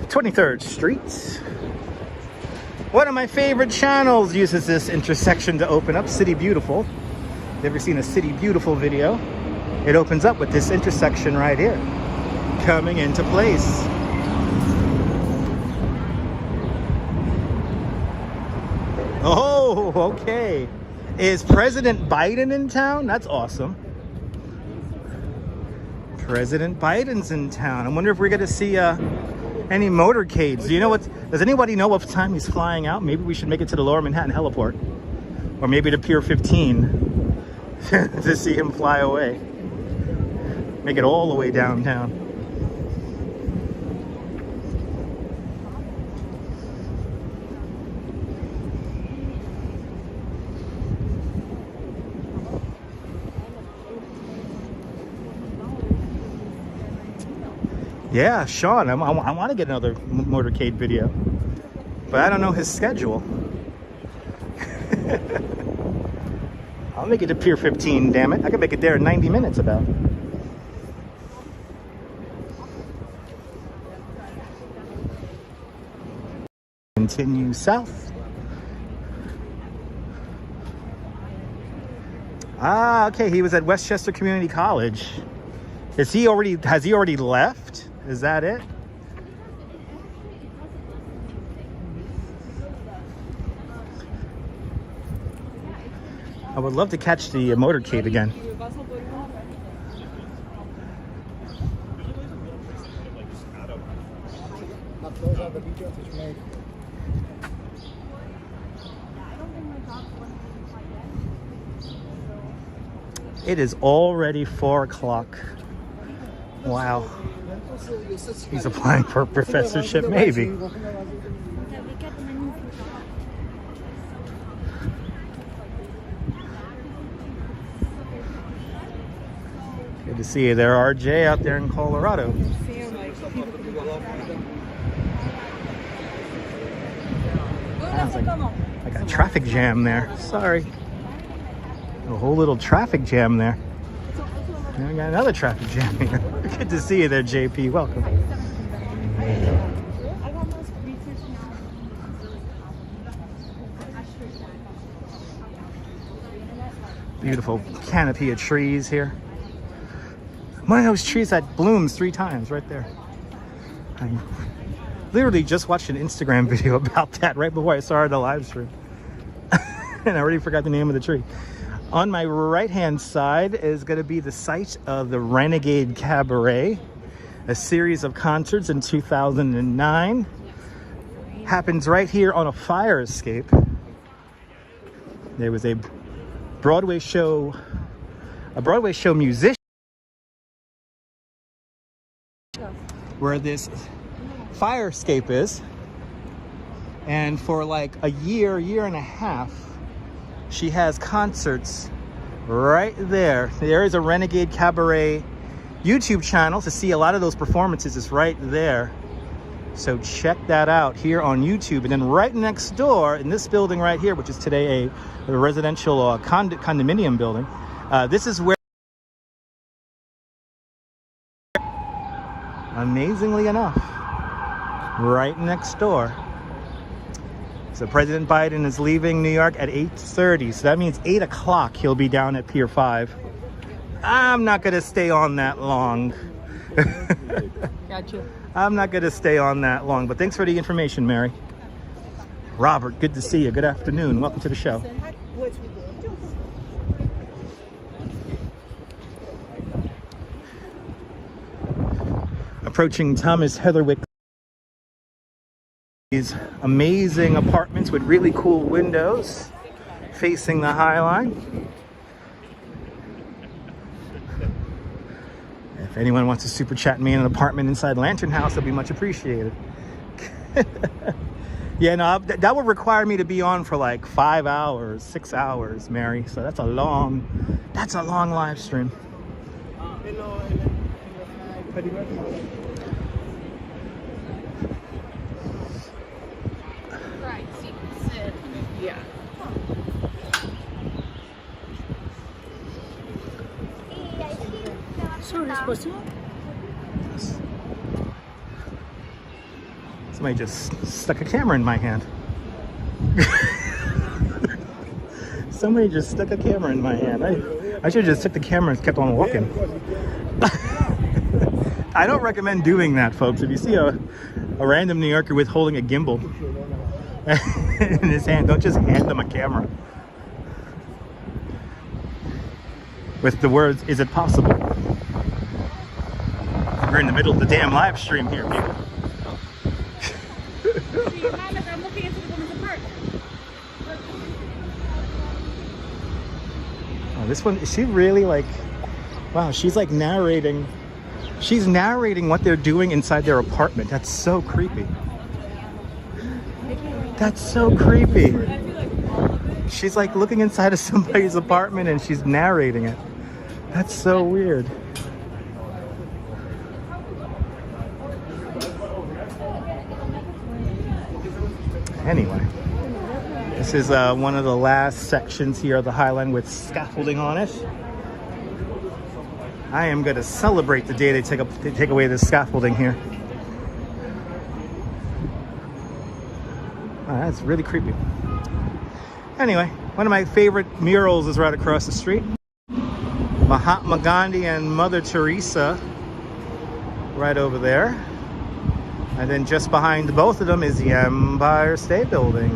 (23rd Street). One of my favorite channels uses this intersection to open up, City Beautiful. You ever seen a City Beautiful video? It opens up with this intersection right here, coming into place. Oh, okay. Is President Biden in town? That's awesome. President Biden's in town. I wonder if we're going to see any motorcades. Do you know what? Does anybody know what time he's flying out? Maybe we should make it to the Lower Manhattan Heliport, or maybe to Pier 15 to see him fly away. Make it all the way downtown. Yeah, Sean, I want to get another motorcade video, but I don't know his schedule. I'll make it to Pier 15, damn it. I can make it there in 90 minutes about. Continue south. Ah, okay, he was at Westchester Community College. Has he already left? Is that it? I would love to catch the motorcade again. It is already 4 o'clock. Wow. He's applying for a professorship, maybe. Good to see you there, RJ, out there in Colorado. I got a traffic jam there. Sorry. A whole little traffic jam there. And I got another traffic jam here. Good to see you there, JP. Welcome. Beautiful canopy of trees here. One of those trees that blooms 3 times right there. I literally just watched an Instagram video about that right before I started the live stream. And I already forgot the name of the tree. On my right-hand side is going to be the site of the Renegade Cabaret, a series of concerts in 2009. Happens right here on a fire escape. There was a Broadway show musician where this fire escape is, and for like a year and a half, she has concerts right there. There is a Renegade Cabaret YouTube channel to see a lot of those performances. Is right there. So check that out here on YouTube. And then right next door in this building right here, which is today a residential condominium building, this is where, amazingly enough, right next door. So President Biden is leaving New York at 8:30. So that means 8 o'clock he'll be down at Pier 5. I'm not going to stay on that long. Gotcha. I'm not going to stay on that long. But thanks for the information, Mary. Robert, good to see you. Good afternoon. Welcome to the show. Approaching Thomas Heatherwick. These amazing apartments with really cool windows facing the High Line. If anyone wants to super chat me in an apartment inside Lantern House, it'll be much appreciated. Yeah, no, that would require me to be on for like 5 hours, 6 hours, Mary. So that's a long live stream. Right, so you can sit. Yeah. Sorry, it's possible? Somebody just stuck a camera in my hand. Somebody just stuck a camera in my hand. I should have just took the camera and kept on walking. I don't recommend doing that, folks. If you see a random New Yorker with holding a gimbal in his hand, don't just hand them a camera with the words, "Is it possible?" We're in the middle of the damn live stream here, people. I'm looking into the woman's apartment. Oh, this one, is she really like, wow, she's like narrating. She's narrating what they're doing inside their apartment. That's so creepy. That's so creepy. She's like looking inside of somebody's apartment and she's narrating it. That's so weird. Anyway, this is one of the last sections here of the High Line with scaffolding on it. I am going to celebrate the day they take away this scaffolding here. Oh, that's really creepy. Anyway, one of my favorite murals is right across the street. Mahatma Gandhi and Mother Teresa right over there. And then just behind both of them is the Empire State Building.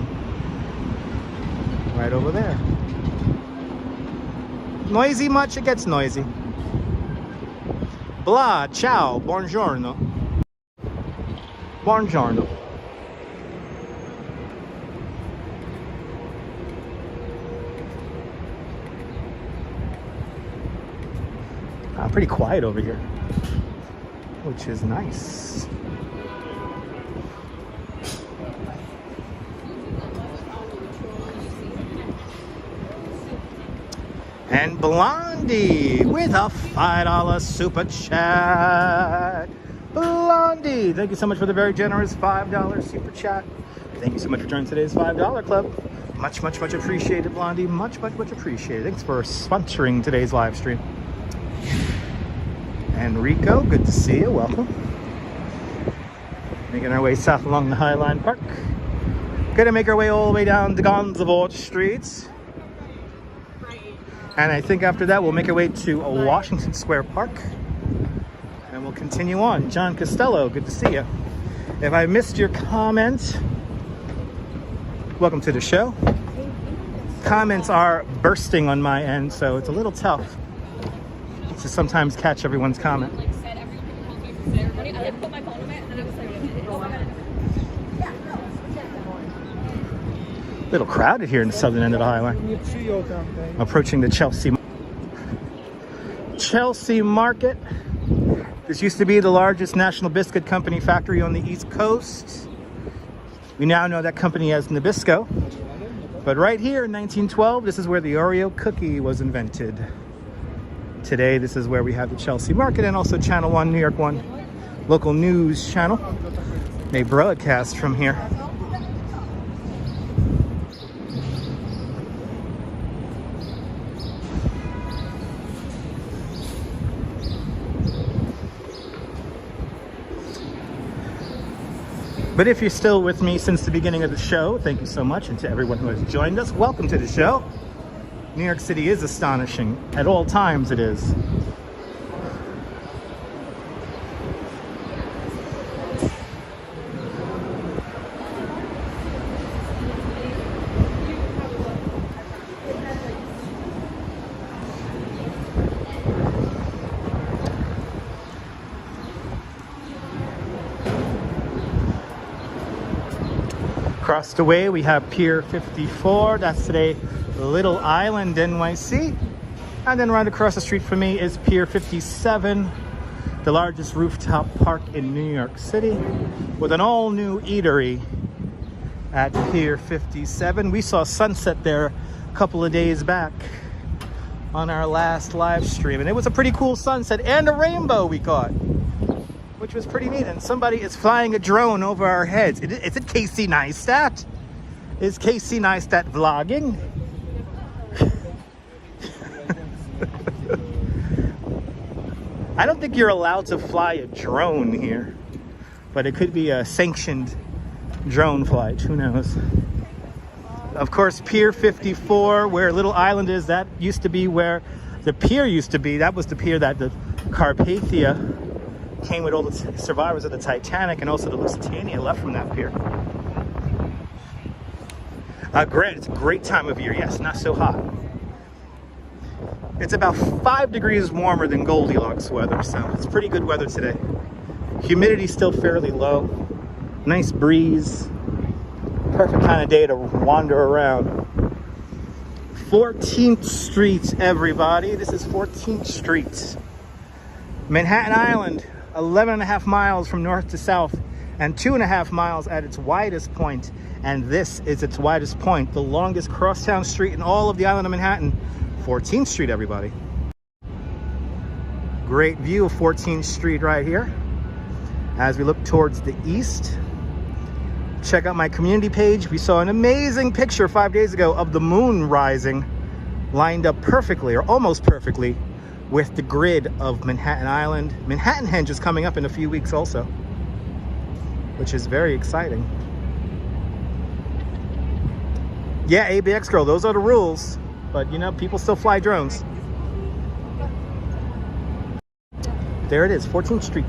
Right over there. Noisy much? It gets noisy. Blah, ciao, buongiorno. Buongiorno. Pretty quiet over here, which is nice. And Blondie with a $5 super chat. Blondie, thank you so much for the very generous $5 super chat. Thank you so much for joining today's $5 club. Much, much, much appreciated, Blondie. Much, much, much appreciated. Thanks for sponsoring today's live stream. Enrico, good to see you. Welcome. Making our way south along the High Line Park. Gonna make our way all the way down to Gansevoort Street. And I think after that we'll make our way to Washington Square Park. And we'll continue on. John Costello, good to see you. If I missed your comment, welcome to the show. Comments are bursting on my end, so it's a little tough to sometimes catch everyone's comment. Little crowded here in the southern end of the High Line. Approaching the Chelsea Market. This used to be the largest national biscuit company factory on the East Coast. We now know that company as Nabisco. But right here in 1912, this is where the Oreo cookie was invented. Today, this is where we have the Chelsea Market and also Channel 1, New York 1, local news channel. They broadcast from here. But if you're still with me since the beginning of the show, thank you so much. And to everyone who has joined us, welcome to the show. New York City is astonishing. At all times it is. Across the way we have Pier 54. That's today Little Island, NYC. And then right across the street from me is Pier 57, the largest rooftop park in New York City, with an all-new eatery at Pier 57. We saw sunset there a couple of days back on our last live stream, and it was a pretty cool sunset and a rainbow we caught, which was pretty neat. And somebody is flying a drone over our heads. Is it Casey Neistat? Is Casey Neistat vlogging? I don't think you're allowed to fly a drone here, but it could be a sanctioned drone flight. Who knows? Of course, Pier 54, where Little Island is, that used to be where the pier used to be. That was the pier that the Carpathia came with all the survivors of the Titanic, and also the Lusitania left from that pier. It's a great time of year. Yes, not so hot. It's about 5 degrees warmer than Goldilocks weather, so it's pretty good weather today. Humidity still fairly low. Nice breeze. Perfect kind of day to wander around. 14th Street, everybody. This is 14th Street. Manhattan Island, 11.5 miles from north to south, and 2.5 miles at its widest point. And this is its widest point, the longest crosstown street in all of the island of Manhattan. 14th Street, everybody. Great view of 14th Street right here as we look towards the east. check out my community page. We saw an amazing picture 5 days ago of the moon rising, lined up perfectly, or almost perfectly, with the grid of Manhattan Island. Manhattan Henge is coming up in a few weeks also, which is very exciting. Yeah, ABX girl, those are the rules. But you know, people still fly drones. There it is, 14th Street.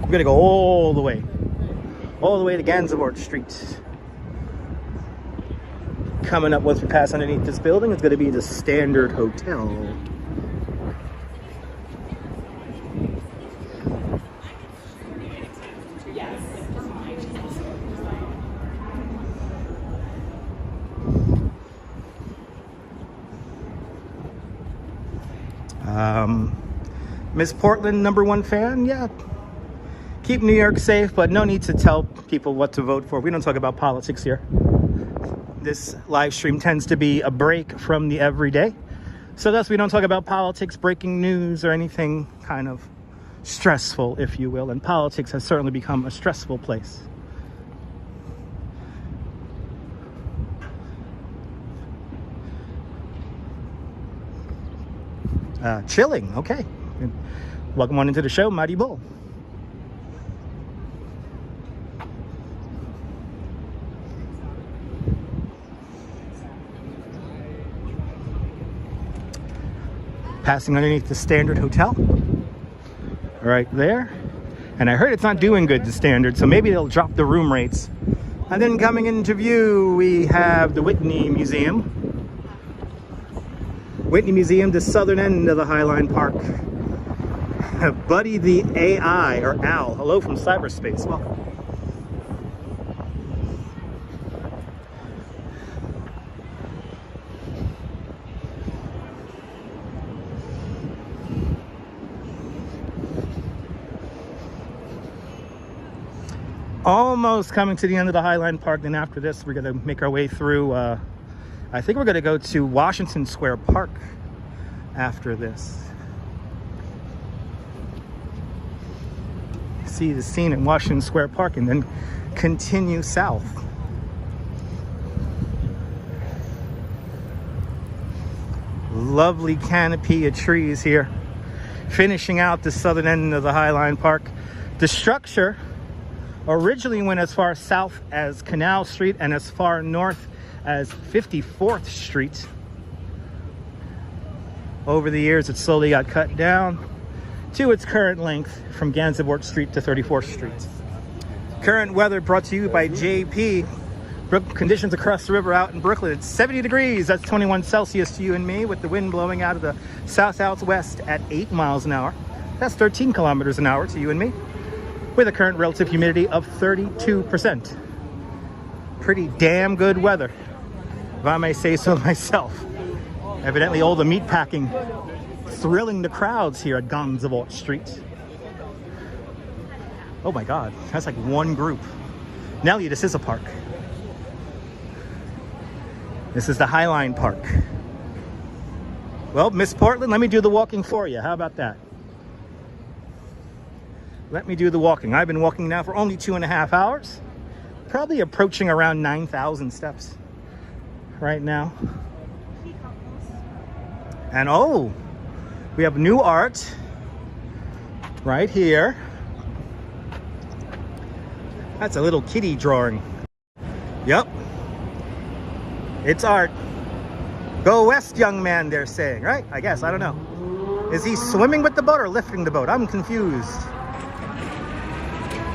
We're gonna go all the way to Gansevoort Street. Coming up once we pass underneath this building, it's gonna be the Standard Hotel. Miss Portland, #1 fan, yeah. Keep New York safe, but no need to tell people what to vote for. We don't talk about politics here. This live stream tends to be a break from the everyday. So thus we don't talk about politics, breaking news, or anything kind of stressful, if you will. And politics has certainly become a stressful place. Chilling, okay. Welcome on into the show, Mighty Bull. Passing underneath the Standard Hotel, right there. And I heard it's not doing good, the Standard, so maybe they'll drop the room rates. And then coming into view, we have the Whitney Museum. Whitney Museum, the southern end of the Highline Park. Buddy the AI, or Al, hello from cyberspace, welcome. Almost coming to the end of the Highline Park. Then after this, we're gonna make our way through, I think we're gonna go to Washington Square Park after this. See the scene at Washington Square Park and then continue south. Lovely canopy of trees here, finishing out the southern end of the Highline Park. The structure originally went as far south as Canal Street and as far north as 54th Street. Over the years, it slowly got cut down to its current length from Gansevoort Street to 34th Street. Current weather brought to you by JP. Conditions across the river out in Brooklyn. It's 70 degrees. That's 21 Celsius to you and me, with the wind blowing out of the south-southwest at 8 miles an hour. That's 13 kilometers an hour to you and me, with a current relative humidity of 32%. Pretty damn good weather, if I may say so myself. Evidently all the meat packing thrilling the crowds here at Gansevoort Street. Oh my God, that's like one group. Nelly, this is a park. This is the Highline Park. Well, Miss Portland, let me do the walking for you. How about that? Let me do the walking. I've been walking now for only 2.5 hours. Probably approaching around 9,000 steps right now. And oh, we have new art right here. That's a little kitty drawing. Yep. It's art. Go west, young man, they're saying, right? I guess, I don't know. Is he swimming with the boat or lifting the boat? I'm confused.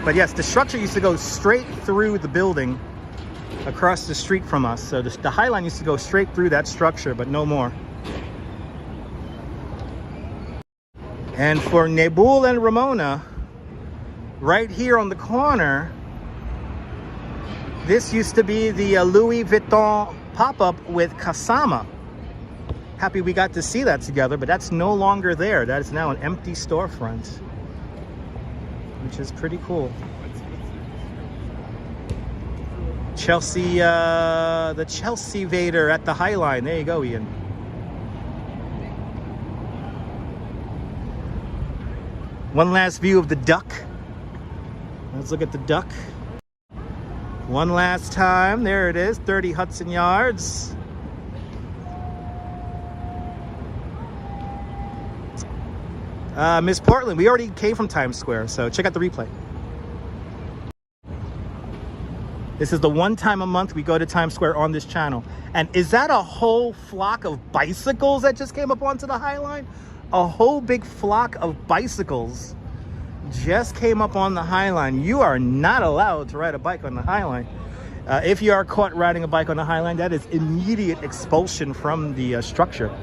But yes, the structure used to go straight through the building across the street from us. So the Highline used to go straight through that structure, but no more. And for Nebul and Ramona, right here on the corner, this used to be the Louis Vuitton pop-up with Kasama. Happy we got to see that together, but that's no longer there. That is now an empty storefront, which is pretty cool. Chelsea, the Chelsea Vader at the Highline. There you go, Ian. One last view of the duck. Let's look at the duck. One last time. There it is, 30 Hudson Yards. Miss Portland, we already came from Times Square, so check out the replay. This is the one time a month we go to Times Square on this channel. And is that a whole flock of bicycles that just came up onto the High Line? A whole big flock of bicycles just came up on the High Line. You are not allowed to ride a bike on the High Line. If you are caught riding a bike on the High Line, that is immediate expulsion from the structure.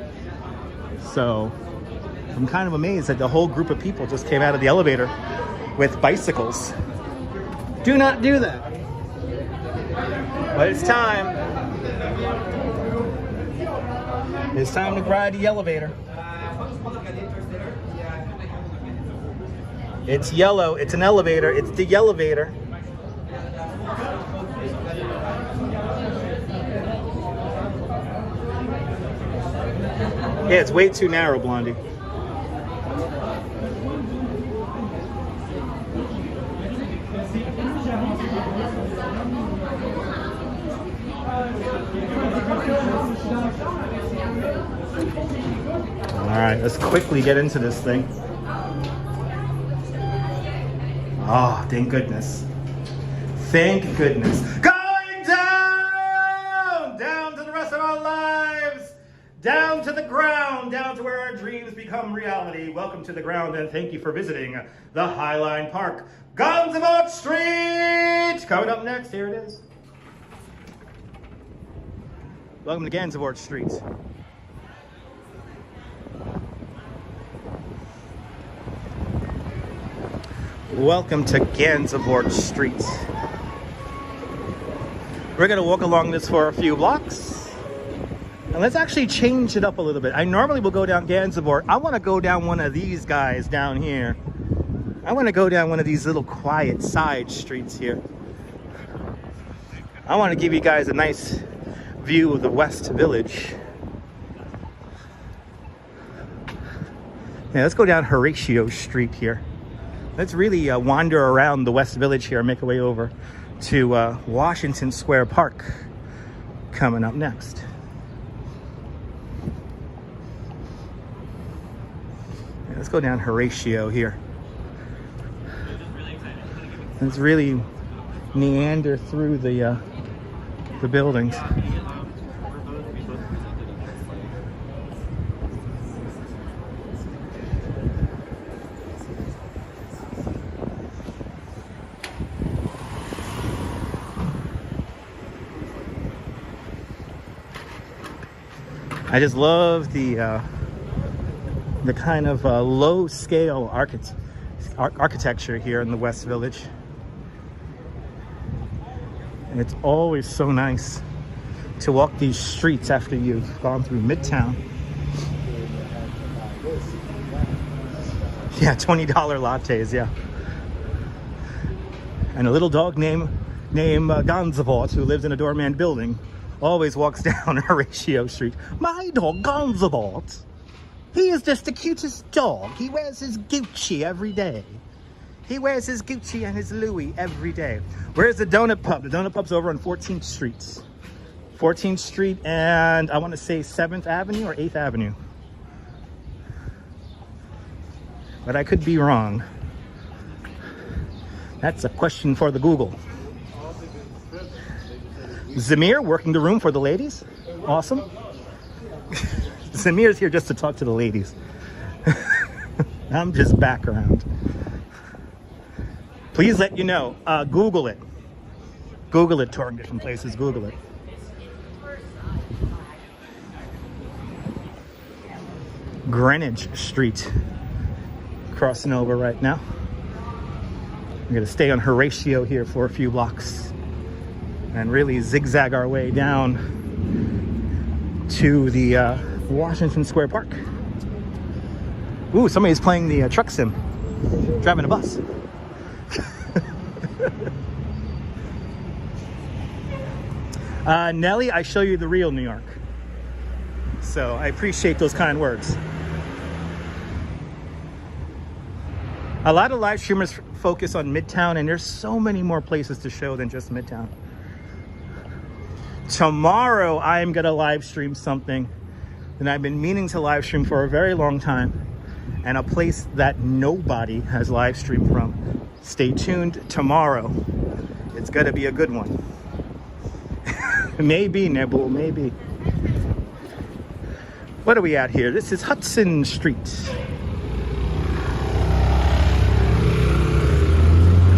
So I'm kind of amazed that the whole group of people just came out of the elevator with bicycles. Do not do that. But it's time. It's time to ride the elevator. It's yellow. It's an elevator. It's the elevator. Yeah, it's way too narrow, Blondie. All right, let's quickly get into this thing. Oh, thank goodness. Thank goodness. Going down! Down to the rest of our lives! Down to the ground! Down to where our dreams become reality. Welcome to the ground and thank you for visiting the Highline Park. Gansevoort Street! Coming up next, here it is. Welcome to Gansevoort Street. Welcome to Gansevoort Street. We're gonna walk along this for a few blocks. And let's actually change it up a little bit. I normally will go down Gansevoort. I wanna go down one of these guys down here. I wanna go down one of these little quiet side streets here. I wanna give you guys a nice view of the West Village. Yeah, let's go down Horatio Street here. Let's really wander around the West Village here and make our way over to Washington Square Park coming up next. Yeah, let's go down Horatio here. Let's really meander through the buildings. I just love the kind of low-scale architecture here in the West Village. And it's always so nice to walk these streets after you've gone through Midtown. Yeah, $20 lattes, yeah. And a little dog named Gansevoort, who lives in a doorman building, always walks down Horatio Street. My dog Gansevoort. He is just the cutest dog. He wears his Gucci every day. He wears his Gucci and his Louis every day. Where's the Donut Pub? The Donut Pub's over on 14th Street. 14th Street and I want to say 7th Avenue or 8th Avenue. But I could be wrong. That's a question for the Google. Zamir working the room for the ladies. Awesome. Zamir's here just to talk to the ladies. I'm just background. Please let you know. Google it. Google it, touring different places. Google it. Greenwich Street. Crossing over right now. We're going to stay on Horatio here for a few blocks and really zigzag our way down to the Washington Square Park. Ooh, somebody's playing the truck sim, driving a bus. Nelly, I show you the real New York. So I appreciate those kind words. A lot of live streamers focus on Midtown, and there's so many more places to show than just Midtown. Tomorrow, I am going to live stream something that I've been meaning to live stream for a very long time, and a place that nobody has live streamed from. Stay tuned tomorrow. It's going to be a good one. Maybe, Nebul, maybe. What are we at here? This is Hudson Street.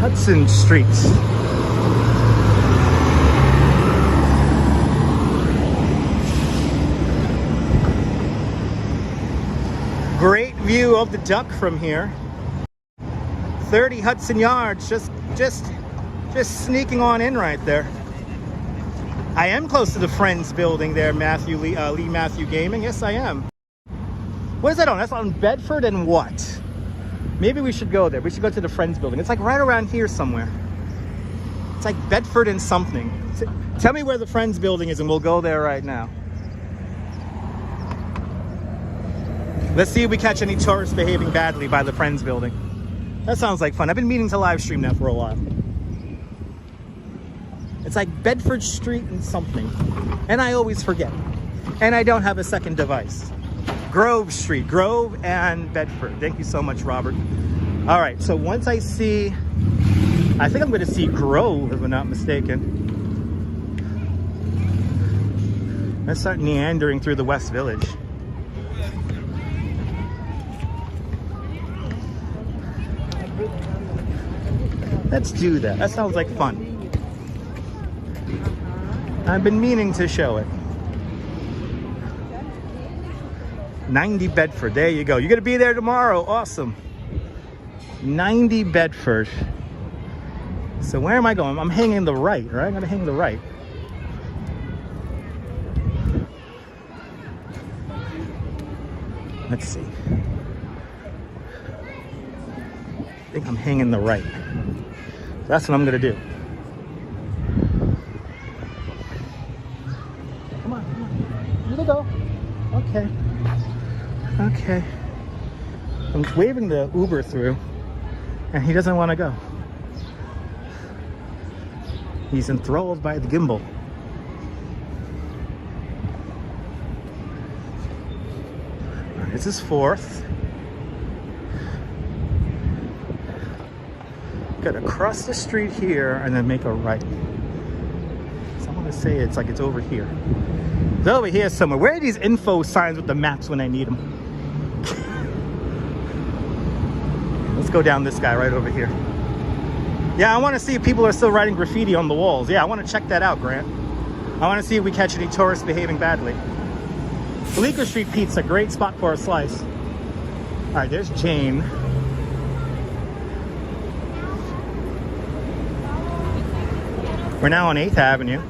Hudson Street. Great view of the duck from here. 30 Hudson Yards, just sneaking on in right there. I am close to the Friends building there, Lee Matthew Gaming. Yes, I am. What is that on? That's on Bedford and what? Maybe we should go there. We should go to the Friends building. It's like right around here somewhere. It's like Bedford and something. Tell me where the Friends building is and we'll go there right now. Let's see if we catch any tourists behaving badly by the Friends building. That sounds like fun. I've been meaning to live stream that for a while. It's like Bedford Street and something. And I always forget. And I don't have a second device. Grove Street. Grove and Bedford. Thank you so much, Robert. All right, so once I see... I think I'm going to see Grove, if I'm not mistaken. Let's start meandering through the West Village. Let's do that. That sounds like fun. I've been meaning to show it. 90 Bedford. There you go. You're going to be there tomorrow. Awesome. 90 Bedford. So where am I going? I'm hanging the right, right? I'm going to hang the right. Let's see. I think I'm hanging the right. That's what I'm going to do. Come on. Here we go. Okay. Okay. I'm waving the Uber through, and he doesn't want to go. He's enthralled by the Gimble. All right, this is 4th. Got to cross the street here and then make a right. So I'm going to say it's like it's over here. It's over here somewhere. Where are these info signs with the maps when I need them? Let's go down this guy right over here. Yeah, I want to see if people are still writing graffiti on the walls. Yeah, I want to check that out, Grant. I want to see if we catch any tourists behaving badly. Bleecker Street Pizza, great spot for a slice. All right, there's Jane. We're now on 8th Avenue.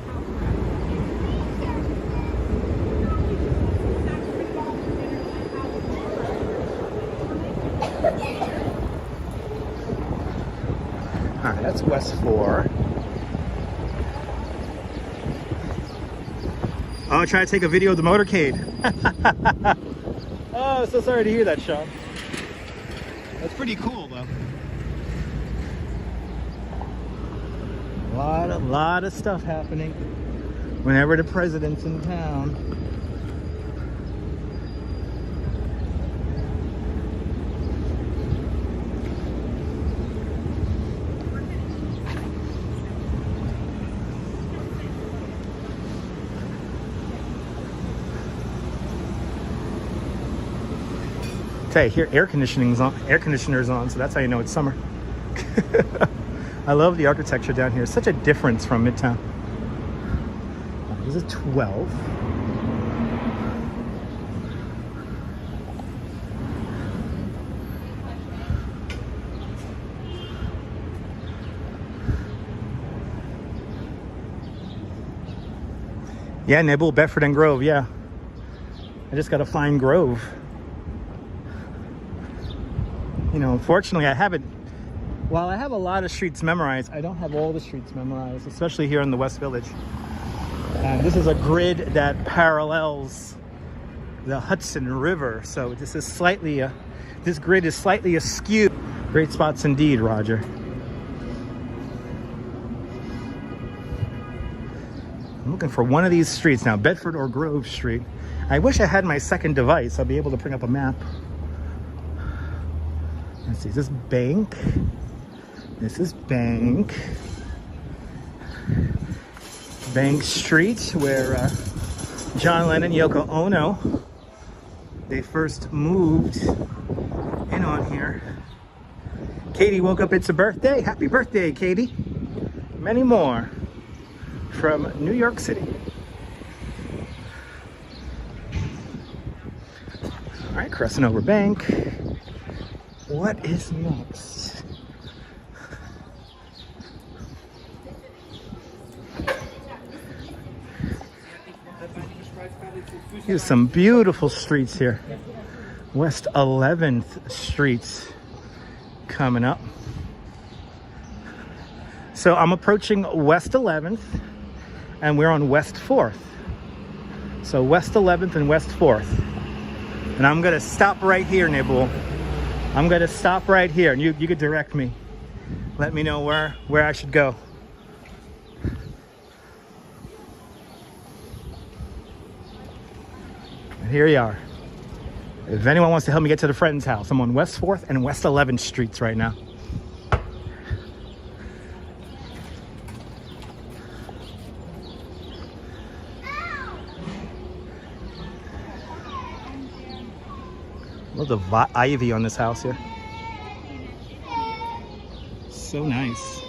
All right, that's West 4. Oh, try to take a video of the motorcade. Oh, so sorry to hear that, Sean. That's pretty cool, though. A lot of stuff happening whenever the president's in town. Okay, here air conditioner's on, so that's how you know it's summer. I love the architecture down here. Such a difference from Midtown. This is 12. Yeah, Nibble, Bedford and Grove, yeah. I just gotta find Grove. You know, unfortunately I haven't, while I have a lot of streets memorized, I don't have all the streets memorized, especially here in the West Village. And this is a grid that parallels the Hudson River, so this is slightly, this grid is slightly askew. Great spots indeed, Roger. I'm looking for one of these streets now, Bedford or Grove Street. I wish I had my second device. I'll be able to bring up a map. Let's see, is this Bank? This is Bank. Bank Street, where John Lennon, Yoko Ono, they first moved in on here. Katie woke up, it's a birthday. Happy birthday, Katie. Many more from New York City. All right, crossing over Bank. What is next? Here's some beautiful streets here. West 11th Street coming up. So I'm approaching West 11th and we're on West 4th. So West 11th and West 4th. And I'm gonna stop right here, Nibble. I'm gonna stop right here and you could direct me. Let me know where I should go. Here you are. If anyone wants to help me get to the friend's house, I'm on West 4th and West 11th Streets right now. Love the ivy on this house here. So nice.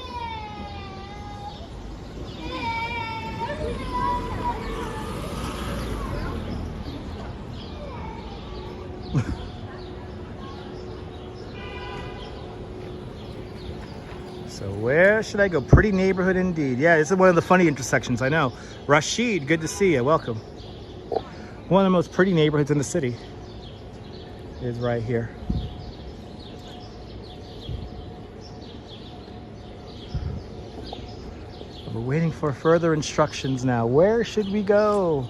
So where should I go? Pretty neighborhood indeed. Yeah, this is one of the funny intersections, I know. Rashid, good to see you. Welcome. One of the most pretty neighborhoods in the city is right here. We're waiting for further instructions now. Where should we go?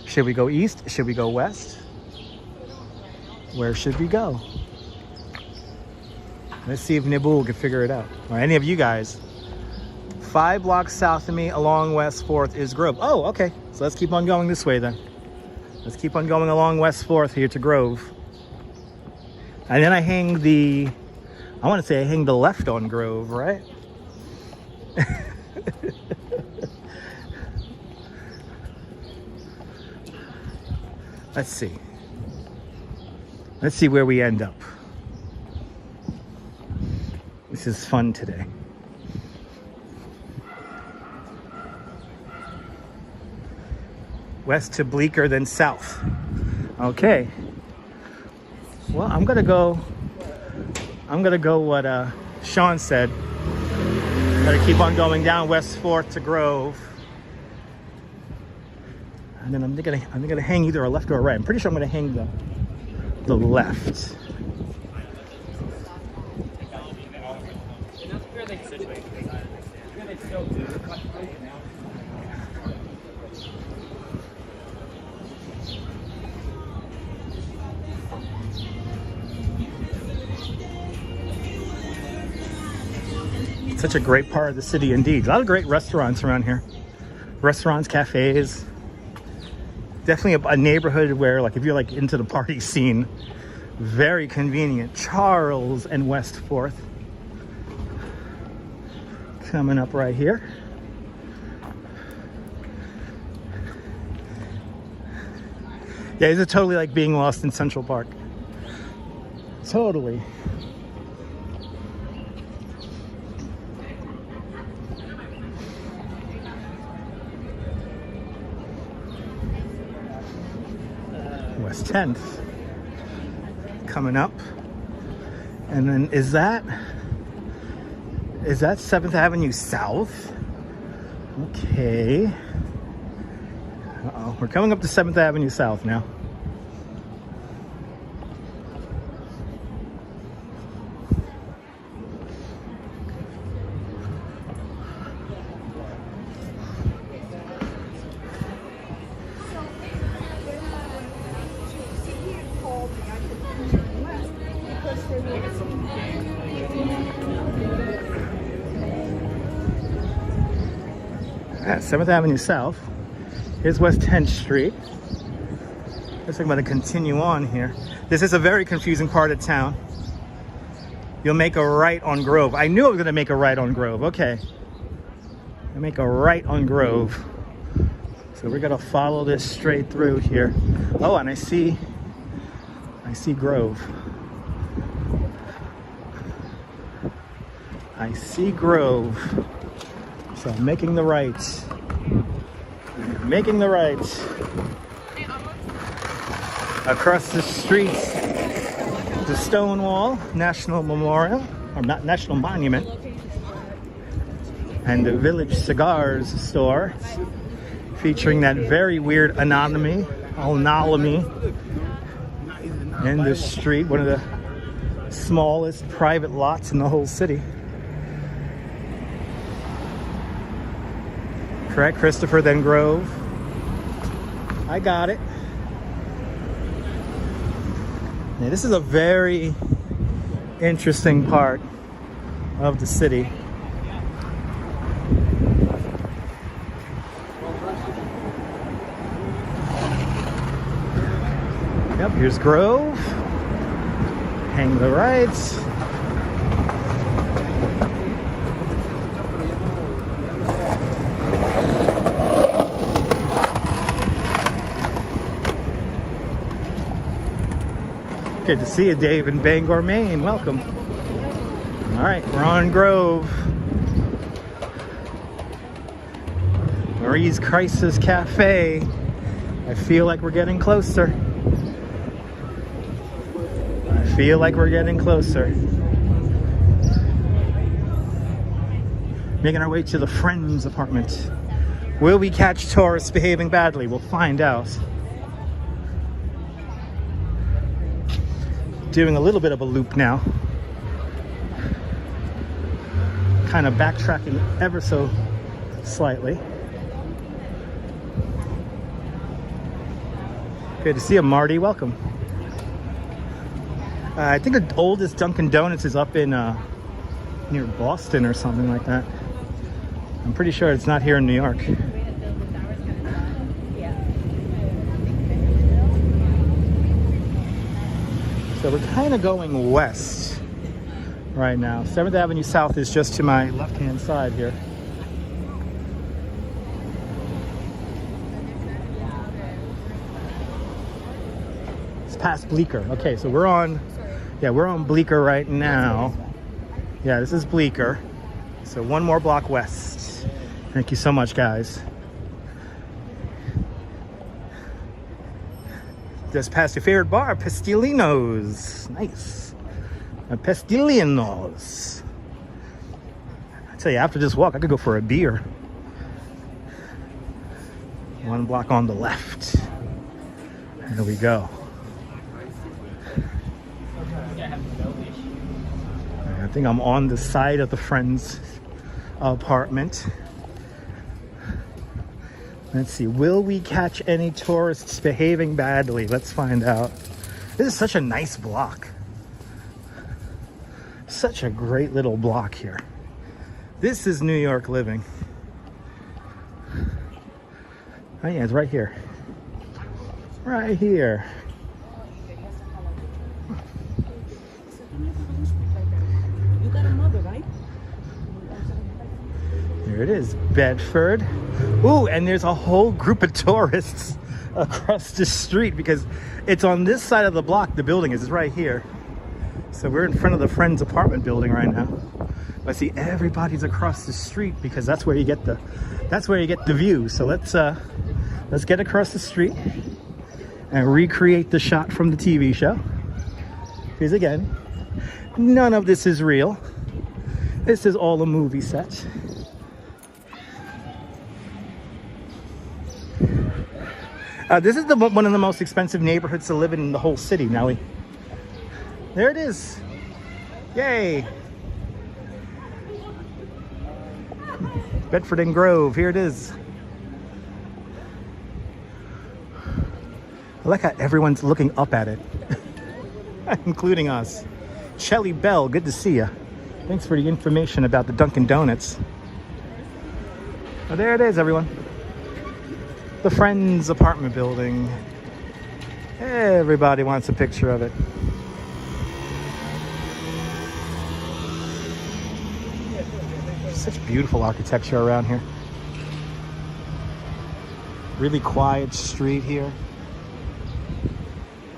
Should we go east? Should we go west? Where should we go? Let's see if Nibul can figure it out. Or any of you guys. 5 blocks south of me along West 4th is Grove. Oh, okay. So let's keep on going this way then. Let's keep on going along West 4th here to Grove. And then I hang I want to say I hang the left on Grove, right? Let's see. Let's see where we end up. This is fun today. West to bleaker than south. Okay. Well, I'm gonna go what Sean said. I'm gonna keep on going down West 4th to Grove. And then I'm gonna hang either a left or a right. I'm pretty sure I'm gonna hang the left. Such a great part of the city indeed. A lot of great restaurants around here. Restaurants, cafes. Definitely a neighborhood where, like, if you're like into the party scene, very convenient. Charles and West 4th. Coming up right here. Yeah, it's totally like being lost in Central Park. Totally. West 10th coming up, and then is that 7th Avenue South? Okay. Uh-oh, we're coming up to 7th Avenue South now. 7th Avenue South. Here's West 10th Street. Looks like I'm going to continue on here. This is a very confusing part of town. You'll make a right on Grove. I knew I was going to make a right on Grove. Okay. I make a right on Grove. So we're going to follow this straight through here. Oh, and I see Grove. I see Grove. So I'm making the right. Making the right. Across the street, the Stonewall National Memorial, or not National Monument, and the Village Cigars store, featuring that very weird anonymity in the street, one of the smallest private lots in the whole city. Correct, Christopher, then Grove. I got it. Yeah, this is a very interesting part of the city. Yep, here's Grove. Hang the rights. Good to see you, Dave, in Bangor, Maine. Welcome. All right, we're on Grove. Marie's Crisis Cafe. I feel like we're getting closer. I feel like we're getting closer. Making our way to the Friends apartment. Will we catch tourists behaving badly? We'll find out. Doing a little bit of a loop now. Kind of backtracking ever so slightly. Good to see you, Marty. Welcome. I think the oldest Dunkin' Donuts is up in near Boston or something like that. I'm pretty sure it's not here in New York. So we're kind of going west right now. 7th Avenue South is just to my left-hand side here. It's past Bleecker. Okay, so we're on Bleecker right now. Yeah, this is Bleecker. So one more block west. Thank you so much, guys. Just past your favorite bar, Pestilinos. Nice. Pestilinos. I tell you, after this walk, I could go for a beer. One block on the left. There we go. I think I'm on the side of the Friends apartment. Let's see, will we catch any tourists behaving badly? Let's find out. This is such a nice block. Such a great little block here. This is New York living. Oh yeah, it's right here. Right here. You got a mother, right? Here it is, Bedford. Ooh, and there's a whole group of tourists across the street because it's on this side of the block. The building is right here. So we're in front of the Friends apartment building right now. But see, everybody's across the street because that's where you get the view. So let's get across the street and recreate the shot from the TV show. Because again, none of this is real. This is all a movie set. This is one of the most expensive neighborhoods to live in the whole city, Nelly. There it is. Yay. Bedford and Grove, here it is. I like how everyone's looking up at it, including us. Shelly Bell, good to see you. Thanks for the information about the Dunkin' Donuts. Oh, there it is, everyone. The Friends apartment building. Everybody wants a picture of it. Such beautiful architecture around here. Really quiet street here.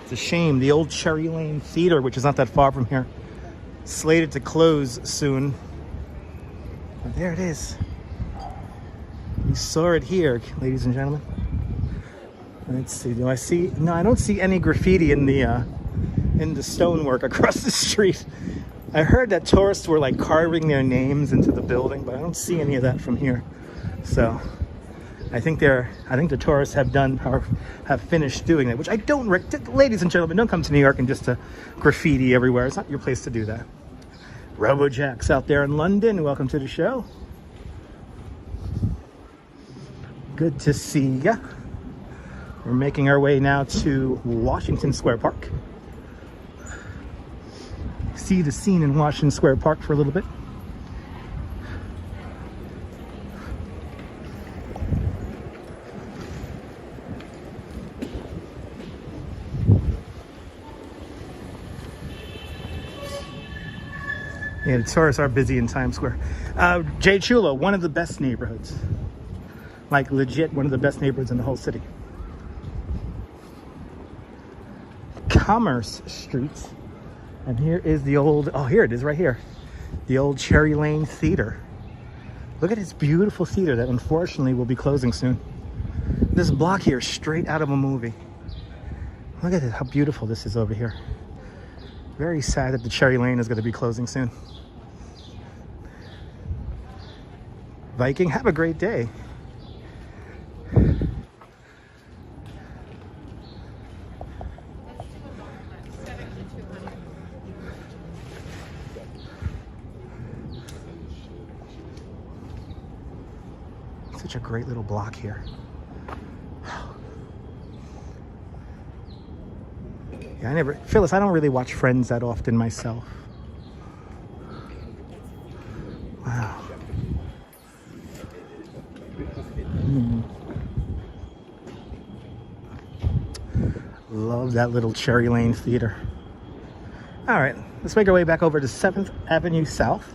It's a shame. The old Cherry Lane Theater, which is not that far from here, slated to close soon. But there it is. You saw it here, ladies and gentlemen. Let's see. Do I see? No, I don't see any graffiti in the stonework across the street. I heard that tourists were like carving their names into the building, but I don't see any of that from here. So I think the tourists have finished doing that, which I don't. Ladies and gentlemen, don't come to New York and just graffiti everywhere. It's not your place to do that. Robojack's out there in London. Welcome to the show. Good to see ya. We're making our way now to Washington Square Park. See the scene in Washington Square Park for a little bit. Yeah, the tourists are busy in Times Square. J. Chulo, one of the best neighborhoods. Like legit, one of the best neighborhoods in the whole city. Commerce Street. And here is the old, oh, here it is right here. The old Cherry Lane Theater. Look at this beautiful theater that unfortunately will be closing soon. This block here is straight out of a movie. Look at it, how beautiful this is over here. Very sad that the Cherry Lane is going to be closing soon. Viking, have a great day. Such a great little block here. Yeah, Phyllis, I don't really watch Friends that often myself. Wow. Love that little Cherry Lane Theater. All right, let's make our way back over to 7th Avenue South.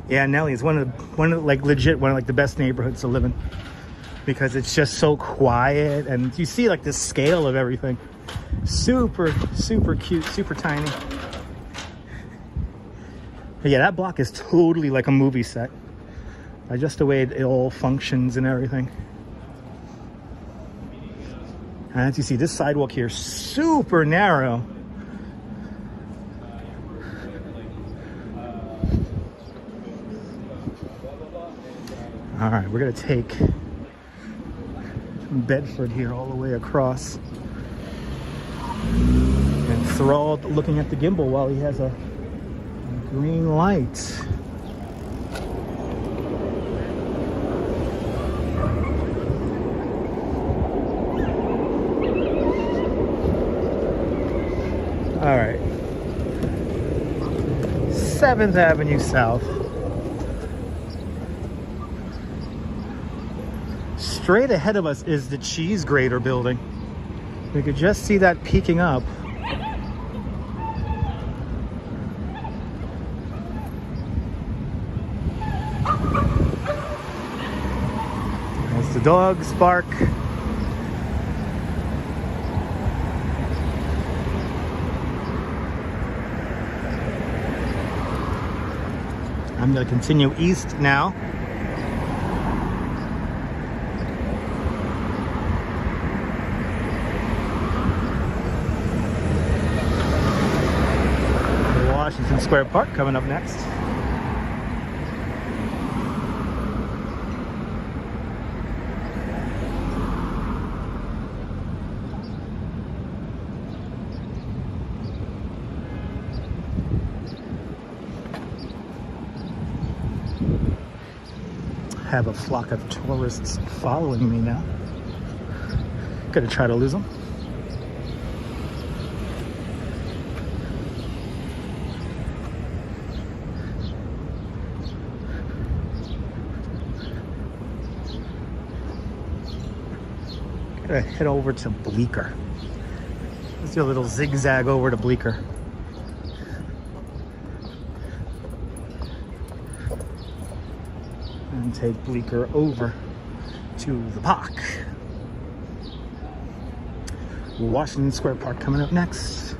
Yeah, Nelly is one of like legit one of like the best neighborhoods to live in, because it's just so quiet and you see like the scale of everything. Super cute, super tiny. But yeah, that block is totally like a movie set. Just the way it all functions and everything. And as you see, this sidewalk here is super narrow. All right, we're gonna take Bedford here all the way across. Enthralled looking at the Gimble while he has a green light. All right, 7th Avenue South. Straight ahead of us is the cheese grater building. We could just see that peeking up. As the dogs bark. I'm going to continue east now. Washington Square Park coming up next. have a flock of tourists following me now. Gonna try to lose them. Gotta head over to Bleecker. Let's do a little zigzag over to Bleecker. And take Bleecker over to the park. Washington Square Park coming up next.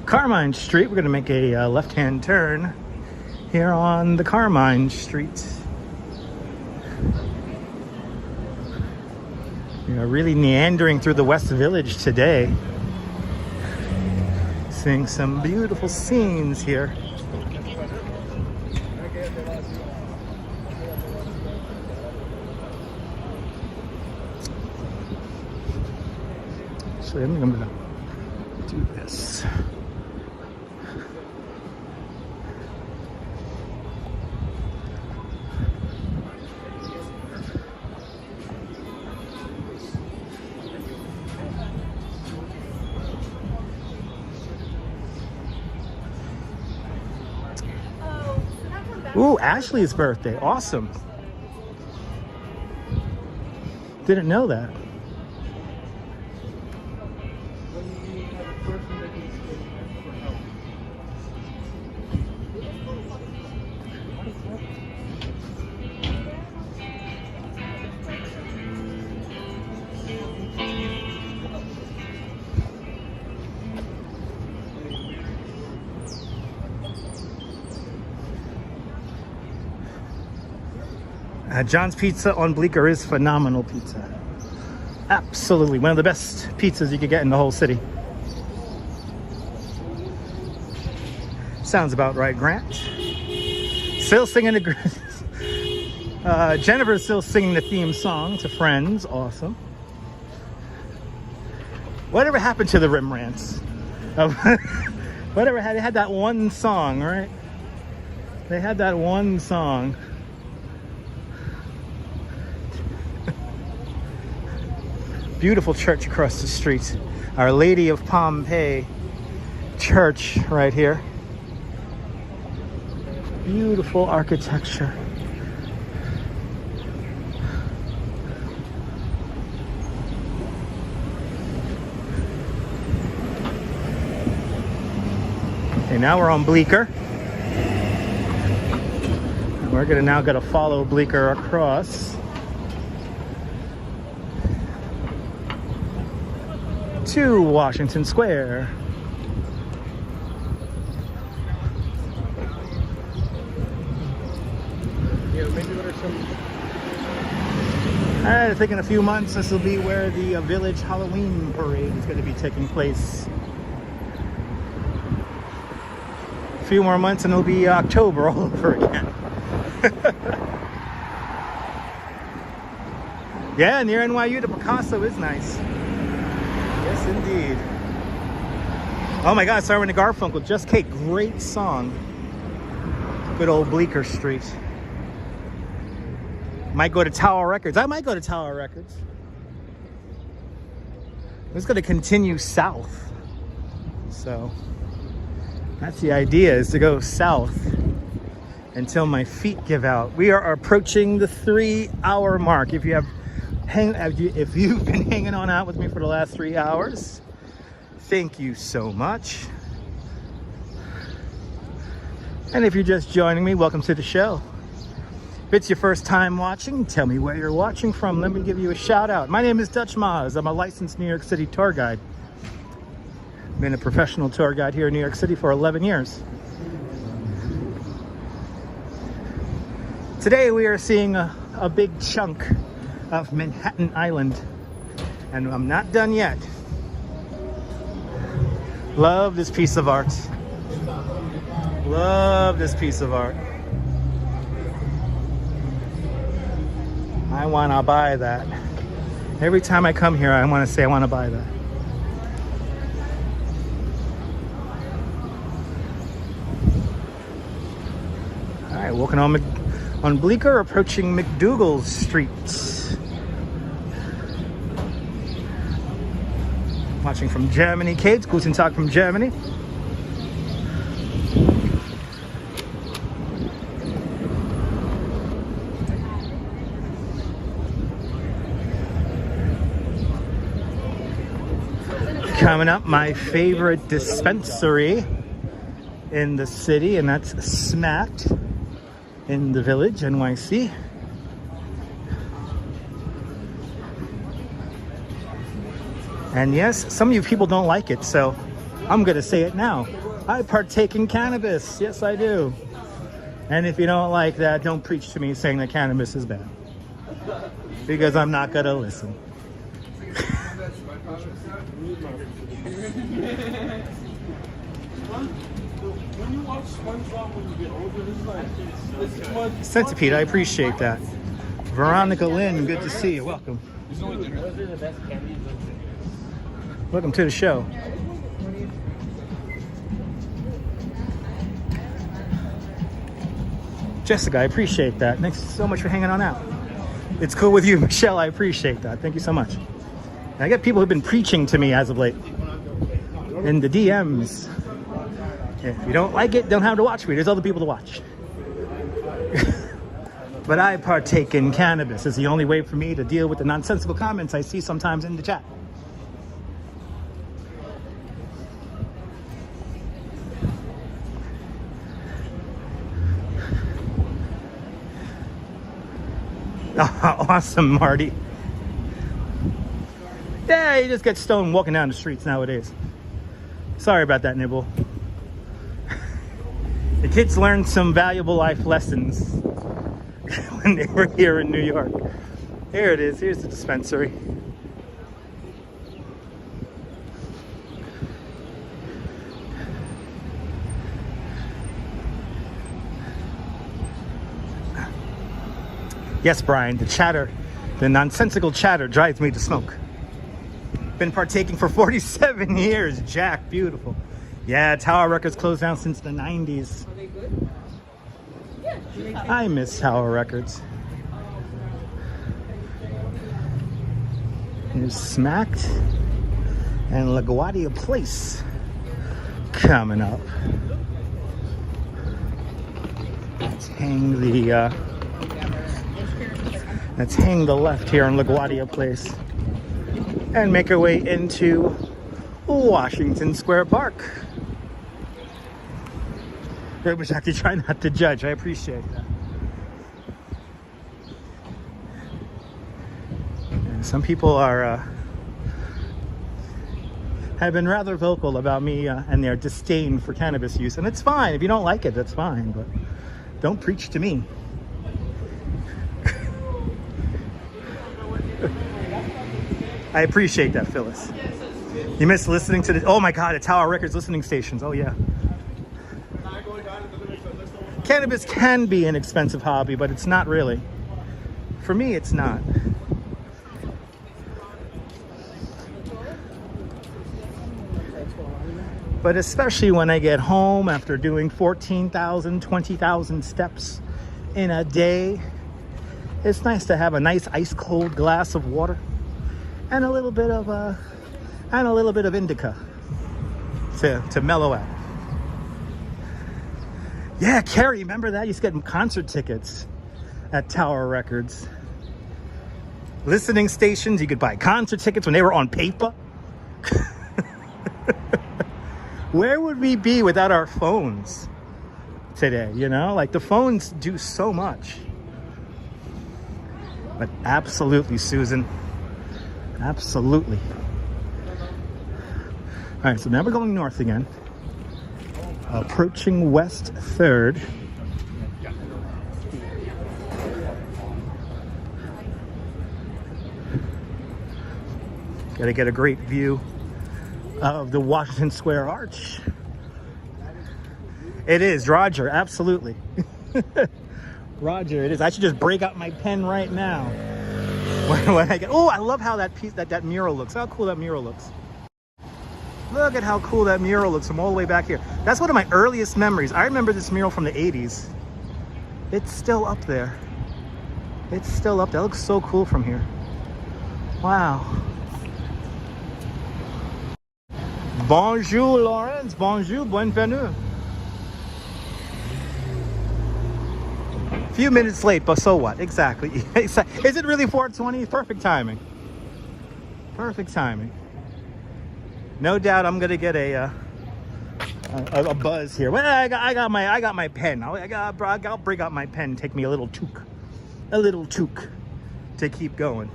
Carmine Street, we're gonna make a left-hand turn here on the Carmine Street. We are really meandering through the West Village today. Seeing some beautiful scenes here. So I'm gonna do this. Ooh, Ashley's birthday. Awesome. Didn't know that. John's Pizza on Bleecker is phenomenal pizza. Absolutely. One of the best pizzas you could get in the whole city. Sounds about right, Grant. Still singing the... Jennifer's still singing the theme song to Friends. Awesome. Whatever happened to the Rim Rants? Whatever, they had that one song, right? They had that one song. Beautiful church across the street. Our Lady of Pompeii Church right here. Beautiful architecture. Okay, now we're on Bleecker. And we're gonna follow Bleecker across to Washington Square. I think in a few months this will be where the Village Halloween Parade is going to be taking place. A few more months and it'll be October all over again. Yeah, near NYU, the Picasso is nice. Yes, indeed. Oh my God, Simon and Garfunkel, Just Kate, great song. Good old Bleecker Street. Might go to Tower Records. I might go to Tower Records. I'm just going to continue south. So that's the idea, is to go south until my feet give out. We are approaching the 3-hour mark. If you've been hanging on out with me for the last 3 hours, thank you so much. And if you're just joining me, welcome to the show. If it's your first time watching, tell me where you're watching from. Let me give you a shout out. My name is Dutch Maz. I'm a licensed New York City tour guide. Been a professional tour guide here in New York City for 11 years. Today we are seeing a big chunk of Manhattan Island, and I'm not done yet. Love this piece of art. Love this piece of art. I want to buy that. Every time I come here, I want to say I want to buy that. right, walking on Bleecker, approaching McDougal Street. Watching from Germany, Kate. Guten Tag from Germany. Coming up, my favorite dispensary in the city, and that's Smacked in the Village, NYC. And yes, some of you people don't like it, so I'm gonna say it now. I partake in cannabis. Yes, I do. And if you don't like that, don't preach to me saying that cannabis is bad, because I'm not gonna listen. Centipede, I appreciate that. Veronica Lynn, good to see you. Welcome. Welcome to the show. Jessica, I appreciate that. Thanks so much for hanging on out. It's cool with you, Michelle. I appreciate that. Thank you so much. And I get people who've been preaching to me as of late in the DMs. If you don't like it, don't have to watch me. There's other people to watch. But I partake in cannabis. It's the only way for me to deal with the nonsensical comments I see sometimes in the chat. Oh, awesome, Marty. Yeah, you just get stoned walking down the streets nowadays. Sorry about that, Nibble. The kids learned some valuable life lessons when they were here in New York. Here it is. Here's the dispensary. Yes, Brian, the chatter, the nonsensical chatter drives me to smoke. Been partaking for 47 years. Jack, beautiful. Yeah, Tower Records closed down since the 90s. Are they good? Yeah. I miss Tower Records. Here's Smacked and LaGuardia Place coming up. Let's hang the left here on LaGuardia Place and make our way into Washington Square Park. It was actually trying not to judge. I appreciate that. And some people have been rather vocal about me and their disdain for cannabis use, and it's fine. If you don't like it, that's fine, but don't preach to me. I appreciate that, Phyllis. You missed listening to the, oh my God, the Tower Records listening stations. Oh yeah. Cannabis can be an expensive hobby, but it's not really. For me, it's not. But especially when I get home after doing 14,000, 20,000 steps in a day, it's nice to have a nice ice cold glass of water and a little bit of indica to mellow out. Yeah, Carrie, remember that? You used to get concert tickets at Tower Records. Listening stations, you could buy concert tickets when they were on paper. Where would we be without our phones today, you know? Like, the phones do so much. But absolutely, Susan. Absolutely. All right, so now we're going north again. Approaching West 3rd. Got to get a great view of the Washington Square Arch. It is, Roger, absolutely. Roger, it is. I should just break out my pen right now. When I get, oh, I love how that mural looks. How cool that mural looks. Look at how cool that mural looks from all the way back here. That's one of my earliest memories. I remember this mural from the 80s. It's still up there. It's still up there. It looks so cool from here. Wow. Bonjour, Lawrence. Bonjour, bienvenue. Few minutes late, but so what? Exactly. Is it really 4:20? Perfect timing. Perfect timing. No doubt I'm gonna get a buzz here. Well, I got my pen. I'll bring out my pen. Take me a little toque to keep going.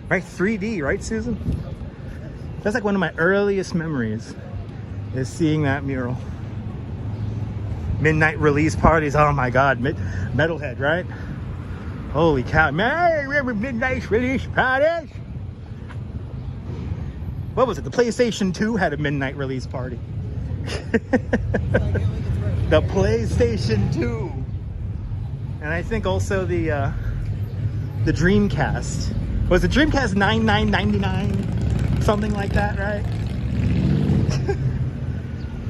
Right, 3D, right, Susan? That's like one of my earliest memories is seeing that mural. Midnight release parties. Oh my God, metalhead, right? Holy cow! Man, remember midnight release parties? What was it? The PlayStation 2 had a midnight release party. The PlayStation 2, and I think also the Dreamcast. Was the Dreamcast $99.99, something like that, right?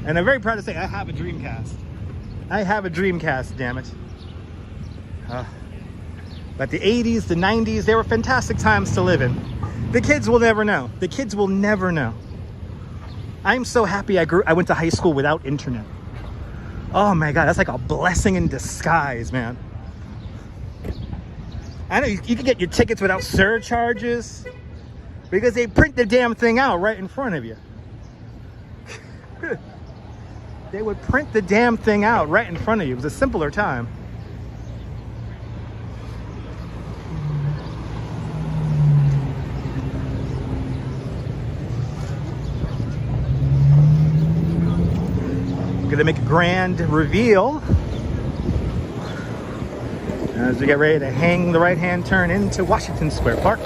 And I'm very proud to say I have a Dreamcast. I have a Dreamcast, damn it. But the 80s, the 90s, they were fantastic times to live in. The kids will never know. The kids will never know. I'm so happy I went to high school without internet. Oh my God, that's like a blessing in disguise, man. I know you can get your tickets without surcharges because they print the damn thing out right in front of you. They would print the damn thing out right in front of you. It was a simpler time. Gonna make a grand reveal as we get ready to hang the right-hand turn into Washington Square Park.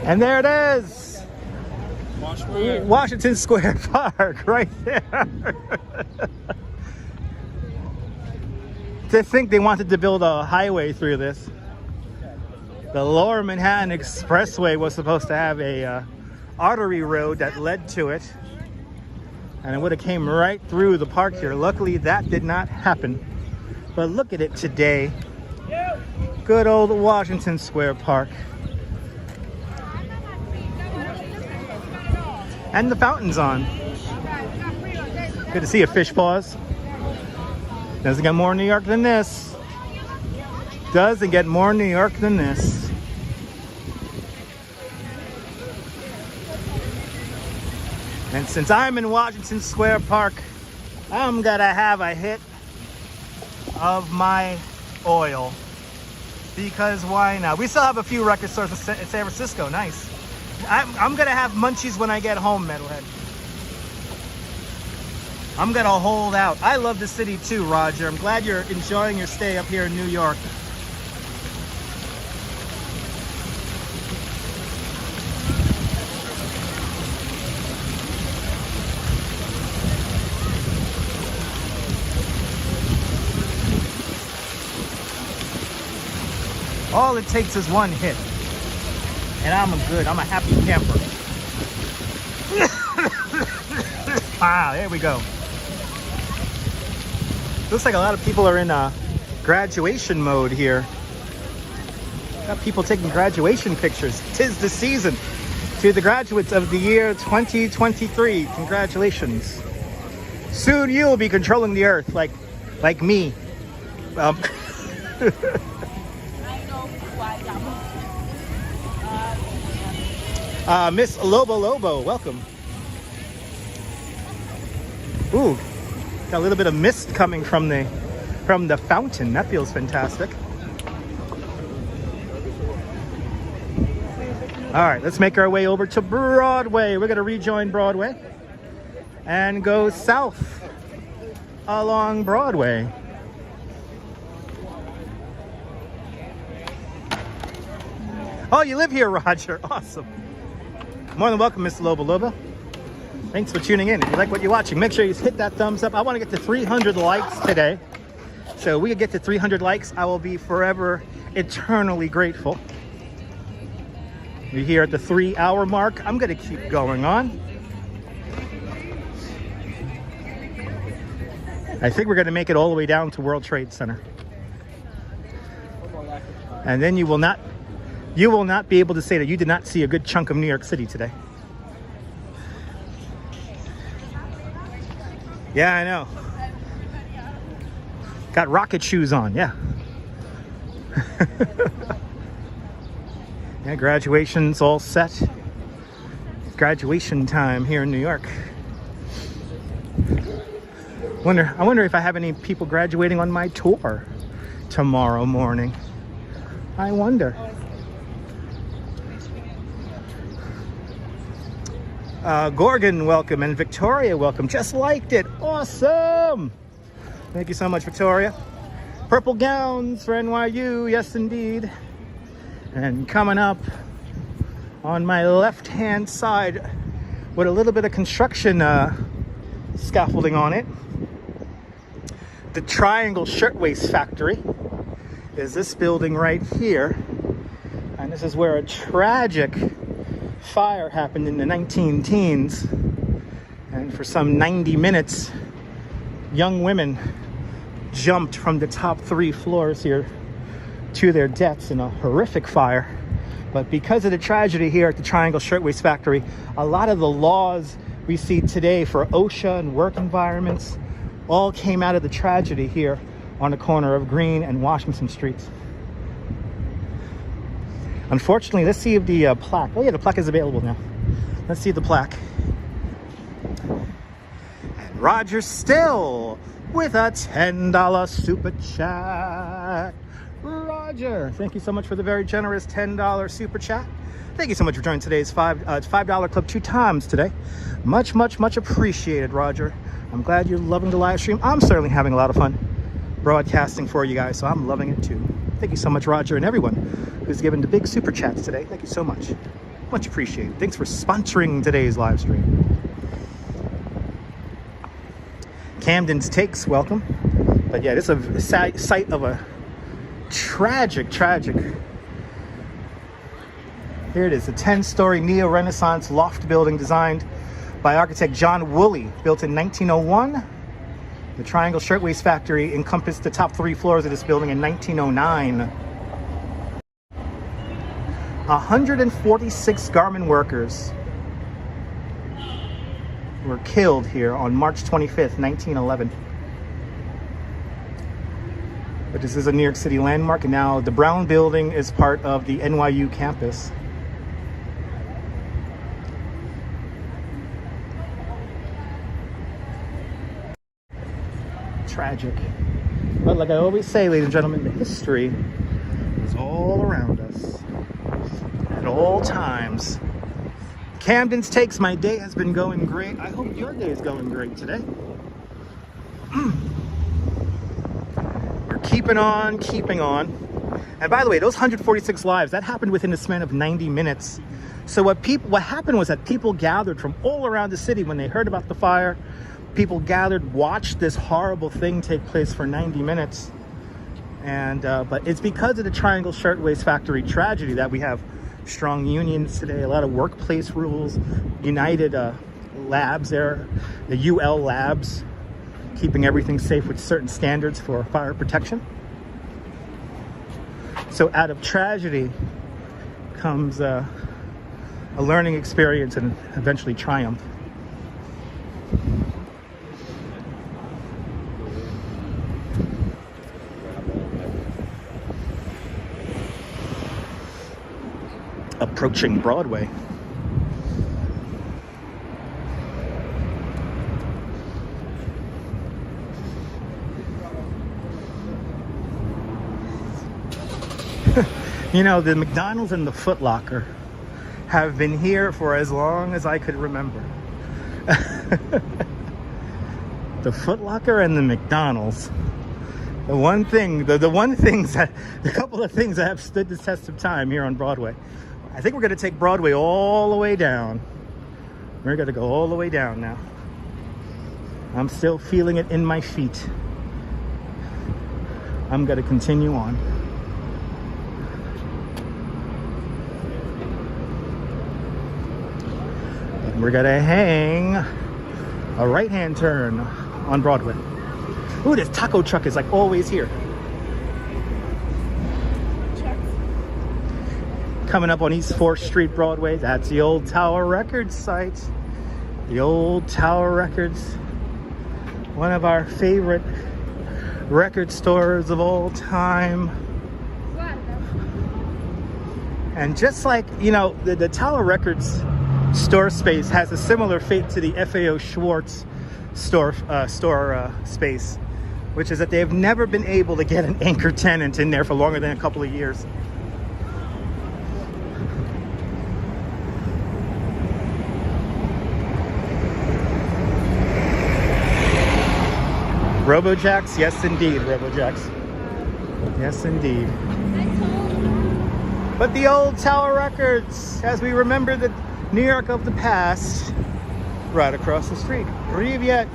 And there it is! Washington Square Park, right there. To think they wanted to build a highway through this. The Lower Manhattan Expressway was supposed to have a artery road that led to it, and it would have came right through the park here. Luckily, that did not happen. But look at it today. Good old Washington Square Park. And the fountain's on. Good to see a fish paws. Doesn't get more New York than this. Doesn't get more New York than this. And since I'm in Washington Square Park, I'm gonna have a hit of my oil. Because why not? We still have a few record stores in San Francisco. Nice. I'm gonna have munchies when I get home, metalhead. I'm gonna hold out. I love the city too, Roger. I'm glad you're enjoying your stay up here in New York. All it takes is one hit. And I'm a happy camper. Ah, there we go. Looks like a lot of people are in graduation mode here. Got people taking graduation pictures. 'Tis the season. To the graduates of the year 2023, congratulations. Soon you will be controlling the earth like me. Miss Lobo, welcome. Ooh, got a little bit of mist coming from the fountain. That feels fantastic. All right, let's make our way over to Broadway. We're gonna rejoin Broadway and go south along Broadway. Oh, you live here, Roger. Awesome. More than welcome, Mr. Lobo. Thanks for tuning in. If you like what you're watching, make sure you hit that thumbs up. I want to get to 300 likes today. So we can get to 300 likes. I will be forever, eternally grateful. We're here at the 3-hour mark. I'm going to keep going on. I think we're going to make it all the way down to World Trade Center. And then you will not be able to say that you did not see a good chunk of New York City today. Yeah, I know. Got rocket shoes on, yeah. Yeah, graduation's all set. Graduation time here in New York. I wonder if I have any people graduating on my tour tomorrow morning. I wonder. Gorgon, welcome, and Victoria, welcome. Just liked it. Awesome. Thank you so much, Victoria. Purple gowns for NYU, yes indeed. And coming up on my left-hand side with a little bit of construction scaffolding on it, the Triangle Shirtwaist Factory is this building right here. And this is where a tragic fire happened in the 19-teens. And for some 90 minutes, young women jumped from the top 3 floors here to their deaths in a horrific fire. But because of the tragedy here at the Triangle Shirtwaist Factory, a lot of the laws we see today for OSHA and work environments all came out of the tragedy here on the corner of Green and Washington Streets. Unfortunately, let's see if the plaque, oh yeah, the plaque is available now. Let's see the plaque. And Roger Still with a $10 super chat. Roger, thank you so much for the very generous $10 super chat. Thank you so much for joining today's $5 club 2 times today. Much, much, much appreciated, Roger. I'm glad you're loving the live stream. I'm certainly having a lot of fun broadcasting for you guys, so I'm loving it too. Thank you so much, Roger, and everyone who's given the big super chats today. Thank you so much. Much appreciated. Thanks for sponsoring today's live stream. Camden's Takes, welcome. But yeah, this is a site of a tragic. Here it is, a 10-story neo-Renaissance loft building designed by architect John Woolley, built in 1901. The Triangle Shirtwaist Factory encompassed the top 3 floors of this building in 1909. 146 garment workers were killed here on March 25th, 1911. But this is a New York City landmark, and now the Brown Building is part of the NYU campus. Tragic. But like I always say, ladies and gentlemen, the history is all around us at all times. Camden's Takes, my day has been going great. I hope your day is going great today. We're keeping on. And by the way, those 146 lives, that happened within the span of 90 minutes. So what happened was that people gathered from all around the city when they heard about the fire. People gathered, watched this horrible thing take place for 90 minutes. And but it's because of the Triangle Shirtwaist Factory tragedy that we have strong unions today, a lot of workplace rules, United labs there, the UL labs, keeping everything safe with certain standards for fire protection. So out of tragedy comes a learning experience and eventually triumph. Approaching Broadway. You know, the McDonald's and the Foot Locker have been here for as long as I could remember. The Foot Locker and the McDonald's. The couple of things that have stood the test of time here on Broadway. I think we're going to take Broadway all the way down. We're going to go all the way down now. I'm still feeling it in my feet. I'm going to continue on. And we're going to hang a right-hand turn on Broadway. Ooh, this taco truck is like always here. Coming up on East 4th Street, Broadway. That's the old Tower Records site. The old Tower Records. One of our favorite record stores of all time. And just like, you know, the Tower Records store space has a similar fate to the FAO Schwartz store space, which is that they have never been able to get an anchor tenant in there for longer than a couple of years. RoboJacks, yes indeed, RoboJacks. Yes indeed. But the old Tower Records, as we remember the New York of the past, right across the street. Privyet.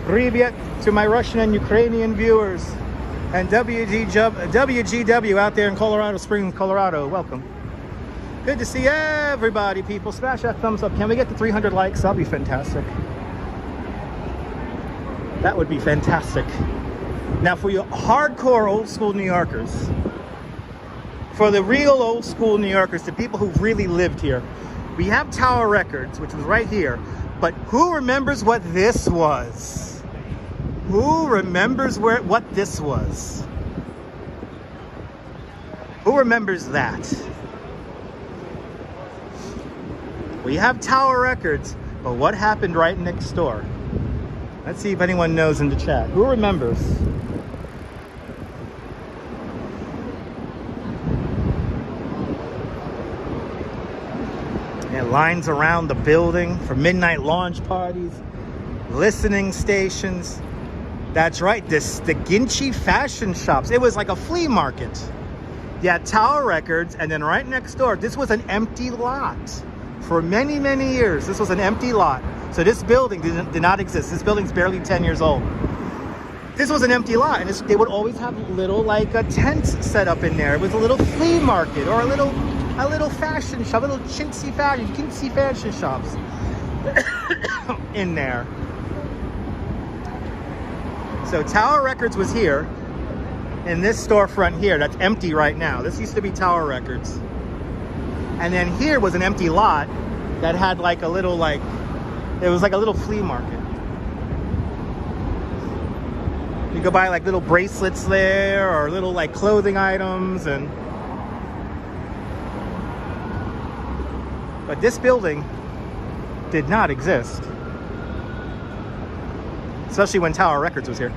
Privyet to my Russian and Ukrainian viewers. And WGW out there in Colorado Springs, Colorado. Welcome. Good to see everybody, people. Smash that thumbs up. Can we get to 300 likes? That'll be fantastic. That would be fantastic. Now, for you hardcore old school New Yorkers, for the real old school New Yorkers, the people who really lived here, we have Tower Records, which was right here, but who remembers what this was? Who remembers what this was? Who remembers that? We have Tower Records, but what happened right next door? Let's see if anyone knows in the chat. Who remembers? Yeah, lines around the building for midnight launch parties, listening stations. That's right, the Ginchi fashion shops. It was like a flea market. You had Tower Records, and then right next door, this was an empty lot. For many, many years, this was an empty lot. So this building did not exist. This building's barely 10 years old. This was an empty lot, and they would always have little like a tent set up in there. It was a little flea market or a little fashion shop, a little chintzy fashion shops in there. So Tower Records was here in this storefront here that's empty right now. This used to be Tower Records. And then here was an empty lot that had like a little it was like a little flea market. You could buy like little bracelets there or little like clothing items but this building did not exist. Especially when Tower Records was here.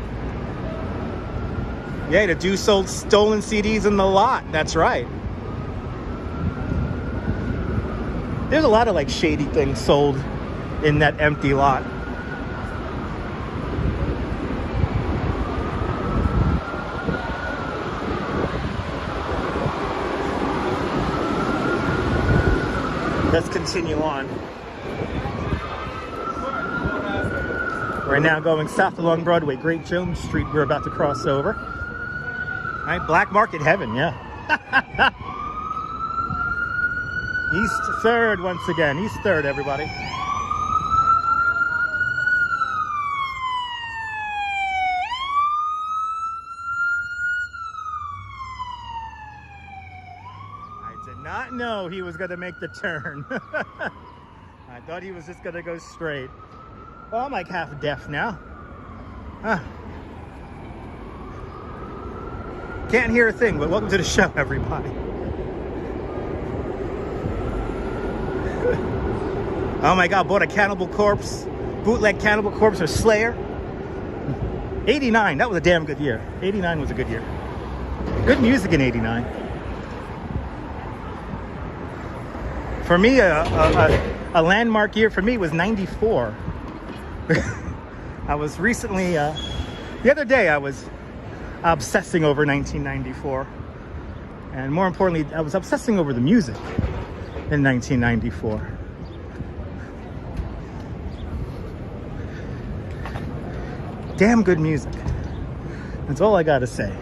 Yeah, the dude sold stolen CDs in the lot. That's right. There's a lot of like shady things sold in that empty lot. Let's continue on. We're now going south along Broadway, Great Jones Street. We're about to cross over. All right, Black Market Heaven, yeah. East 3rd once again. East 3rd, everybody. I did not know he was going to make the turn. I thought he was just going to go straight. Well, I'm like half deaf now. Can't hear a thing, but welcome to the show, everybody. Oh my God, bought a Cannibal Corpse, bootleg Cannibal Corpse or Slayer. 89, that was a damn good year. 89 was a good year. Good music in 89. For me, a landmark year for me was 94. I was recently, the other day I was obsessing over 1994. And more importantly, I was obsessing over the music in 1994. Damn good music. That's all I gotta say.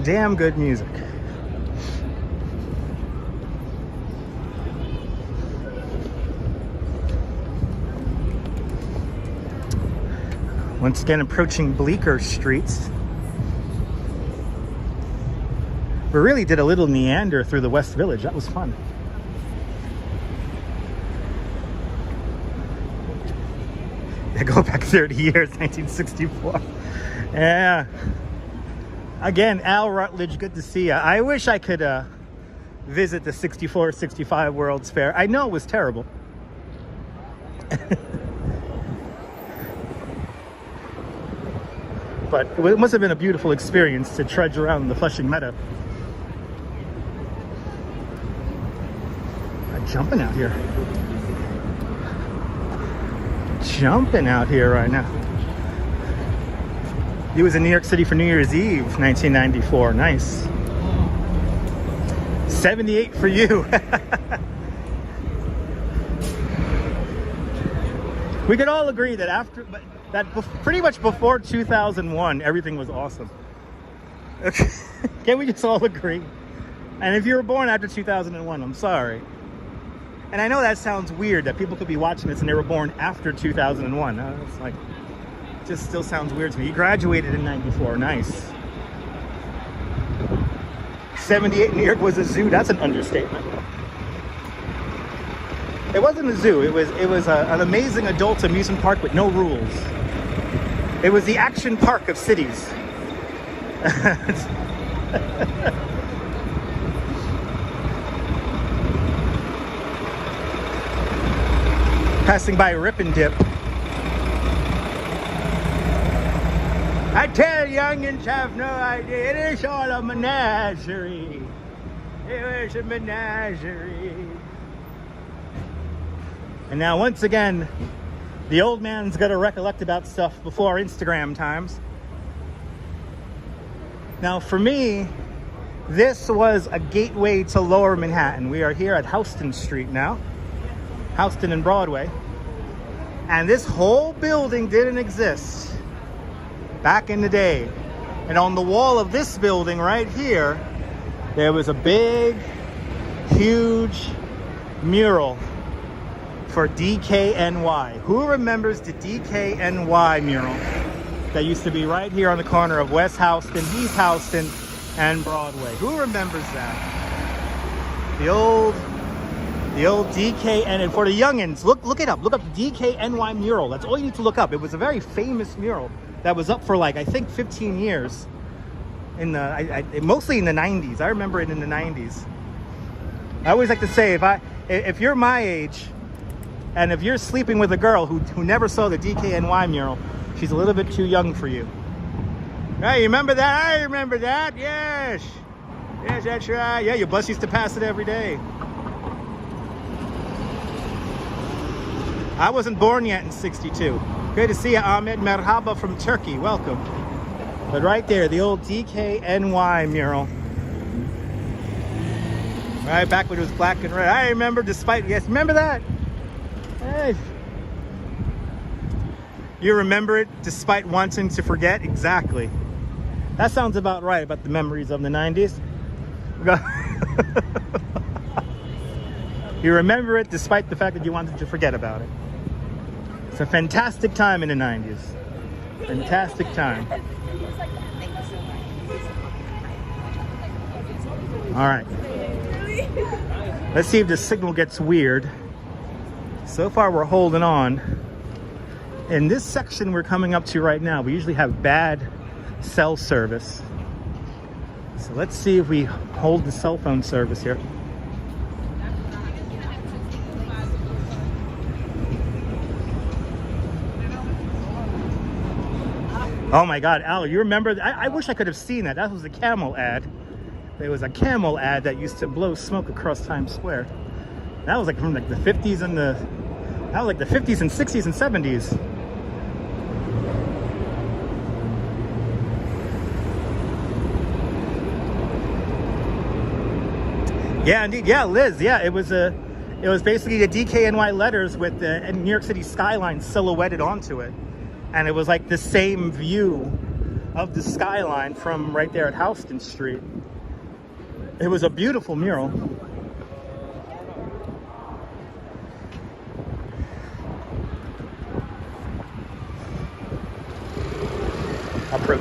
Damn good music. Once again, approaching Bleecker Streets. We really did a little meander through the West Village. That was fun. They go back 30 years, 1964. Yeah. Again, Al Rutledge, good to see you. I wish I could visit the 64-65 World's Fair. I know it was terrible. But it must have been a beautiful experience to trudge around the Flushing Meadow. I'm jumping out here. Jumping out here right now. He was in New York City for New Year's Eve, 1994. Nice. 78 for you. We could all agree that pretty much before 2001, everything was awesome. Okay. Can't we just all agree? And if you were born after 2001, I'm sorry. And I know that sounds weird that people could be watching this and they were born after 2001. It's like, it just still sounds weird to me. You graduated in 94. Nice. 78 in New York was a zoo. That's an understatement. It wasn't a zoo. It was an amazing adult amusement park with no rules. It was the action park of cities. Passing by Rip and Dip. I tell youngins have no idea. It is all a menagerie. It was a menagerie. And now once again, the old man's got to recollect about stuff before Instagram times. Now for me, this was a gateway to Lower Manhattan. We are here at Houston Street now. Houston and Broadway. And this whole building didn't exist back in the day. And on the wall of this building right here, there was a big, huge mural for DKNY. Who remembers the DKNY mural that used to be right here on the corner of West Houston, East Houston, and Broadway? Who remembers that? The old DK, and for the youngins, look it up. Look up the DKNY mural. That's all you need to look up. It was a very famous mural that was up for like, I think 15 years. Mostly in the 90s. I remember it in the 90s. I always like to say, if you're my age, and if you're sleeping with a girl who never saw the DKNY mural, she's a little bit too young for you. Hey, you remember that? I remember that. Yes. Yes, that's right. Yeah, your bus used to pass it every day. I wasn't born yet in 62. Good to see you, Ahmed. Merhaba from Turkey. Welcome. But right there, the old DKNY mural. Right back when it was black and red. I remember, yes, remember that? Hey. You remember it despite wanting to forget? Exactly. That sounds about right about the memories of the 90s. You remember it despite the fact that you wanted to forget about it. It's a fantastic time in the 90s. Fantastic time. All right. Let's see if the signal gets weird. So far we're holding on. In this section we're coming up to right now, we usually have bad cell service. So let's see if we hold the cell phone service here. Oh my God, Al, you remember? I wish I could have seen that. That was a Camel ad. There was a Camel ad that used to blow smoke across Times Square. That was like from like the 50s and that was like the 50s and 60s and 70s. Yeah, indeed. Yeah, Liz. Yeah, it was basically the DKNY letters with the New York City skyline silhouetted onto it. And it was like the same view of the skyline from right there at Houston Street. It was a beautiful mural.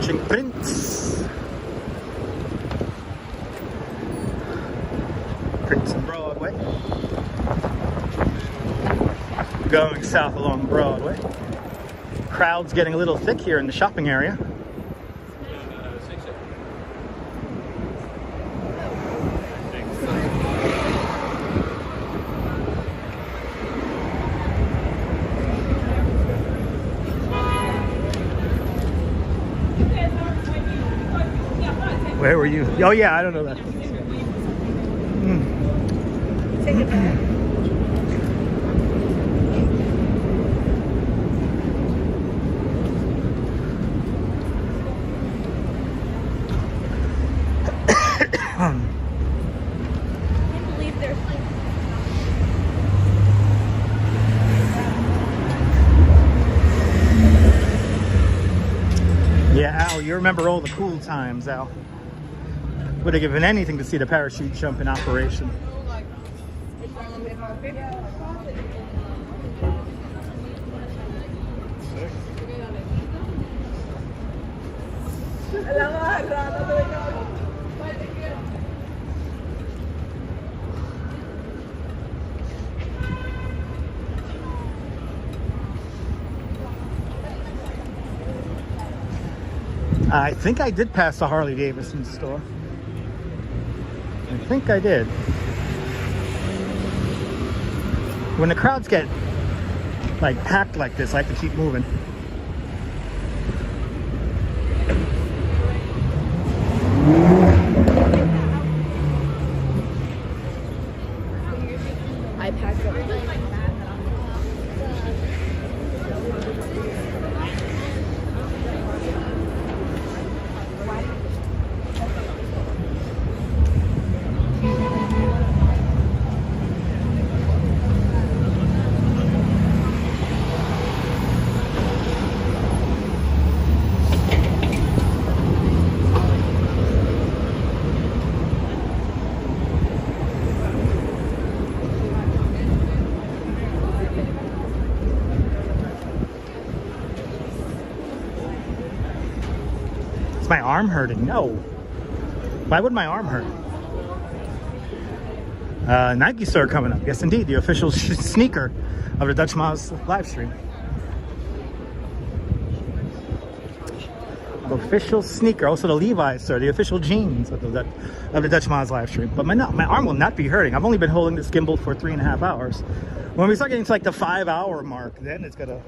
approaching Prince and Broadway. Going south along Broadway. Crowds getting a little thick here in the shopping area. Where were you? Oh yeah, I don't know that. Take it back. I can't believe there's Yeah, Al, you remember all the cool times, Al. Would have given anything to see the parachute jump in operation. I think I did pass the Harley Davidson store. I think I did. When the crowds get like packed like this, I have to keep moving. I packed it. My arm hurting? No. Why would my arm hurt? Nike store coming up. Yes, indeed. The official sneaker of the Dutch Miles live stream. Official sneaker. Also the Levi's store. The official jeans of the Dutch Miles live stream. But my arm will not be hurting. I've only been holding this gimbal for 3.5 hours. When we start getting to like the 5-hour mark, then it's gonna...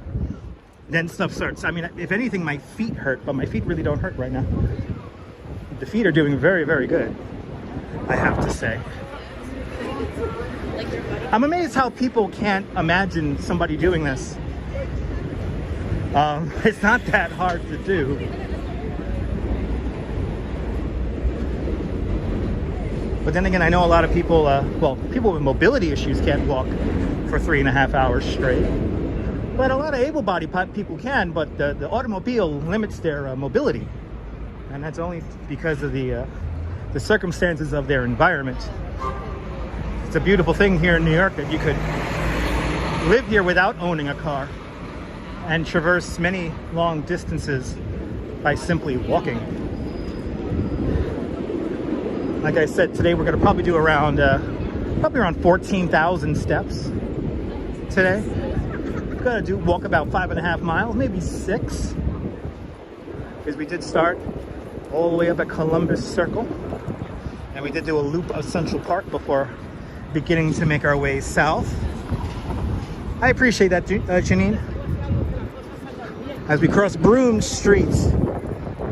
Then stuff starts. I mean, if anything, my feet hurt, but my feet really don't hurt right now. The feet are doing very, very good, I have to say. I'm amazed how people can't imagine somebody doing this. It's not that hard to do. But then again, I know a lot of people, well, people with mobility issues can't walk for 3.5 hours straight. But a lot of able-bodied people can, but the automobile limits their mobility. And that's only because of the circumstances of their environment. It's a beautiful thing here in New York that you could live here without owning a car and traverse many long distances by simply walking. Like I said, today we're going to probably do around 14,000 steps today. Gotta walk about 5.5 miles, maybe 6, because we did start all the way up at Columbus Circle, and we did do a loop of Central Park before beginning to make our way south. I appreciate that, Janine. As we cross Broome Street,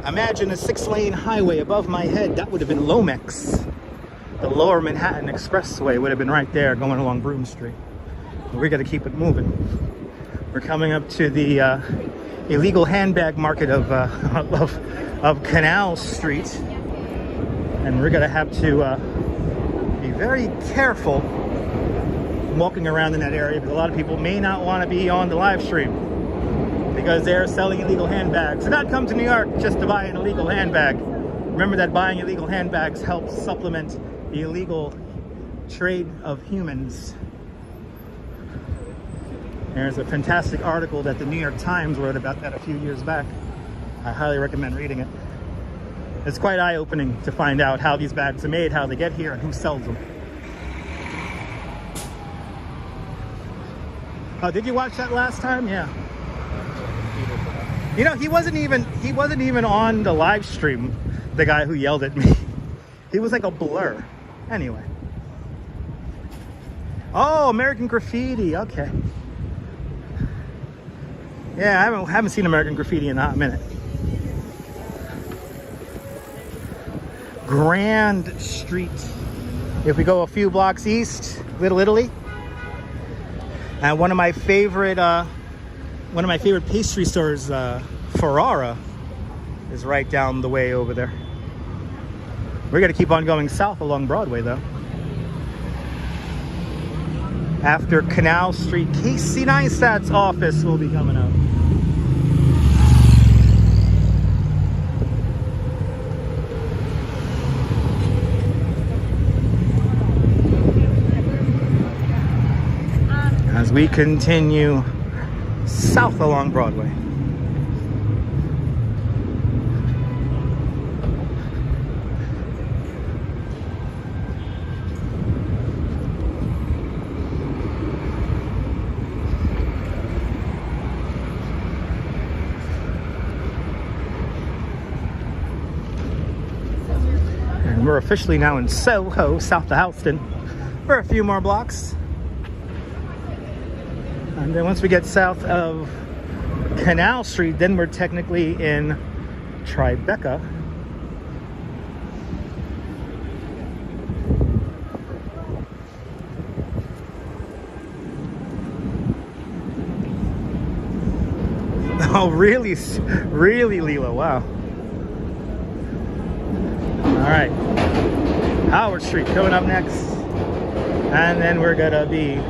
imagine a 6-lane highway above my head. That would have been Lomex. The Lower Manhattan Expressway would have been right there going along Broome Street. But we got to keep it moving. We're coming up to the illegal handbag market of Canal Street, and we're gonna have to be very careful walking around in that area, because a lot of people may not want to be on the live stream because they're selling illegal handbags. Do not come to New York just to buy an illegal handbag. Remember that buying illegal handbags helps supplement the illegal trade of humans. There's a fantastic article that the New York Times wrote about that a few years back. I highly recommend reading it. It's quite eye-opening to find out how these bags are made, how they get here, and who sells them. Oh, did you watch that last time? Yeah. You know, he wasn't even on the live stream, the guy who yelled at me. He was like a blur. Anyway. Oh, American Graffiti. Okay. Yeah, I haven't seen American Graffiti in a hot minute. Grand Street. If we go a few blocks east, Little Italy. And one of my favorite pastry stores, Ferrara, is right down the way over there. We're gonna keep on going south along Broadway though. After Canal Street, Casey Neistat's office will be coming up. As we continue south along Broadway. And we're officially now in Soho, south of Houston, for a few more blocks. And then once we get south of Canal Street, then we're technically in TriBeCa. Oh, really, Leela, wow. All right, Howard Street coming up next. And then we're gonna be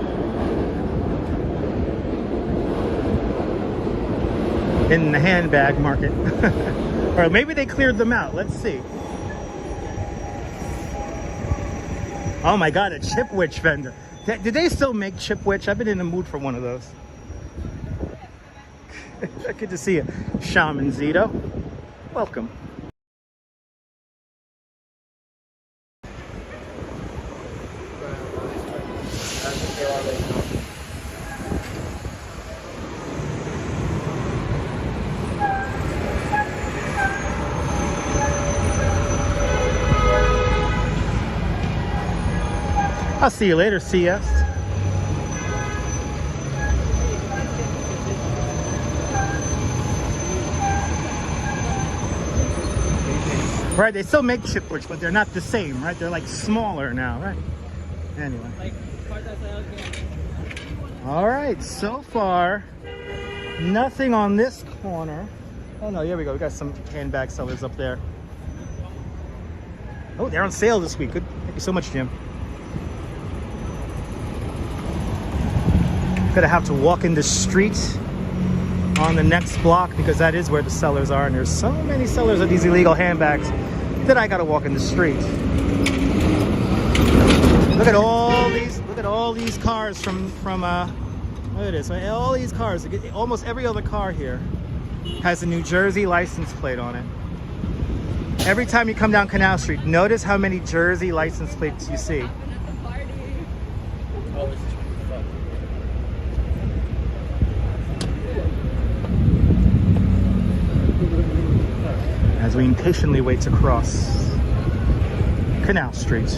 in the handbag market. Or maybe they cleared them out. Let's see. Oh my God, a Chipwich vendor. Do they still make Chipwich? I've been in the mood for one of those. Good to see you, Shaman Zito. Welcome. I'll see you later, CS. Right, they still make Chipwich, but they're not the same, right? They're like smaller now, right? Anyway. All right, so far, nothing on this corner. Oh no, here we go. We got some handbag sellers up there. Oh, they're on sale this week. Good. Thank you so much, Jim. Gonna have to walk in the street on the next block because that is where the sellers are, and there's so many sellers of these illegal handbags that I gotta walk in the street. Look at all these cars from look at this, right? All these cars, almost every other car here has a New Jersey license plate on it. Every time you come down Canal Street, notice how many Jersey license plates you see. As we impatiently wait to cross Canal Street.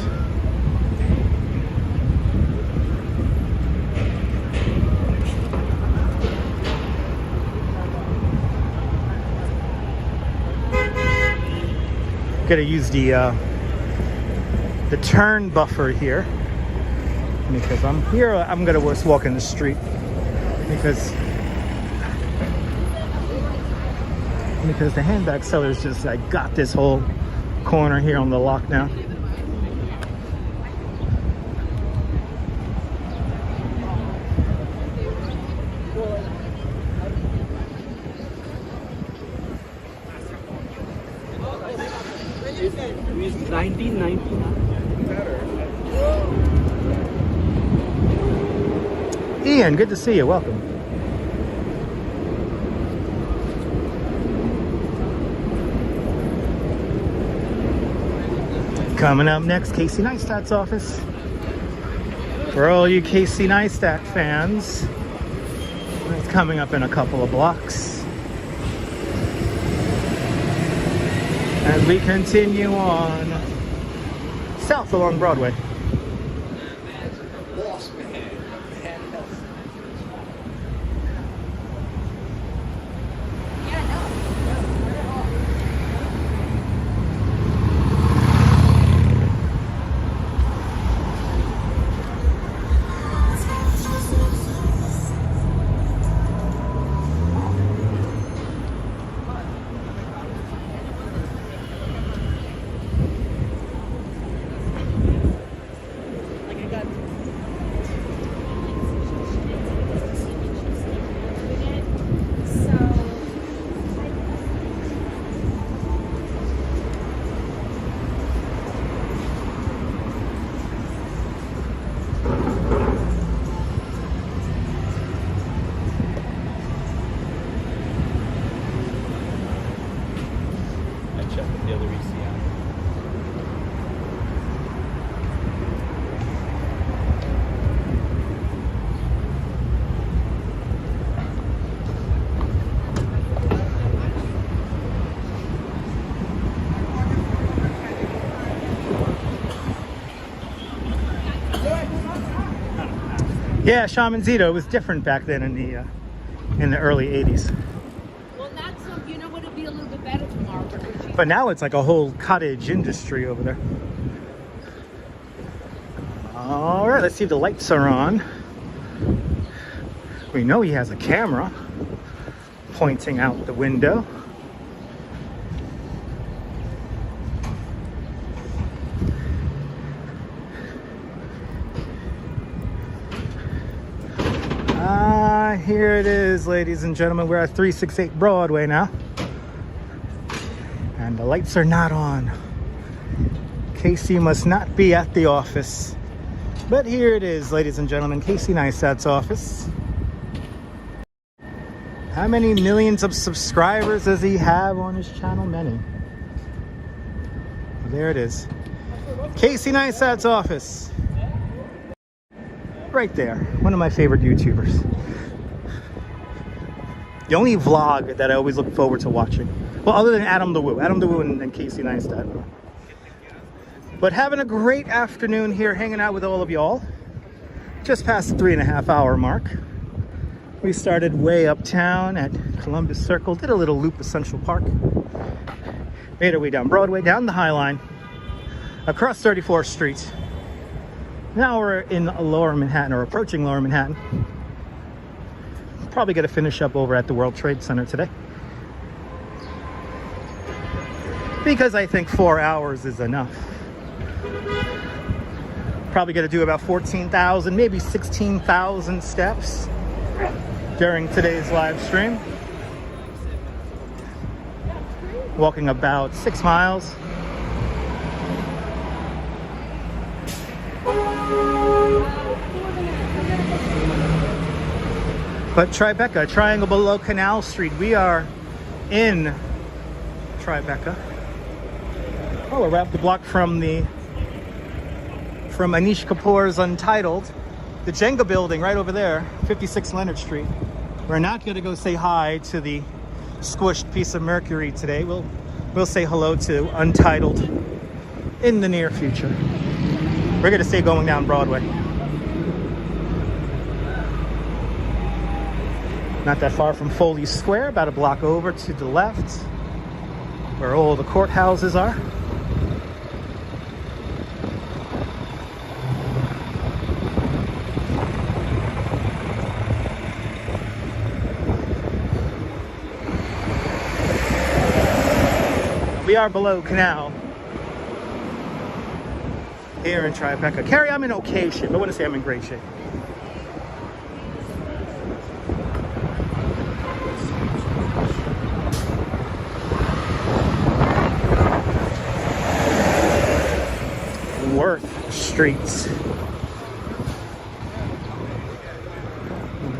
Gotta use the turn buffer here because I'm gonna just walk in the street because the handbag sellers just like got this whole corner here on the lockdown. It's 1999. Ian, good to see you. Welcome. Coming up next, Casey Neistat's office. For all you Casey Neistat fans, it's coming up in a couple of blocks. As we continue on south along Broadway. Yeah, Shaman Zito was different back then in the early 80s. Well, not so, you know what, it'll be a little bit better tomorrow. But now it's like a whole cottage industry over there. All right, let's see if the lights are on. We know he has a camera pointing out the window. Here it is, ladies and gentlemen. We're at 368 Broadway now. And the lights are not on. Casey must not be at the office. But here it is, ladies and gentlemen. Casey Neistat's office. How many millions of subscribers does he have on his channel? Many. There it is. Casey Neistat's office. Right there. One of my favorite YouTubers. The only vlog that I always look forward to watching. Well, other than Adam the Woo and Casey Neistat. But having a great afternoon here, hanging out with all of y'all. Just past the 3.5 hour mark. We started way uptown at Columbus Circle, did a little loop of Central Park. Made our way down Broadway, down the High Line, across 34th Street. Now we're in Lower Manhattan, or approaching Lower Manhattan. Probably going to finish up over at the World Trade Center today. Because I think 4 hours is enough. Probably going to do about 14,000, maybe 16,000 steps during today's live stream. Walking about 6 miles. But TriBeCa, Triangle Below Canal Street. We are in TriBeCa. Oh, we're wrapped the block from Anish Kapoor's Untitled. The Jenga building right over there, 56 Leonard Street. We're not going to go say hi to the squished piece of mercury today. We'll say hello to Untitled in the near future. We're going to stay going down Broadway. Not that far from Foley Square, about a block over to the left, where all the courthouses are. We are below Canal here in TriBeCa. Carrie, I'm in okay shape. I want to say I'm in great shape. Worth Streets.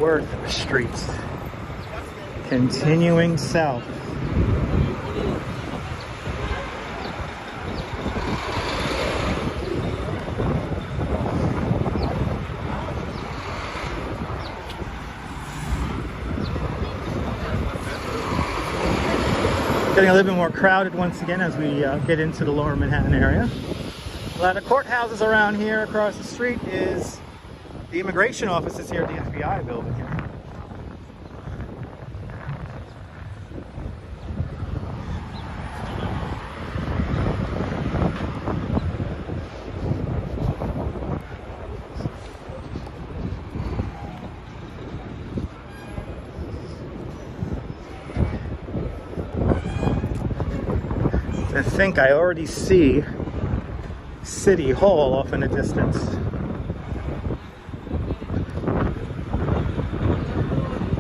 Worth Streets. Continuing south. Getting a little bit more crowded once again as we get into the lower Manhattan area. A lot of courthouses around here. Across the street is the immigration offices here at the FBI building here. I think I already see City Hall off in the distance.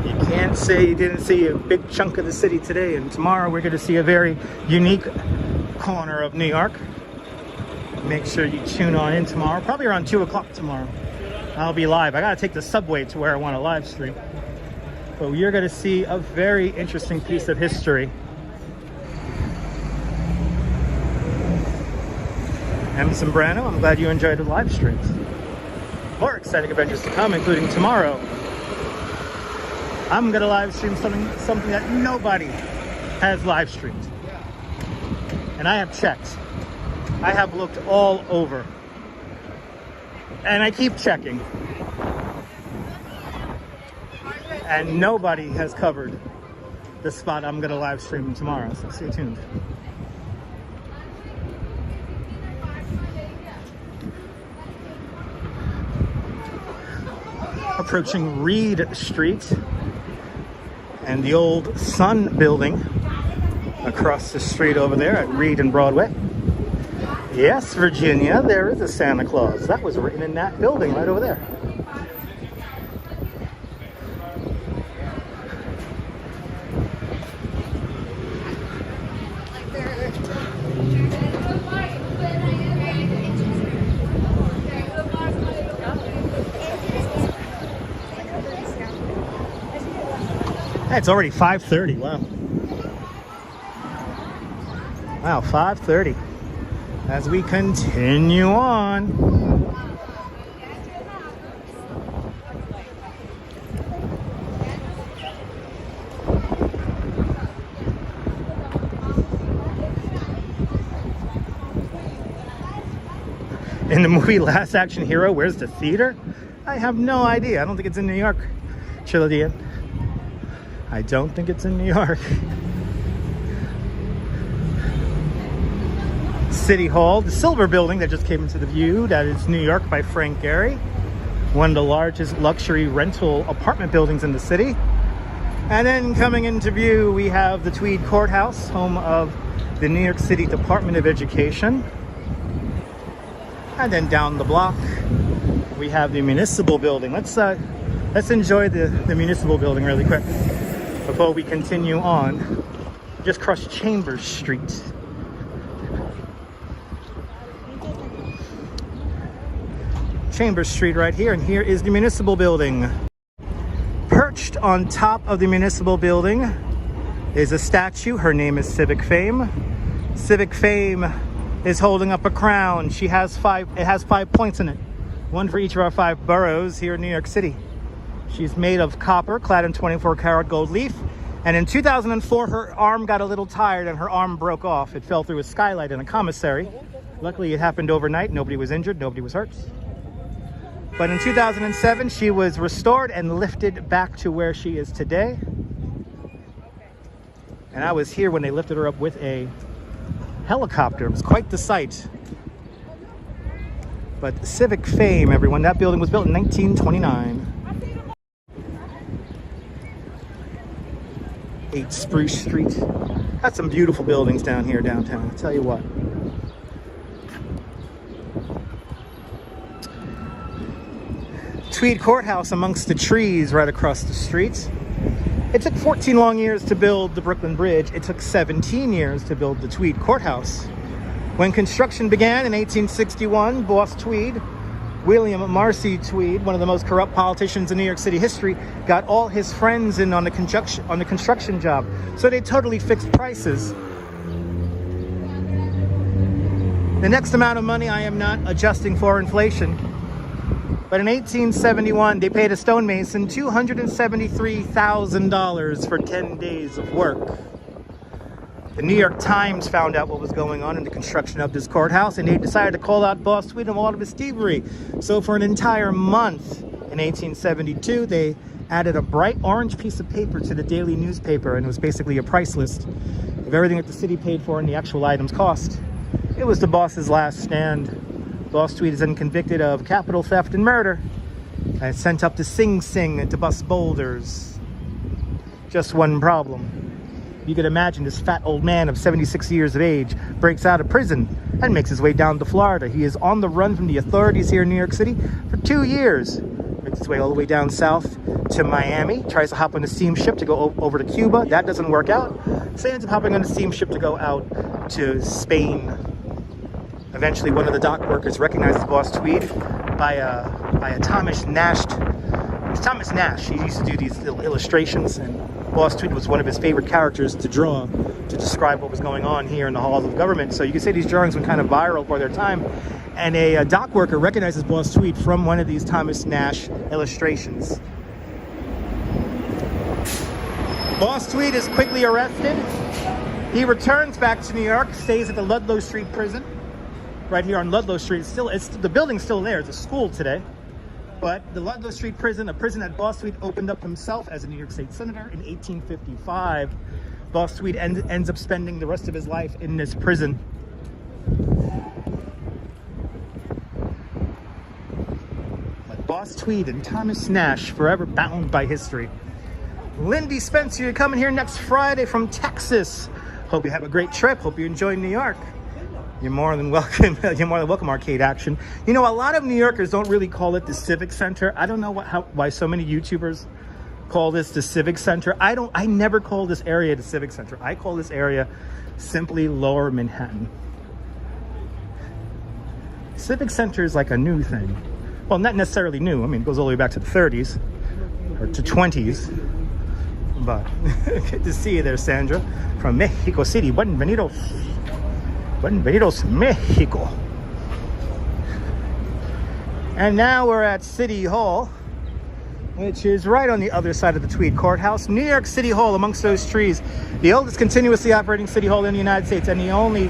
You can't say you didn't see a big chunk of the city today, and tomorrow we're going to see a very unique corner of New York. Make sure you tune on in tomorrow, probably around 2 o'clock tomorrow. I'll be live. I got to take the subway to where I want to live stream. But you're going to see a very interesting piece of history. I'm Sembrano. I'm glad you enjoyed the live streams. More exciting adventures to come, including tomorrow. I'm gonna live stream something that nobody has live streamed. And I have checked. I have looked all over. And I keep checking. And nobody has covered the spot I'm gonna live stream tomorrow, so stay tuned. Approaching Reed Street and the old Sun building across the street over there at Reed and Broadway. Yes, Virginia, there is a Santa Claus. That was written in that building right over there. It's already 5:30. Wow. Wow, 5:30. As we continue on. In the movie Last Action Hero, where's the theater? I have no idea. I don't think it's in New York. Chillidian. I don't think it's in New York. City Hall, the Silver Building that just came into the view. That is New York by Frank Gehry. One of the largest luxury rental apartment buildings in the city. And then coming into view, we have the Tweed Courthouse, home of the New York City Department of Education. And then down the block, we have the Municipal Building. Let's enjoy the Municipal Building really quick before we continue on. Just crossed Chambers Street. Chambers Street right here, and here is the Municipal Building. Perched on top of the Municipal Building is a statue. Her name is Civic Fame. Civic Fame is holding up a crown. It has 5 points in it. One for each of our 5 boroughs here in New York City. She's made of copper, clad in 24-karat gold leaf. And in 2004, her arm got a little tired and her arm broke off. It fell through a skylight in a commissary. Luckily, it happened overnight. Nobody was injured. Nobody was hurt. But in 2007, she was restored and lifted back to where she is today. And I was here when they lifted her up with a helicopter. It was quite the sight. But Civic Fame, everyone, that building was built in 1929. 8 Spruce Street. Got some beautiful buildings down here downtown, I'll tell you what. Tweed Courthouse amongst the trees right across the street. It took 14 long years to build the Brooklyn Bridge. It took 17 years to build the Tweed Courthouse. When construction began in 1861, boss Tweed, William Marcy Tweed, one of the most corrupt politicians in New York City history, got all his friends in on the construction job. So they totally fixed prices. The next amount of money I am not adjusting for inflation. But in 1871, they paid a stonemason $273,000 for 10 days of work. The New York Times found out what was going on in the construction of this courthouse, and they decided to call out Boss Tweed and all of his thievery. So for an entire month in 1872, they added a bright orange piece of paper to the daily newspaper, and it was basically a price list of everything that the city paid for and the actual items cost. It was the boss's last stand. Boss Tweed is then convicted of capital theft and murder and sent up to Sing Sing and to bust boulders. Just one problem. You could imagine this fat old man of 76 years of age breaks out of prison and makes his way down to Florida. He is on the run from the authorities here in New York City for 2 years. Makes his way all the way down south to Miami, tries to hop on a steamship to go over to Cuba. That doesn't work out. So he ends up hopping on a steamship to go out to Spain. Eventually, one of the dock workers recognizes Boss Tweed by a Thomas Nash. It was Thomas Nash. He used to do these little illustrations, and Boss Tweed was one of his favorite characters to draw to describe what was going on here in the halls of government. So you can say these drawings went kind of viral for their time. And a dock worker recognizes Boss Tweed from one of these Thomas Nash illustrations. Boss Tweed is quickly arrested. He returns back to New York, stays at the Ludlow Street prison. Right here on Ludlow Street. The building's still there. It's a school today. But the Ludlow Street prison, a prison that Boss Tweed opened up himself as a New York State Senator in 1855. Boss Tweed ends up spending the rest of his life in this prison. But Boss Tweed and Thomas Nash, forever bound by history. Lindy Spencer, you're coming here next Friday from Texas. Hope you have a great trip. Hope you enjoy New York. You're more than welcome. You're more than welcome, arcade action. You know, a lot of New Yorkers don't really call it the Civic Center. I don't know why so many YouTubers call this the Civic Center. I never call this area the Civic Center. I call this area simply Lower Manhattan. Civic Center is like a new thing. Well, not necessarily new. I mean, it goes all the way back to the 30s or to 20s. But good to see you there, Sandra, from Mexico City. Bienvenidos, Mexico. And now we're at City Hall, which is right on the other side of the Tweed Courthouse. New York City Hall, amongst those trees, the oldest continuously operating city hall in the United States, and the only,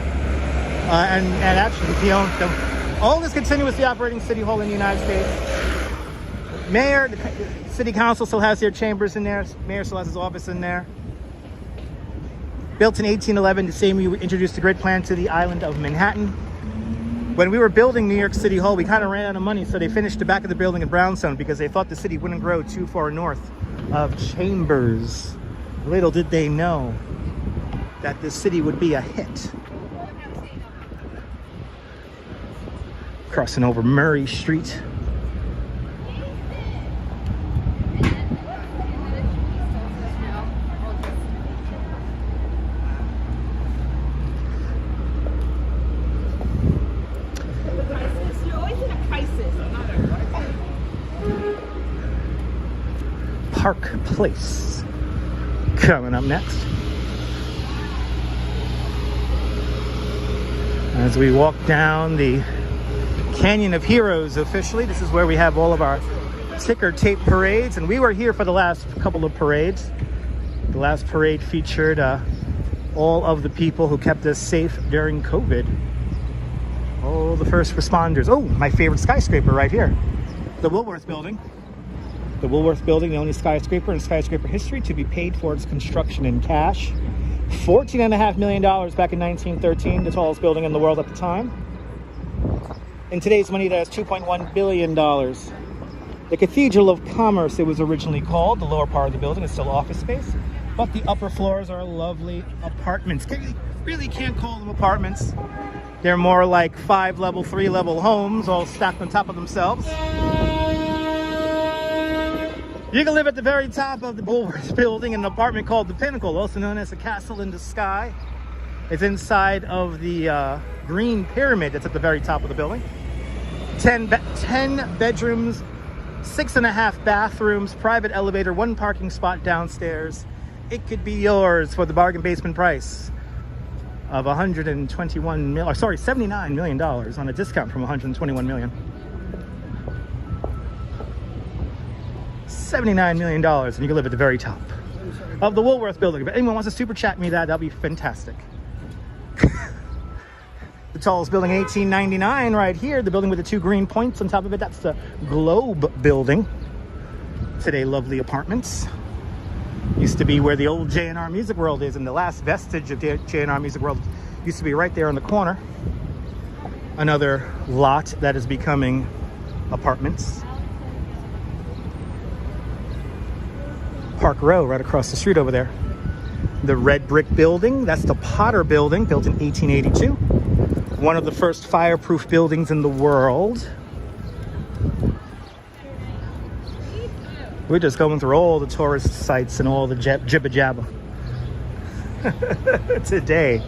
the oldest continuously operating city hall in the United States. Mayor, the city council still has their chambers in there. Mayor still has his office in there. Built in 1811, the same year we introduced the grid plan to the island of Manhattan. When we were building New York City Hall, we kind of ran out of money, so they finished the back of the building in brownstone because they thought the city wouldn't grow too far north of chambers. Little did they know that the city would be a hit. Crossing over Murray Street. Park Place coming up next. As we walk down the Canyon of Heroes officially, this is where we have all of our ticker tape parades, and we were here for the last couple of parades. The last parade featured all of the people who kept us safe during COVID. All the first responders. Oh, my favorite skyscraper right here, the Woolworth Building. The Woolworth Building, the only skyscraper in skyscraper history to be paid for its construction in cash. $14.5 million back in 1913, the tallest building in the world at the time. In today's money, that is $2.1 billion. The Cathedral of Commerce, it was originally called. The lower part of the building is still office space, but the upper floors are lovely apartments. You really can't call them apartments. They're more like 5-level, 3-level homes, all stacked on top of themselves. You can live at the very top of the Woolworth Building in an apartment called the Pinnacle, also known as the Castle in the Sky. It's inside of the Green Pyramid that's at the very top of the building. 10 bedrooms, 6.5 bathrooms, private elevator, 1 parking spot downstairs. It could be yours for the bargain basement price of $79 million on a discount from $121 million. $79 million, and you can live at the very top of the Woolworth Building. If anyone wants to super chat me that'll be fantastic. The tallest building, 1899, right here. The building with the 2 green points on top of it. That's the Globe Building. Today, lovely apartments. Used to be where the old J&R Music World is, and the last vestige of J&R Music World used to be right there on the corner. Another lot that is becoming apartments. Park Row right across the street over there. The red brick building, that's the Potter Building, built in 1882. One of the first fireproof buildings in the world. We're just going through all the tourist sites and all the jibba jabba today.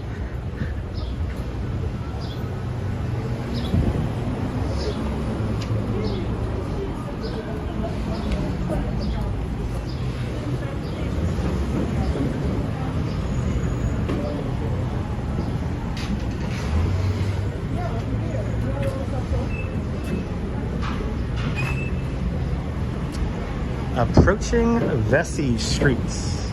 Approaching Vesey Streets.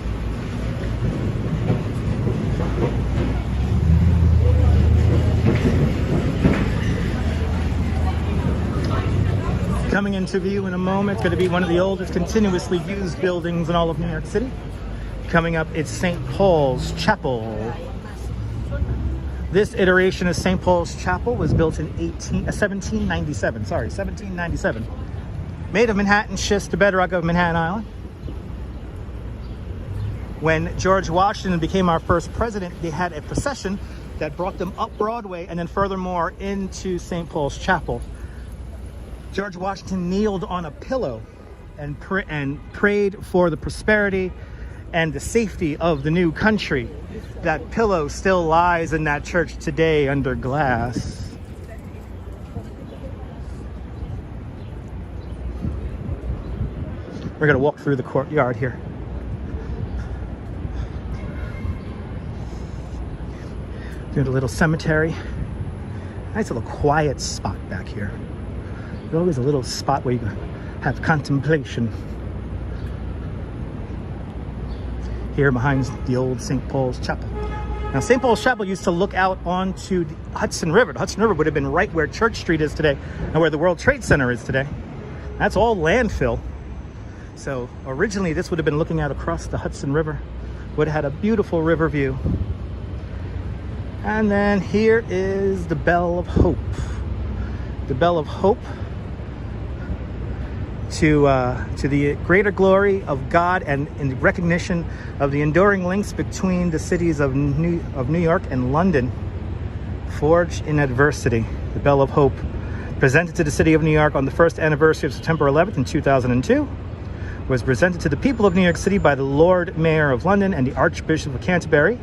Coming into view in a moment, it's going to be one of the oldest continuously used buildings in all of New York City. Coming up, it's St. Paul's Chapel. This iteration of St. Paul's Chapel was built in 1797. Made of Manhattan schist, the bedrock of Manhattan Island. When George Washington became our first president, they had a procession that brought them up Broadway and then furthermore into St. Paul's Chapel. George Washington kneeled on a pillow and prayed for the prosperity and the safety of the new country. That pillow still lies in that church today under glass. We're going to walk through the courtyard here. Through the little cemetery. Nice little quiet spot back here. There's always a little spot where you can have contemplation. Here behind the old St. Paul's Chapel. Now, St. Paul's Chapel used to look out onto the Hudson River. The Hudson River would have been right where Church Street is today and where the World Trade Center is today. That's all landfill. So originally this would have been looking out across the Hudson River. Would have had a beautiful river view. And then here is the Bell of Hope. The Bell of Hope to the greater glory of God and in recognition of the enduring links between the cities of New York and London, forged in adversity. The Bell of Hope, presented to the city of New York on the first anniversary of September 11th in 2002, was presented to the people of New York City by the Lord Mayor of London and the Archbishop of Canterbury.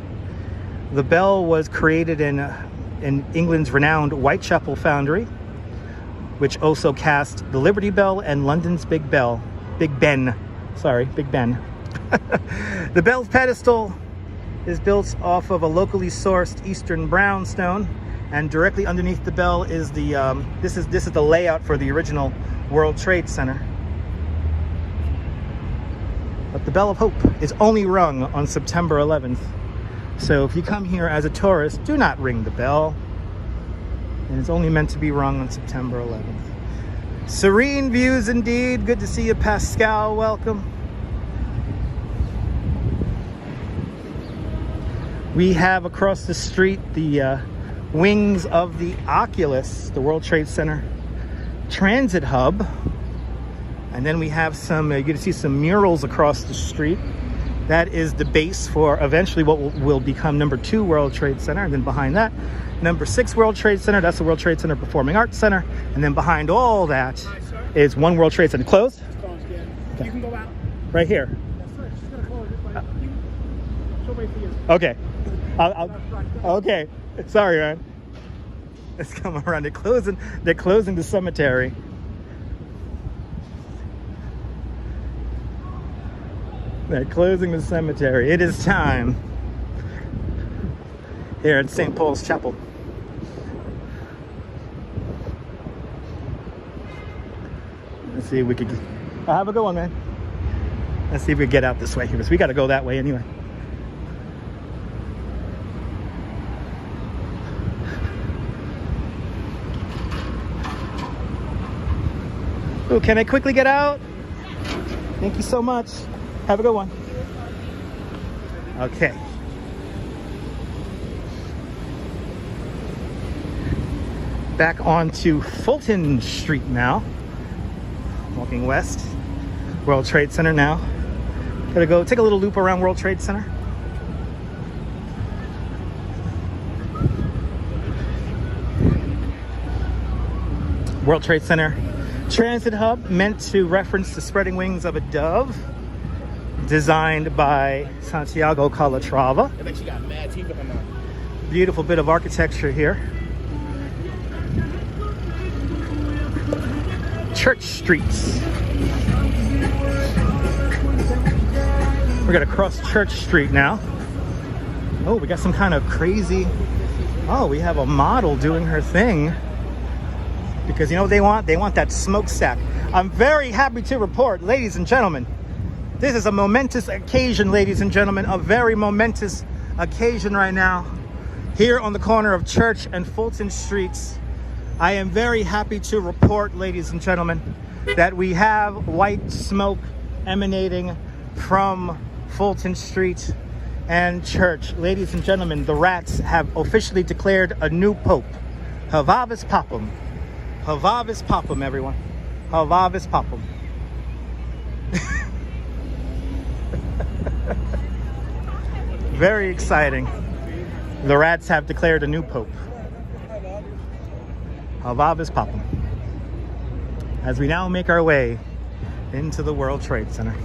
The bell was created in England's renowned Whitechapel foundry, which also cast the Liberty Bell and London's Big Ben. The bell's pedestal is built off of a locally sourced Eastern brownstone, and directly underneath the bell is the this is the layout for the original World Trade Center. But the Bell of Hope is only rung on September 11th. So if you come here as a tourist, do not ring the bell. And it's only meant to be rung on September 11th. Serene views indeed. Good to see you, Pascal. Welcome. We have across the street the wings of the Oculus, the World Trade Center Transit Hub. And then we have some, you're going to see some murals across the street. That is the base for eventually what will become number 2 World Trade Center. And then behind that, number 6 World Trade Center. That's the World Trade Center Performing Arts Center. And then behind all that is 1 World Trade Center. Closed? It's closed, yeah. Okay. You can go out. Right here? Yes, sir. She's going to close it, but she'll wait for you. Okay. Okay. Sorry, man. Let's come around. They're closing the cemetery. They're closing the cemetery. It is time here at St. Paul's Chapel. Let's see if we could have a good one, man. Let's see if we can get out this way here, because we got to go that way anyway. Oh, can I quickly get out? Thank you so much. Have a good one. Okay. Back onto Fulton Street now. Walking west. World Trade Center now. Gotta go take a little loop around World Trade Center. World Trade Center transit hub, meant to reference the spreading wings of a dove, designed by Santiago Calatrava. I bet you got mad teeth on that. Beautiful bit of architecture here. Church Streets. We're gonna cross Church Street now. Oh, we got some kind of crazy, oh, we have a model doing her thing. Because you know what they want? They want that smokestack. I'm very happy to report, ladies and gentlemen, this is a momentous occasion, ladies and gentlemen, a very momentous occasion right now. Here on the corner of Church and Fulton Streets, I am very happy to report, ladies and gentlemen, that we have white smoke emanating from Fulton Street and Church. Ladies and gentlemen, the rats have officially declared a new pope. Havavis Papam. Havavis Papam, everyone. Havavis Papam. Very exciting. The rats have declared a new pope. Havavis Papam. As we now make our way into the World Trade Center.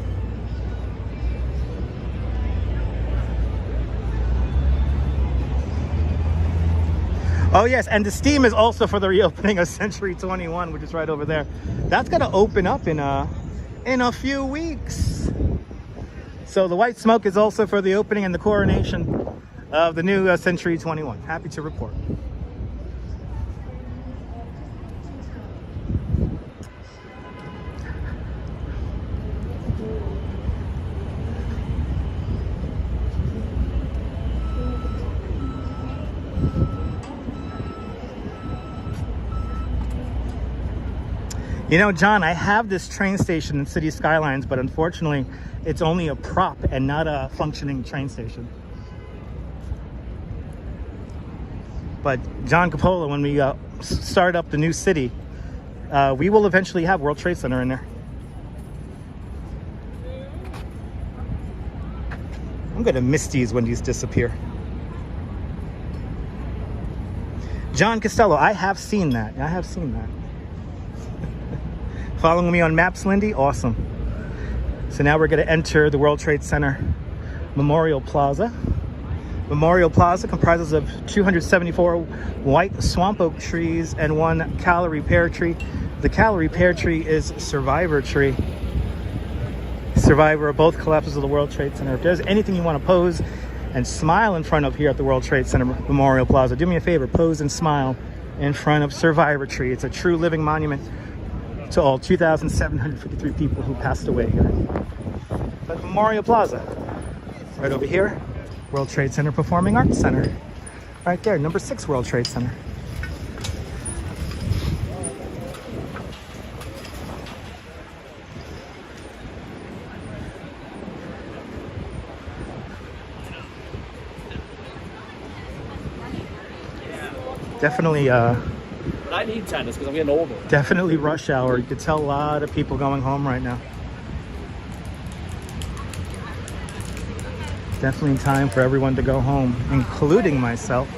Oh yes, and the steam is also for the reopening of Century 21, which is right over there. That's gonna open up in a few weeks. So the white smoke is also for the opening and the coronation of the new Century 21. Happy to report. You know, John, I have this train station in City Skylines, but unfortunately, it's only a prop and not a functioning train station. But John Coppola, when we start up the new city, we will eventually have World Trade Center in there. I'm gonna miss these when these disappear. John Costello, I have seen that. I have seen that. Following me on Maps, Lindy? Awesome. So now we're going to enter the World Trade Center Memorial Plaza. Memorial Plaza comprises of 274 white swamp oak trees and 1 calorie pear tree. The calorie pear tree is survivor tree. Survivor of both collapses of the World Trade Center. If there's anything you want to pose and smile in front of here at the World Trade Center Memorial Plaza, do me a favor, pose and smile in front of survivor tree. It's a true living monument to all 2,753 people who passed away here. But Memorial Plaza, right over here, World Trade Center Performing Arts Center. Right there, number 6 World Trade Center. Definitely But I need tennis because I'm getting older. Definitely rush hour. You could tell a lot of people going home right now. Definitely time for everyone to go home, including myself.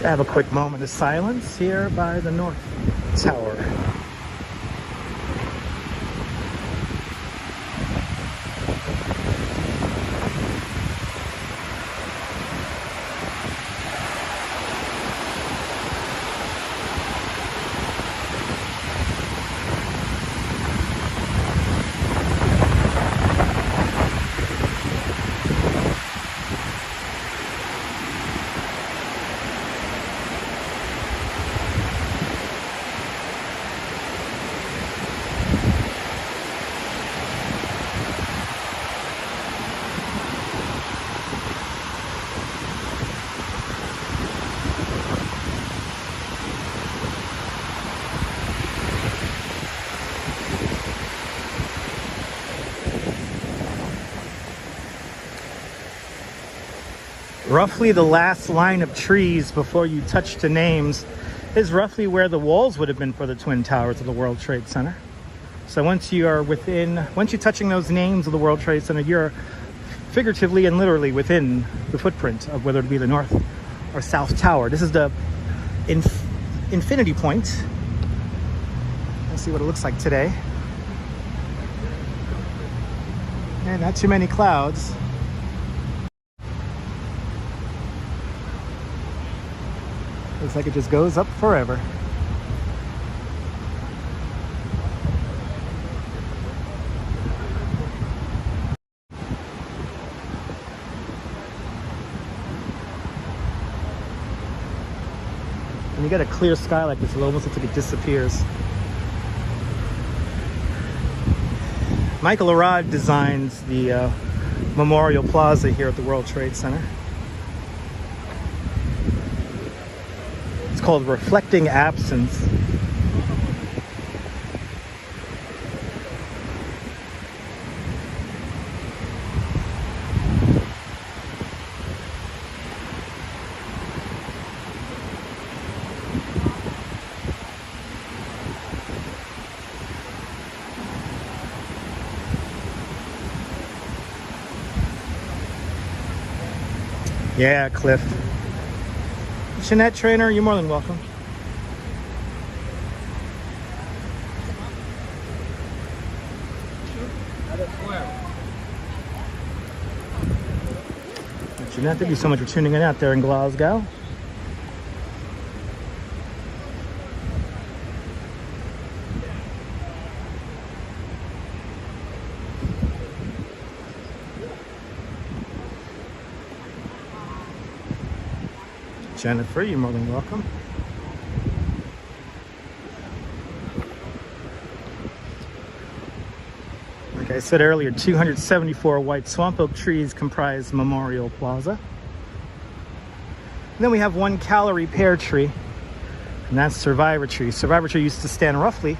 I have a quick moment of silence here by the North Tower. Roughly the last line of trees before you touch the names is roughly where the walls would have been for the Twin Towers of the World Trade Center. So once you're touching those names of the World Trade Center, you're figuratively and literally within the footprint of whether it be the North or South Tower. This is the infinity point. Let's see what it looks like today. And not too many clouds. Looks like it just goes up forever. When you get a clear sky like this, it almost looks like it disappears. Michael Arad designs the Memorial Plaza here at the World Trade Center. It's called Reflecting Absence. Yeah, Cliff. Jeanette Trainer, you're more than welcome. Jeanette, thank you so much for tuning in out there in Glasgow. Jennifer, you're more than welcome. Like I said earlier, 274 white swamp oak trees comprise Memorial Plaza. And then we have 1 calorie pear tree, and that's Survivor Tree. Survivor Tree used to stand roughly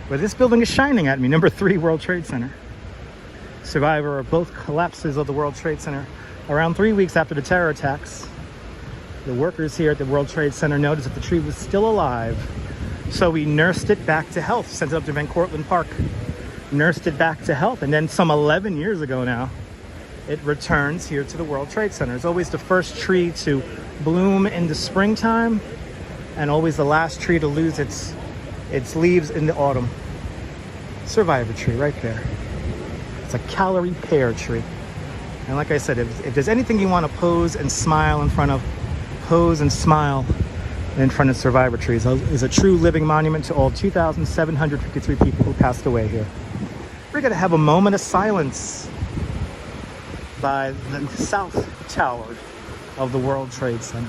where this building is shining at me, number 3 World Trade Center. Survivor of both collapses of the World Trade Center around 3 weeks after the terror attacks. The workers here at the World Trade Center noticed that the tree was still alive. So we nursed it back to health, sent it up to Van Cortlandt Park, nursed it back to health. And then some 11 years ago now, it returns here to the World Trade Center. It's always the first tree to bloom in the springtime and always the last tree to lose its leaves in the autumn. Survivor Tree right there. It's a calorie pear tree. And like I said, if there's anything you want to pose and smile in front of, pose and smile in front of Survivor Trees. Is a true living monument to all 2,753 people who passed away here. We're going to have a moment of silence by the South Tower of the World Trade Center.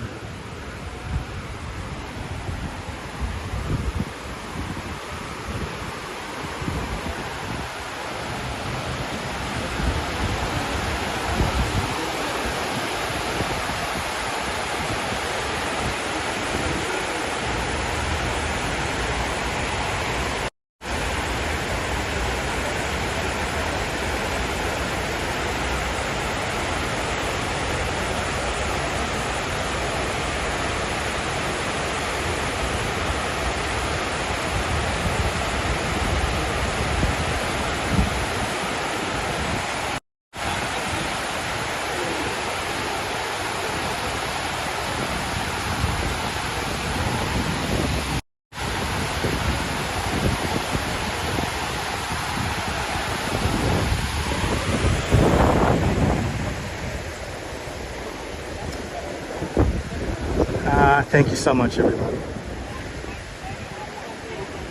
Thank you so much, everybody.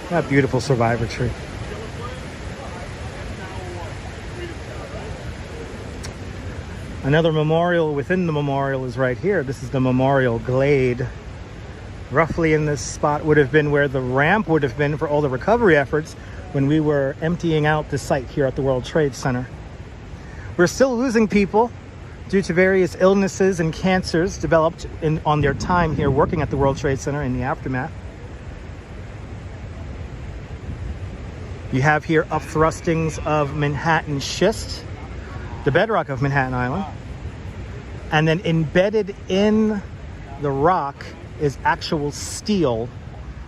That beautiful Survivor Tree. Another memorial within the memorial is right here. This is the Memorial Glade. Roughly in this spot would have been where the ramp would have been for all the recovery efforts when we were emptying out the site here at the World Trade Center. We're still losing people due to various illnesses and cancers developed on their time here working at the World Trade Center in the aftermath. You have here upthrustings of Manhattan schist, the bedrock of Manhattan Island. And then embedded in the rock is actual steel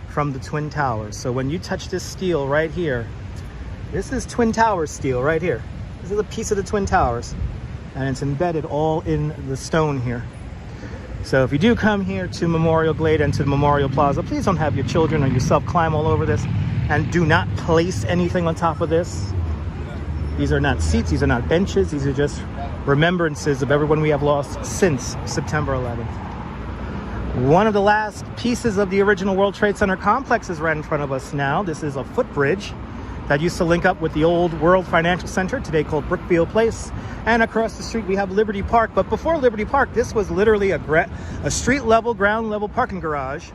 from the Twin Towers. So when you touch this steel right here, this is Twin Towers steel right here. This is a piece of the Twin Towers, and it's embedded all in the stone here. So if you do come here to Memorial Glade and to the Memorial Plaza, please don't have your children or yourself climb all over this, and do not place anything on top of this. These are not seats, these are not benches, these are just remembrances of everyone we have lost since September 11th. One of the last pieces of the original World Trade Center complex is right in front of us now. This is a footbridge that used to link up with the old World Financial Center, today called Brookfield Place. And across the street we have Liberty Park. But before Liberty Park, this was literally a street level, ground level parking garage,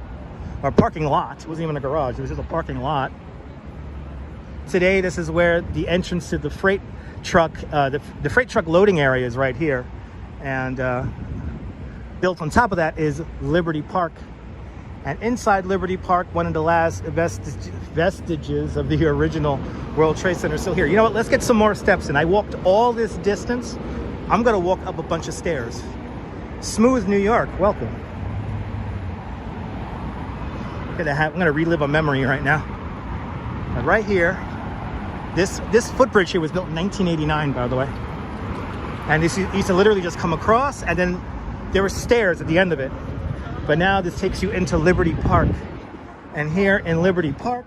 or parking lot. It wasn't even a garage, it was just a parking lot. Today, this is where the entrance to the freight truck, the freight truck loading area is right here. And built on top of that is Liberty Park. And inside Liberty Park, one of the last vestiges of the original World Trade Center is still here. You know what? Let's get some more steps in. I walked all this distance. I'm going to walk up a bunch of stairs. Smooth New York. Welcome. I'm going to relive a memory right now. And right here, this footbridge here was built in 1989, by the way. And this used to literally just come across, and then there were stairs at the end of it. But now this takes you into Liberty Park. And here in Liberty Park,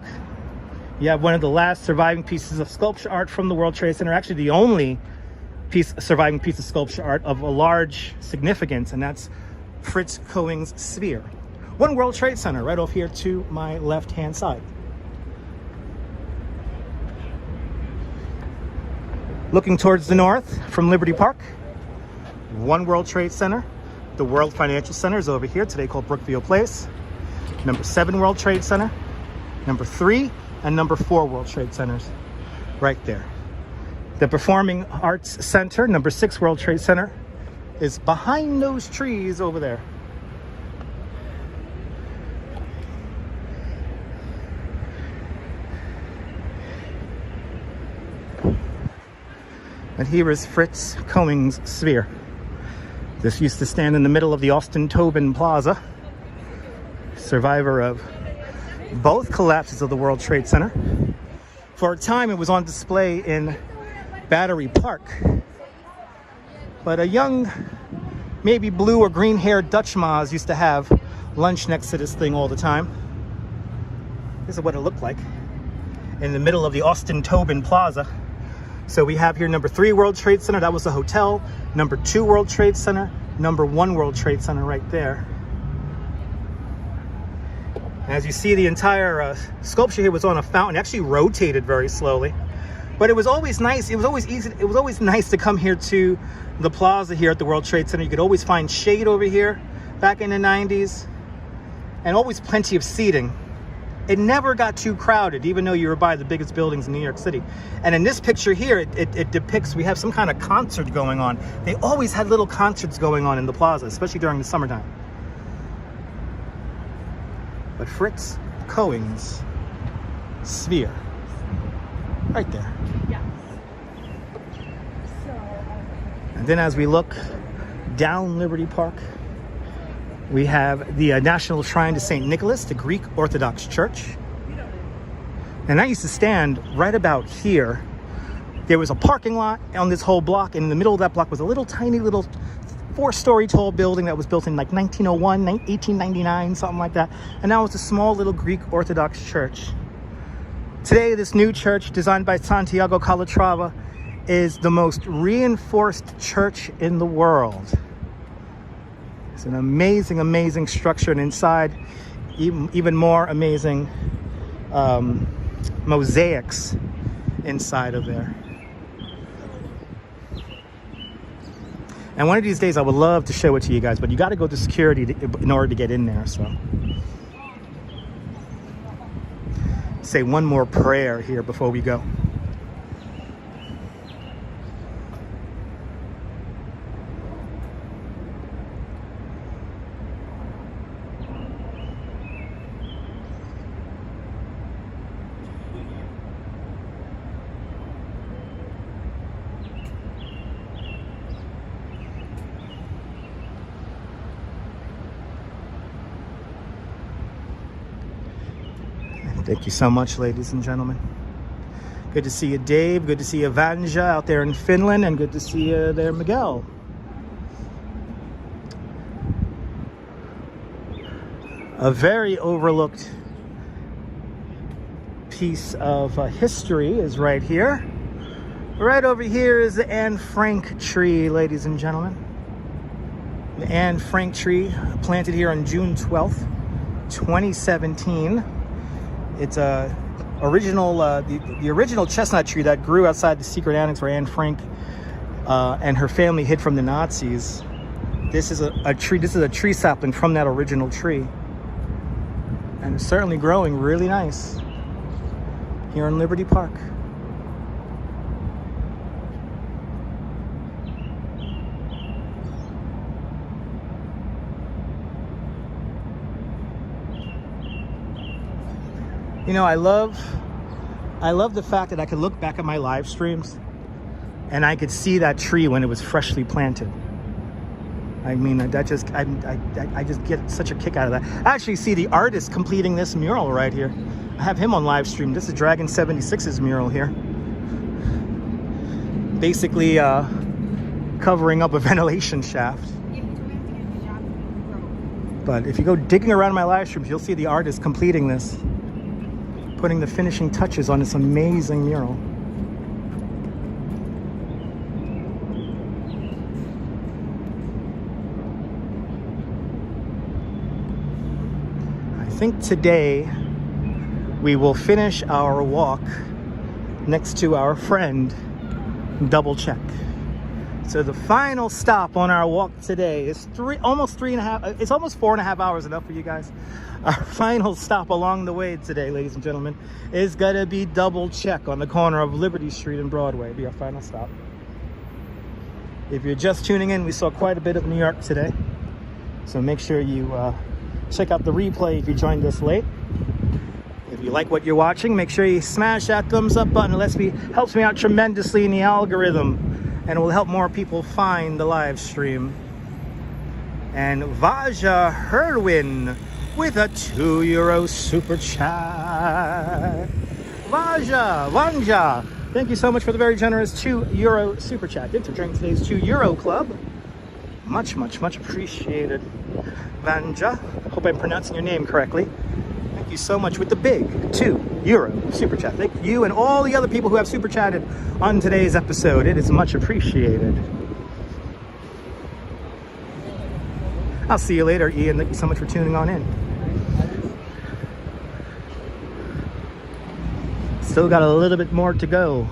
you have one of the last surviving pieces of sculpture art from the World Trade Center. Actually, the only surviving piece of sculpture art of a large significance, and that's Fritz Cohen's sphere. One World Trade Center right off here to my left-hand side. Looking towards the north from Liberty Park, One World Trade Center. The World Financial Center is over here, today called Brookfield Place. Number 7 World Trade Center, number 3 and number 4 World Trade Centers right there. The Performing Arts Center, number 6 World Trade Center, is behind those trees over there. And here is Fritz Cohen's sphere. This used to stand in the middle of the Austin Tobin Plaza, survivor of both collapses of the World Trade Center. For a time, it was on display in Battery Park. But a young, maybe blue or green-haired Dutch Maz used to have lunch next to this thing all the time. This is what it looked like in the middle of the Austin Tobin Plaza. So we have here number 3 World Trade Center, that was the hotel. Number 2 World Trade Center, number 1 World Trade Center right there. As you see, the entire sculpture here was on a fountain. It actually rotated very slowly. But it was always nice. It was always easy. It was always nice to come here to the plaza here at the World Trade Center. You could always find shade over here back in the 90s. And always plenty of seating. It never got too crowded, even though you were by the biggest buildings in New York City. And in this picture here, it depicts, we have some kind of concert going on. They always had little concerts going on in the plaza, especially during the summertime. But Fritz Cohen's sphere, right there. And then as we look down Liberty Park, we have the National Shrine to St. Nicholas, the Greek Orthodox Church. And that used to stand right about here. There was a parking lot on this whole block, and in the middle of that block was a little tiny little 4-story tall building that was built in like 1901, 1899, something like that. And now it's a small little Greek Orthodox church. Today, this new church, designed by Santiago Calatrava, is the most reinforced church in the world. It's an amazing, amazing structure, and inside, even more amazing mosaics inside of there. And one of these days, I would love to show it to you guys, but you got to go to security in order to get in there. So, say one more prayer here before we go. Thank you so much, ladies and gentlemen. Good to see you, Dave. Good to see you, Vanja, out there in Finland. And good to see you there, Miguel. A very overlooked piece of history is right here. Right over here is the Anne Frank tree, ladies and gentlemen. The Anne Frank tree, planted here on June 12th, 2017. It's a original, the original chestnut tree that grew outside the secret annex where Anne Frank and her family hid from the Nazis. This is a tree. This is a tree sapling from that original tree, and it's certainly growing really nice here in Liberty Park. You know, I love the fact that I could look back at my live streams and I could see that tree when it was freshly planted. I mean, I just get such a kick out of that. I actually see the artist completing this mural right here. I have him on live stream. This is Dragon 76's mural here. Basically covering up a ventilation shaft. But if you go digging around my live streams, you'll see the artist completing this, putting the finishing touches on this amazing mural. I think today we will finish our walk next to our friend Double Check. So the final stop on our walk today is almost 4.5 hours. Enough for you guys? Our final stop along the way today, ladies and gentlemen, is gonna be Double Check on the corner of Liberty Street and Broadway. Be our final stop. If you're just tuning in, we saw quite a bit of New York today, so make sure you check out the replay if you joined us late. If you like what you're watching, make sure you smash that thumbs up button. It helps me out tremendously in the algorithm, and it will help more people find the live stream. And Vaja Herwin with a €2 super chat. Vanja, thank you so much for the very generous €2 super chat. Did to drink today's €2 club. Much appreciated, Vanja. Hope I'm pronouncing your name correctly. Thank you so much with the big €2 super chat. Thank you and all the other people who have super chatted on today's episode. It is much appreciated. I'll see you later, Ian. Thank you so much for tuning on in. Still got a little bit more to go.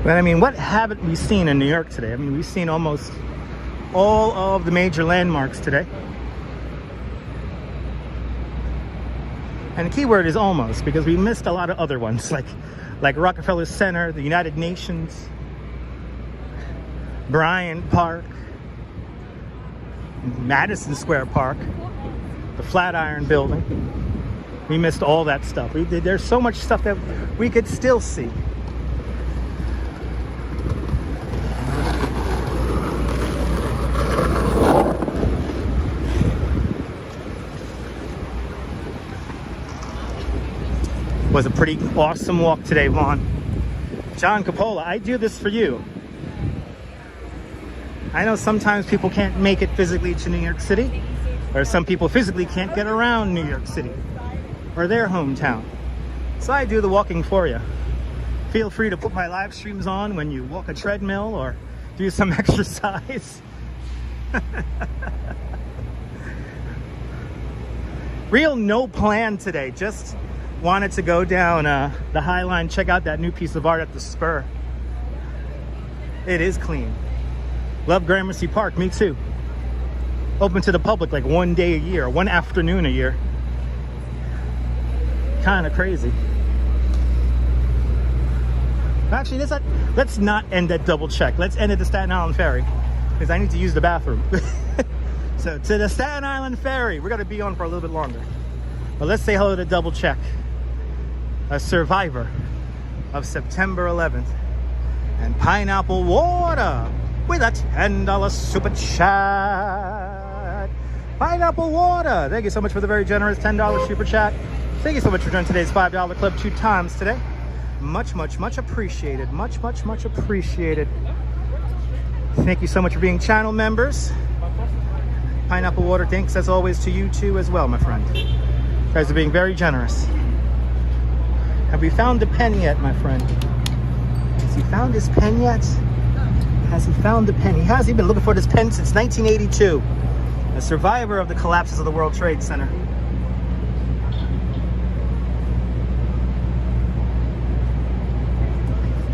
But I mean, what haven't we seen in New York today? I mean, we've seen almost all of the major landmarks today. And the key word is almost, because we missed a lot of other ones, like Rockefeller Center, the United Nations, Bryant Park, Madison Square Park, the Flatiron Building. We missed all that stuff. There's so much stuff that we could still see. Was a pretty awesome walk today, Vaughn. John Coppola, I do this for you. I know sometimes people can't make it physically to New York City, or some people physically can't get around New York City or their hometown. So I do the walking for you. Feel free to put my live streams on when you walk a treadmill or do some exercise. Real no plan today, just wanted to go down the High Line, check out that new piece of art at the Spur. It is clean. Love Gramercy Park, me too. Open to the public like one day a year, one afternoon a year. Kind of crazy. Actually, let's not end at Double Check. Let's end at the Staten Island Ferry, because I need to use the bathroom. So to the Staten Island Ferry, we're gonna be on for a little bit longer. But let's say hello to Double Check, a survivor of September 11th. And pineapple water with a $10 super chat. Pineapple water. Thank you so much for the very generous $10 super chat. Thank you so much for joining today's $5 club 2 times today. Much, much, much appreciated. Much, much, much appreciated. Thank you so much for being channel members. Pineapple water, thanks as always to you too as well, my friend. You guys are being very generous. Have we found the pen yet, my friend? Has he found his pen yet? Has he found the pen? He has. He's been looking for this pen since 1982. A survivor of the collapses of the World Trade Center.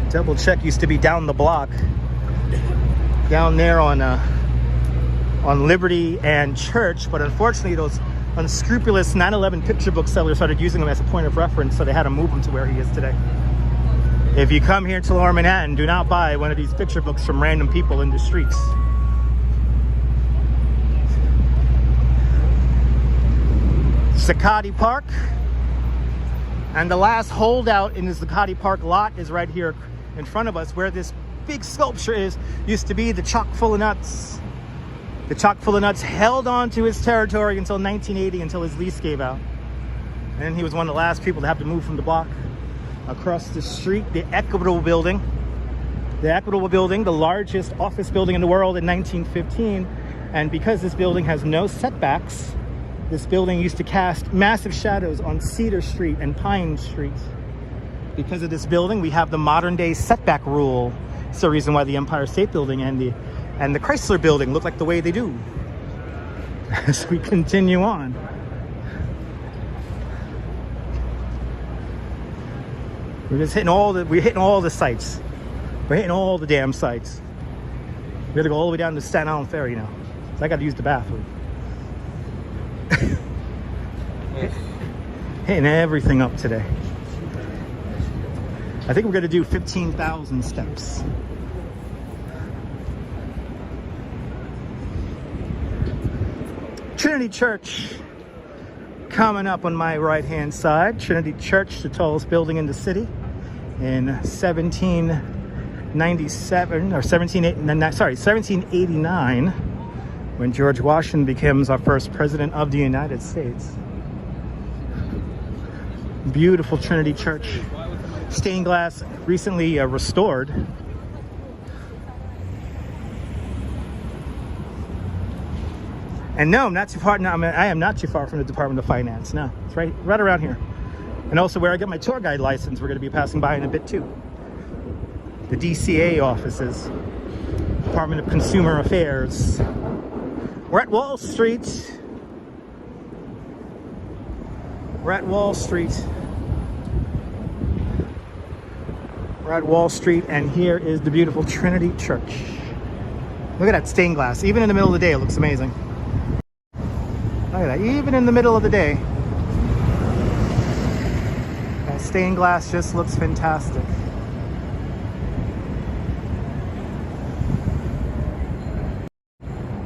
Double Check used to be down the block, down there on Liberty and Church, but unfortunately those unscrupulous 9/11 picture book sellers started using them as a point of reference, so they had to move him to where he is today. If you come here to Lower Manhattan, do not buy one of these picture books from random people in the streets. Zuccotti Park, and the last holdout in the Zuccotti Park lot is right here in front of us, where this big sculpture used to be the chock full of nuts. The chock full of nuts held on to his territory until 1980, until his lease gave out. And he was one of the last people to have to move from the block. Across the street, the Equitable Building. The Equitable Building, the largest office building in the world in 1915. And because this building has no setbacks, this building used to cast massive shadows on Cedar Street and Pine Street. Because of this building, we have the modern day setback rule. It's the reason why the Empire State Building and the Chrysler Building look like the way they do. As we continue on. We're just hitting all the sites. We're hitting all the damn sites. We gotta go all the way down to Staten Island Ferry now. So I gotta use the bathroom. Hitting everything up today. I think we're gonna do 15,000 steps. Trinity Church coming up on my right hand side. Trinity Church, the tallest building in the city, in 1789, when George Washington becomes our first president of the United States. Beautiful Trinity Church. Stained glass, recently restored. And no, I'm not too far. No, I am not too far from the Department of Finance. No, it's right around here. And also where I get my tour guide license, we're going to be passing by in a bit too. The DCA offices, Department of Consumer Affairs. We're at Wall Street. We're at Wall Street. We're at Wall Street, and here is the beautiful Trinity Church. Look at that stained glass. Even in the middle of the day, it looks amazing. Look at that. Even in the middle of the day, that stained glass just looks fantastic.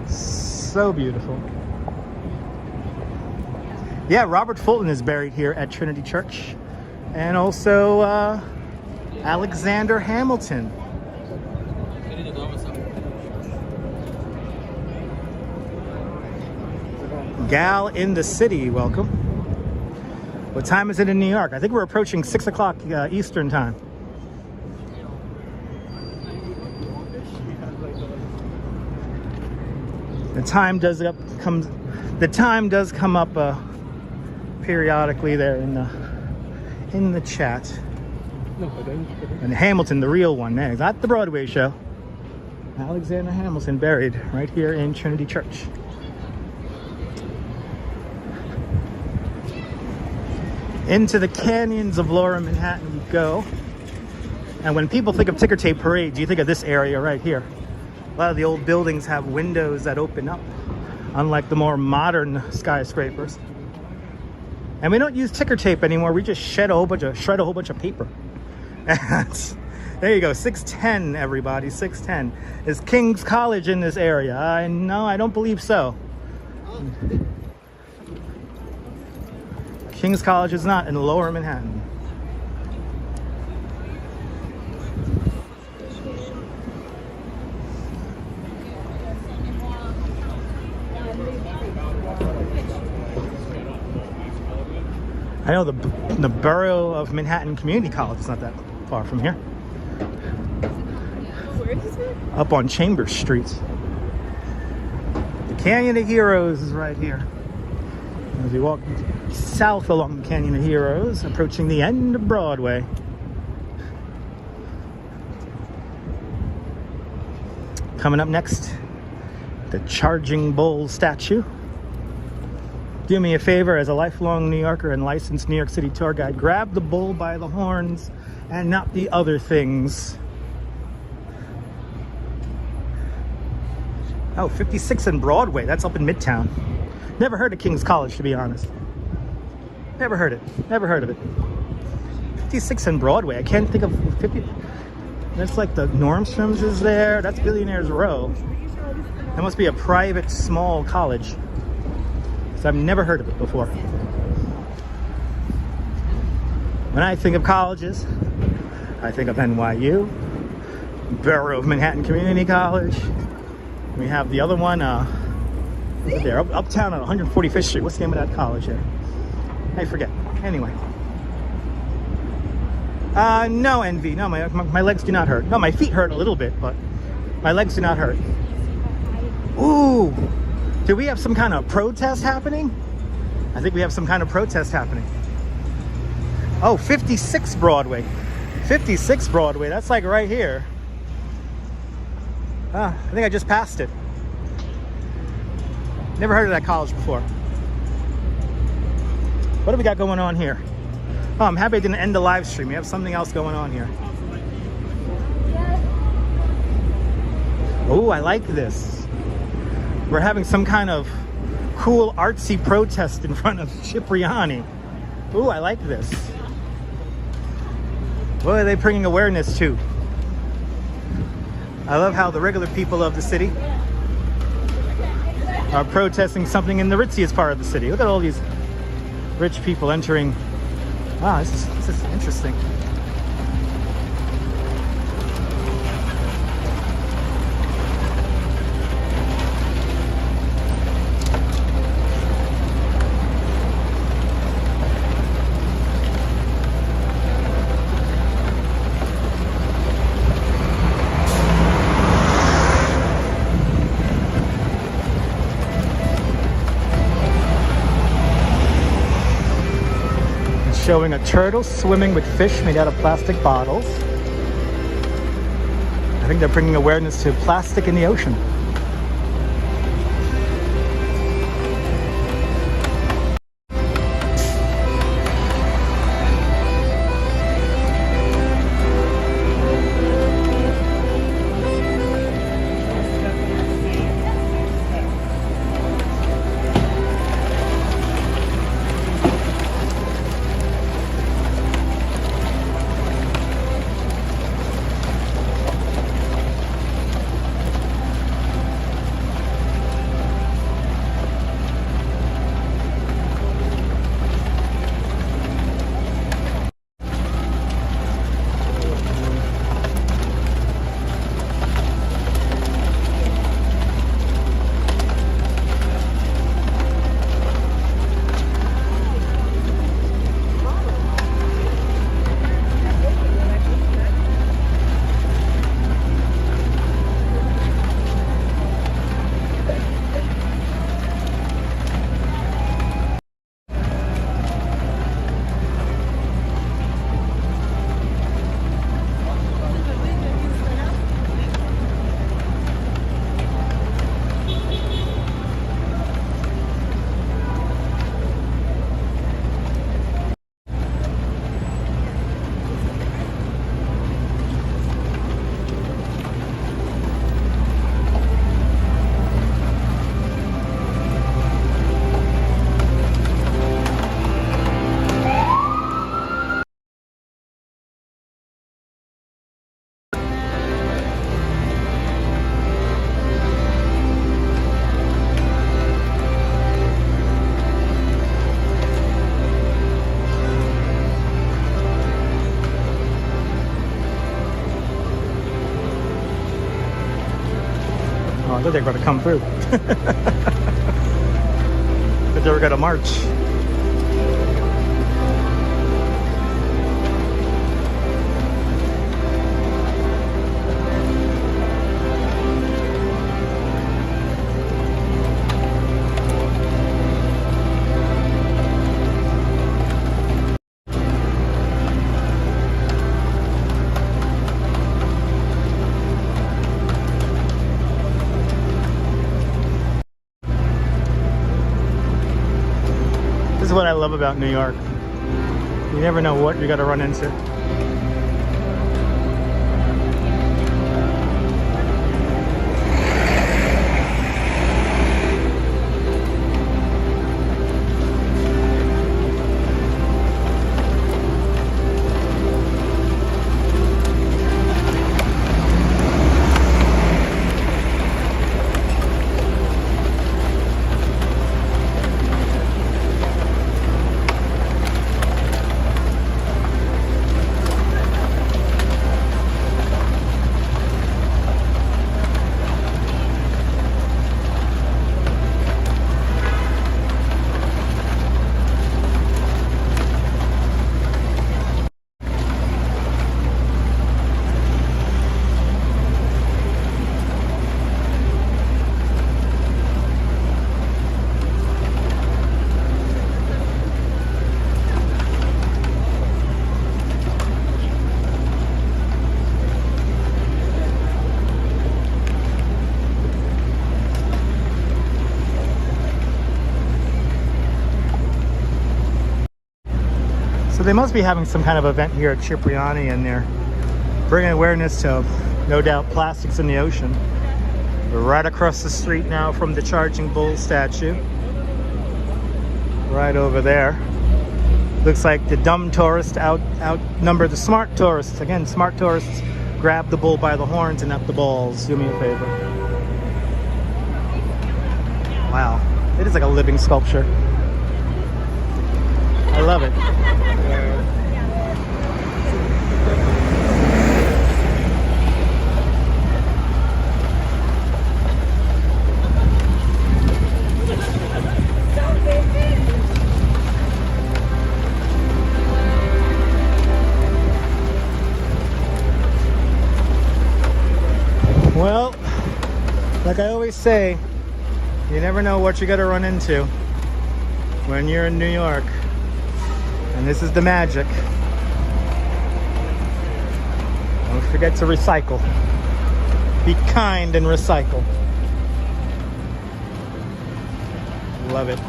So beautiful. Yeah, Robert Fulton is buried here at Trinity Church. And also Alexander Hamilton. Gal in the City, welcome. What time is it in New York? I think we're approaching 6 o'clock Eastern time. The time does come up periodically there in the chat. And Hamilton, the real one, not the Broadway show. Alexander Hamilton buried right here in Trinity Church. Into the canyons of Lower Manhattan we go. And when people think of ticker tape parades, you think of this area right here. A lot of the old buildings have windows that open up, unlike the more modern skyscrapers. And we don't use ticker tape anymore. We just shred a whole bunch of paper. And there you go, 610, everybody, 610. Is King's College in this area? No, I don't believe so. King's College is not in Lower Manhattan. I know the borough of Manhattan Community College is not that far from here. Where is it? Up on Chambers Street. The Canyon of Heroes is right here. As we walk south along the Canyon of Heroes, approaching the end of Broadway. Coming up next, the Charging Bull statue. Do me a favor, as a lifelong New Yorker and licensed New York City tour guide, grab the bull by the horns and not the other things. Oh, 56 and Broadway, that's up in Midtown. Never heard of King's College, to be honest. Never heard of it. 56 and Broadway, I can't think of 50. That's like the Nordstroms is there. That's Billionaires Row. That must be a private, small college. So I've never heard of it before. When I think of colleges, I think of NYU, Borough of Manhattan Community College. We have the other one, there, uptown on 145th Street. What's the name of that college there? I forget. Anyway. No, Envy. No, my legs do not hurt. No, my feet hurt a little bit, but my legs do not hurt. Ooh! Do we have some kind of protest happening? I think we have some kind of protest happening. Oh, 56 Broadway. 56 Broadway, that's like right here. I think I just passed it. Never heard of that college before. What do we got going on here? Oh, I'm happy I didn't end the live stream. We have something else going on here. Oh, I like this. We're having some kind of cool artsy protest in front of Cipriani. Ooh, I like this. What are they bringing awareness to? I love how the regular people of the city are protesting something in the ritziest part of the city. Look at all these rich people entering. Wow, this is interesting. Showing a turtle swimming with fish made out of plastic bottles. I think they're bringing awareness to plastic in the ocean. I thought they were going to come through. But they were going to march. love about New York. You never know what you're gonna run into. So they must be having some kind of event here at Cipriani, and they're bringing awareness to, no doubt, plastics in the ocean. We're right across the street now from the Charging Bull statue. Right over there. Looks like the dumb tourists outnumber the smart tourists. Again, smart tourists grab the bull by the horns and not the balls. Do me a favor. Wow. It is like a living sculpture. I love it. Well, like I always say, you never know what you're gonna run into when you're in New York. And this is the magic. Don't forget to recycle. Be kind and recycle. Love it.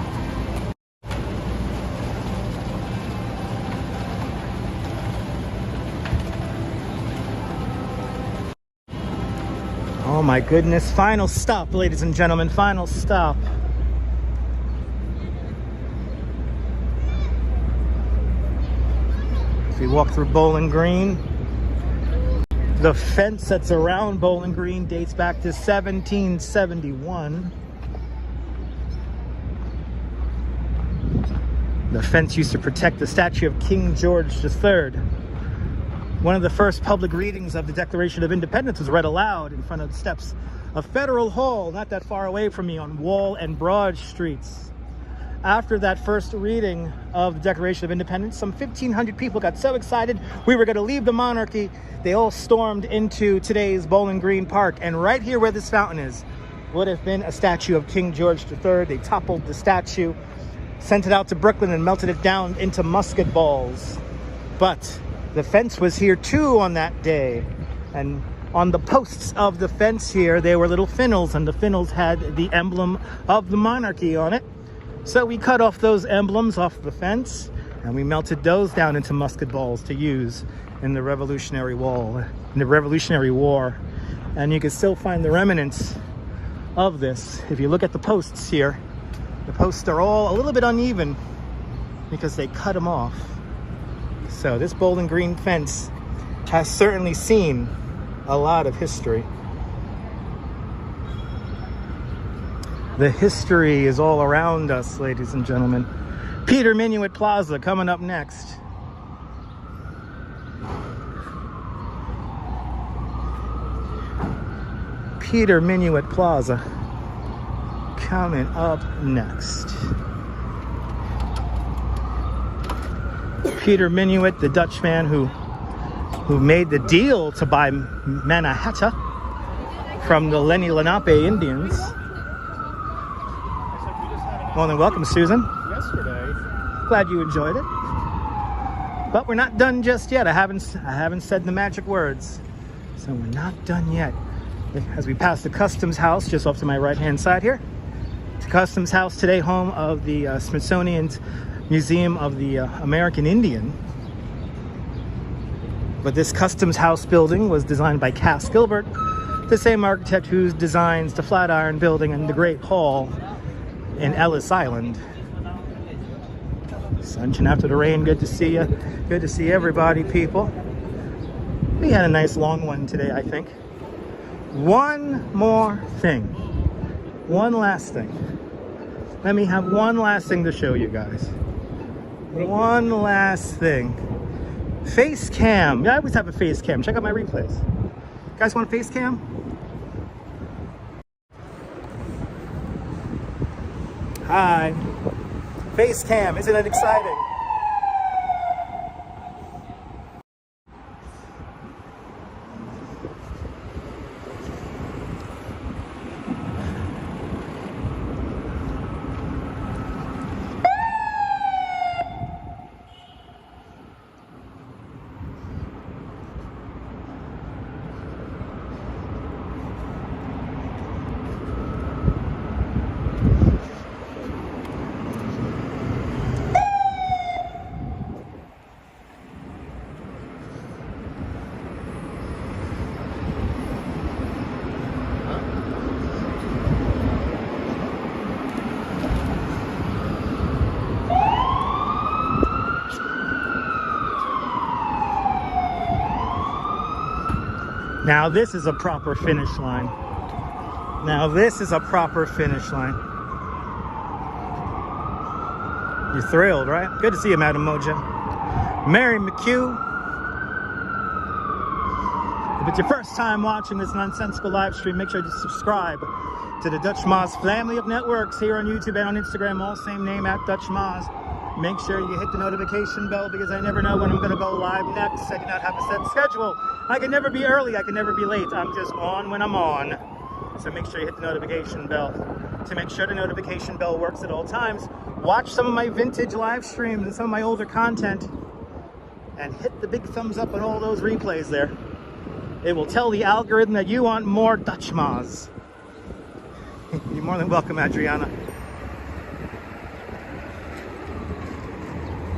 Oh my goodness. Final stop, ladies and gentlemen. Final stop. We walk through Bowling Green. The fence that's around Bowling Green dates back to 1771. The fence used to protect the statue of King George III. One of the first public readings of the Declaration of Independence was read aloud in front of the steps of Federal Hall, not that far away from me, on Wall and Broad Streets. After that first reading of the Declaration of Independence, some 1,500 people got so excited we were going to leave the monarchy. They all stormed into today's Bowling Green Park. And right here where this fountain is would have been a statue of King George III. They toppled the statue, sent it out to Brooklyn, and melted it down into musket balls. But the fence was here too on that day. And on the posts of the fence here, there were little funnels, and the funnels had the emblem of the monarchy on it. So we cut off those emblems off the fence, and we melted those down into musket balls to use in the Revolutionary War. And you can still find the remnants of this. If you look at the posts here, the posts are all a little bit uneven because they cut them off. So this Bowling Green fence has certainly seen a lot of history. The history is all around us, ladies and gentlemen. Peter Minuit Plaza coming up next. Peter Minuit Plaza coming up next. Peter Minuit, the Dutchman who made the deal to buy Manhattan from the Lenni Lenape Indians. Well, then welcome, Susan. Yesterday. Glad you enjoyed it. But we're not done just yet. I haven't said the magic words. So we're not done yet. As we pass the Customs House, just off to my right-hand side here. The Customs House today, home of the Smithsonian's Museum of the American Indian. But this Customs House building was designed by Cass Gilbert, the same architect who designs the Flatiron Building and the Great Hall in Ellis Island. Sunshine after the rain, good to see you. Good to see everybody, people. We had a nice long one today, I think. One more thing. One last thing. Let me have one last thing to show you guys. One last thing. Face cam. Yeah, I always have a face cam. Check out my replays. You guys want a face cam? Hi. Face cam. Isn't it exciting? Now this is a proper finish line. Now this is a proper finish line. You're thrilled, right? Good to see you, Madam Moja. Mary McHugh. If it's your first time watching this nonsensical live stream, make sure to subscribe to the Dutch Moz family of networks here on YouTube and on Instagram, all same name, at Dutch Moz. Make sure you hit the notification bell because I never know when I'm going to go live next. I do not have a set schedule. I can never be early. I can never be late. I'm just on when I'm on. So make sure you hit the notification bell to make sure the notification bell works at all times. Watch some of my vintage live streams and some of my older content and hit the big thumbs up on all those replays there. It will tell the algorithm that you want more Dutch Moz. You're more than welcome, Adriana.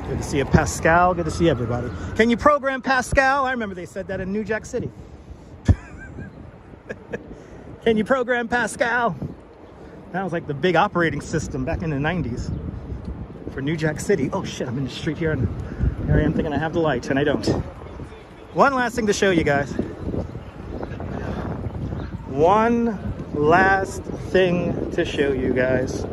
Good to see you, Pascal. Good to see everybody. Can you program Pascal? I remember they said that in New Jack City. Can you program Pascal? That was like the big operating system back in the 90s for New Jack City. Oh shit, I'm in the street here and here I am thinking I have the light and I don't. One last thing to show you guys. One last thing to show you guys.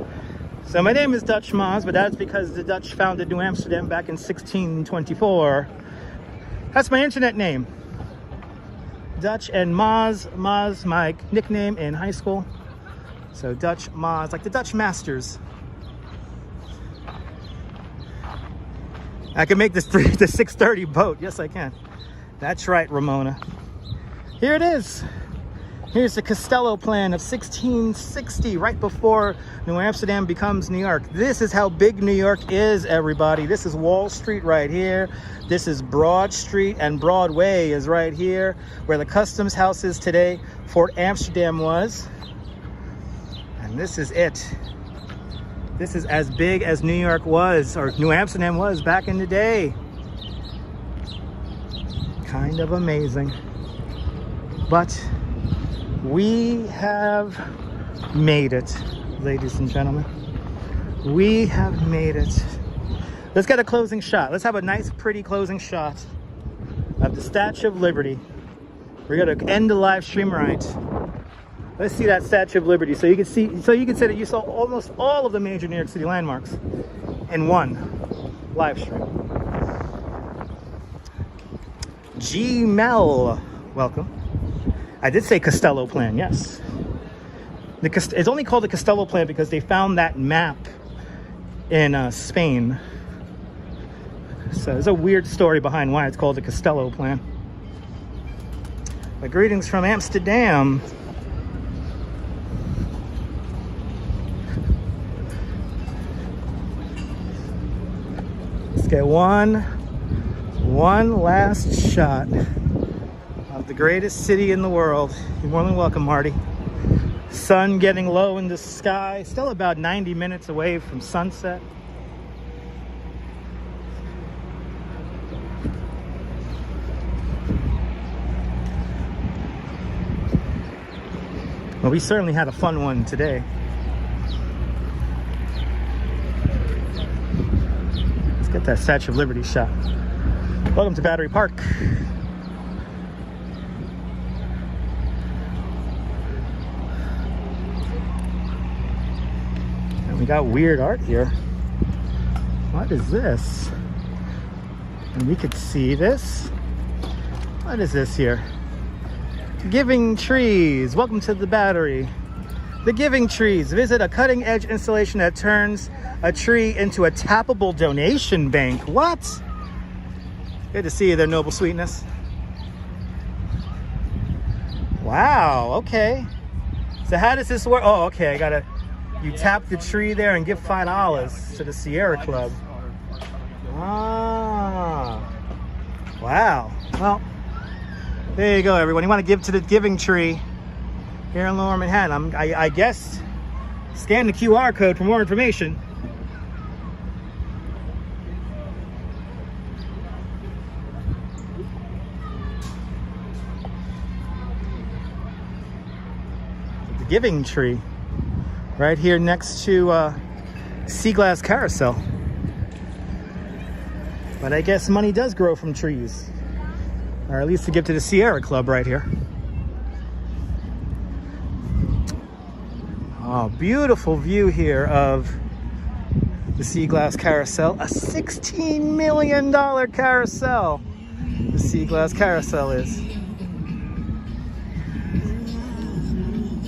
So my name is Dutch Moz, but that's because the Dutch founded New Amsterdam back in 1624. That's my internet name. Dutch and Moz. Moz, my nickname in high school. So Dutch Moz, like the Dutch Masters. I can make this the 6:30 boat. Yes, I can. That's right, Ramona. Here it is. Here's the Costello plan of 1660, right before New Amsterdam becomes New York. This is how big New York is, everybody. This is Wall Street right here. This is Broad Street, and Broadway is right here, where the Customs House is today. Fort Amsterdam was. And this is it. This is as big as New York was, or New Amsterdam was back in the day. Kind of amazing. But we have made it, ladies and gentlemen. We have made it. Let's get a closing shot. Let's have a nice, pretty closing shot of the Statue of Liberty. We're gonna end the live stream right. Let's see that Statue of Liberty, so you can see, so you can say that you saw almost all of the major New York City landmarks in one live stream. Gimble, welcome. I did say Costello plan, yes. It's only called the Costello plan because they found that map in Spain. So there's a weird story behind why it's called the Costello plan. But greetings from Amsterdam. Let's get one last shot of the greatest city in the world. You're more than welcome, Marty. Sun getting low in the sky, still about 90 minutes away from sunset. Well, we certainly had a fun one today. Let's get that Statue of Liberty shot. Welcome to Battery Park. And we got weird art here. What is this? And we could see this. What is this here? Giving Trees. Welcome to the Battery. The Giving Trees. Visit a cutting-edge installation that turns a tree into a tappable donation bank. What? Good to see you there, Noble Sweetness. Wow, okay. So how does this work? Oh, okay, you tap the tree there and give $5 to the Sierra Club. Ah, wow. Well, there you go, everyone. You want to give to the Giving Tree here in Lower Manhattan. I guess scan the QR code for more information. The Giving Tree, right here next to Sea Glass Carousel. But I guess money does grow from trees. Or at least to give to the Sierra Club right here. Oh, beautiful view here of the Sea Glass Carousel. A $16 million carousel. The Sea Glass Carousel is.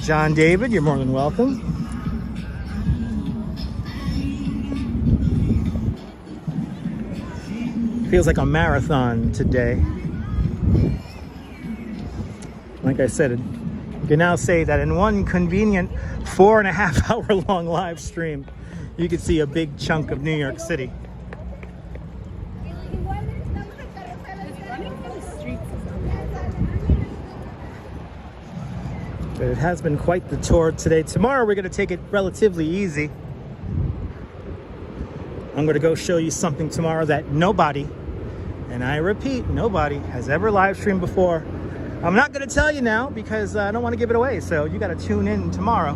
John David, you're more than welcome. Feels like a marathon today. Like I said, you can now say that in one convenient 4.5 hour long live stream, you can see a big chunk of New York City. But it has been quite the tour today. Tomorrow we're going to take it relatively easy. I'm going to go show you something tomorrow that nobody, and I repeat, nobody has ever live streamed before. I'm not going to tell you now because I don't want to give it away. So you got to tune in tomorrow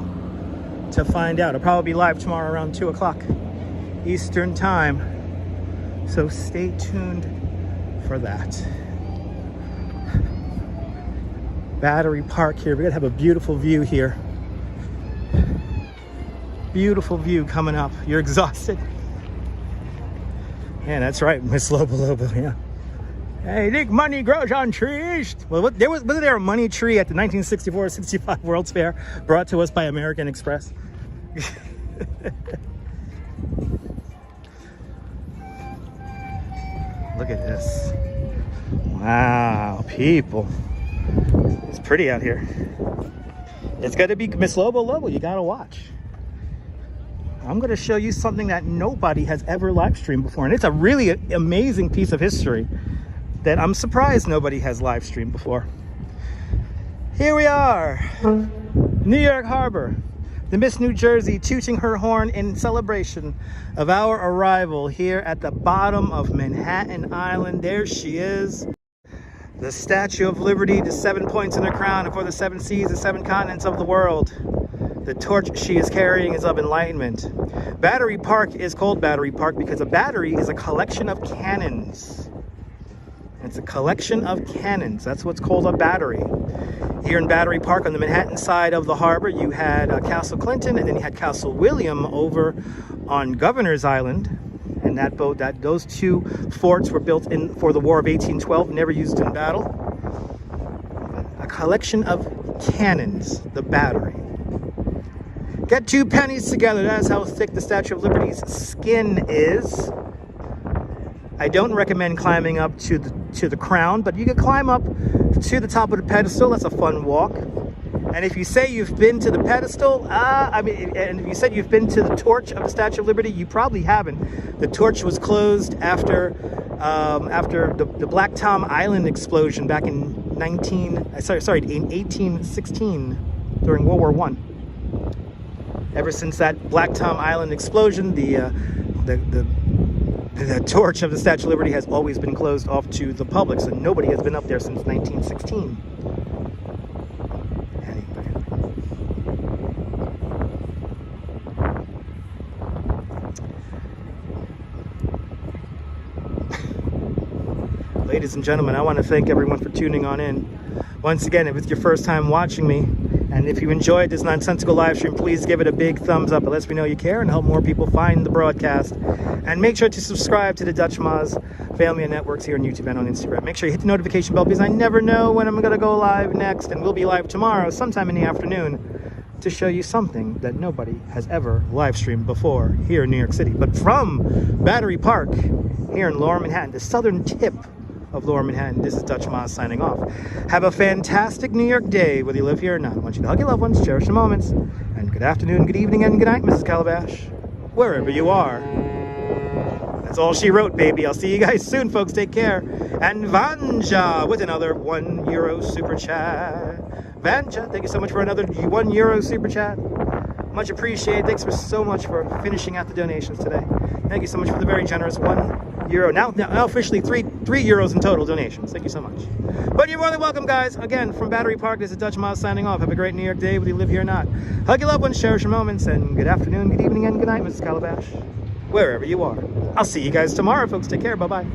to find out. It'll probably be live tomorrow around 2 o'clock Eastern time. So stay tuned for that. Battery Park here. We're going to have a beautiful view here. Beautiful view coming up. You're exhausted? Yeah, that's right, Miss Lobo Lobo, yeah. Hey, think money grows on trees? Well, wasn't there a money tree at the 1964-65 World's Fair brought to us by American Express? Look at this. Wow, people. It's pretty out here. It's got to be Miss Lobo Lobo. You got to watch. I'm going to show you something that nobody has ever live streamed before. And it's a really amazing piece of history that I'm surprised nobody has live streamed before. Here we are, New York Harbor. The Miss New Jersey tooting her horn in celebration of our arrival here at the bottom of Manhattan Island. There she is. The Statue of Liberty, the 7 points in her crown, and for the 7 seas, the 7 continents of the world. The torch she is carrying is of enlightenment. Battery Park is called Battery Park because a battery is a collection of cannons. It's a collection of cannons. That's what's called a battery. Here in Battery Park on the Manhattan side of the harbor, you had Castle Clinton, and then you had Castle William over on Governor's Island. And those 2 forts were built in for the War of 1812, never used in battle. A collection of cannons, the battery. Get 2 pennies together. That's how thick the Statue of Liberty's skin is. I don't recommend climbing up to the crown, but you can climb up to the top of the pedestal. That's a fun walk. And if you say you've been to the pedestal, and if you said you've been to the torch of the Statue of Liberty, you probably haven't. The torch was closed after the Black Tom Island explosion back in 1816 during World War I. Ever since that Black Tom Island explosion, the torch of the Statue of Liberty has always been closed off to the public, so nobody has been up there since 1916. Ladies and gentlemen, I want to thank everyone for tuning on in. Once again, if it's your first time watching me, and if you enjoyed this nonsensical live stream, please give it a big thumbs up. It lets me know you care and help more people find the broadcast. And make sure to subscribe to the Dutch Moz family of networks here on YouTube and on Instagram. Make sure you hit the notification bell because I never know when I'm going to go live next. And we'll be live tomorrow, sometime in the afternoon, to show you something that nobody has ever live streamed before here in New York City. But from Battery Park here in Lower Manhattan, the southern tip of Lower Manhattan, this is Dutch Moz signing off. Have a fantastic New York day, whether you live here or not. I want you to hug your loved ones, cherish the moments, and good afternoon, good evening, and good night, Mrs. Calabash, wherever you are. That's all she wrote, baby. I'll see you guys soon, folks. Take care. And Vanja with another €1 super chat. Vanja, thank you so much for another €1 super chat. Much appreciated. Thanks so much for finishing out the donations today. Thank you so much for the very generous €1. Now officially three euros in total donations. Thank you so much. But you're more than welcome, guys. Again, from Battery Park, this is Dutch Moz signing off. Have a great New York day, whether you live here or not. Hug your loved ones, cherish your moments, and good afternoon, good evening, and good night, Mrs. Calabash, wherever you are. I'll see you guys tomorrow, folks. Take care. Bye-bye.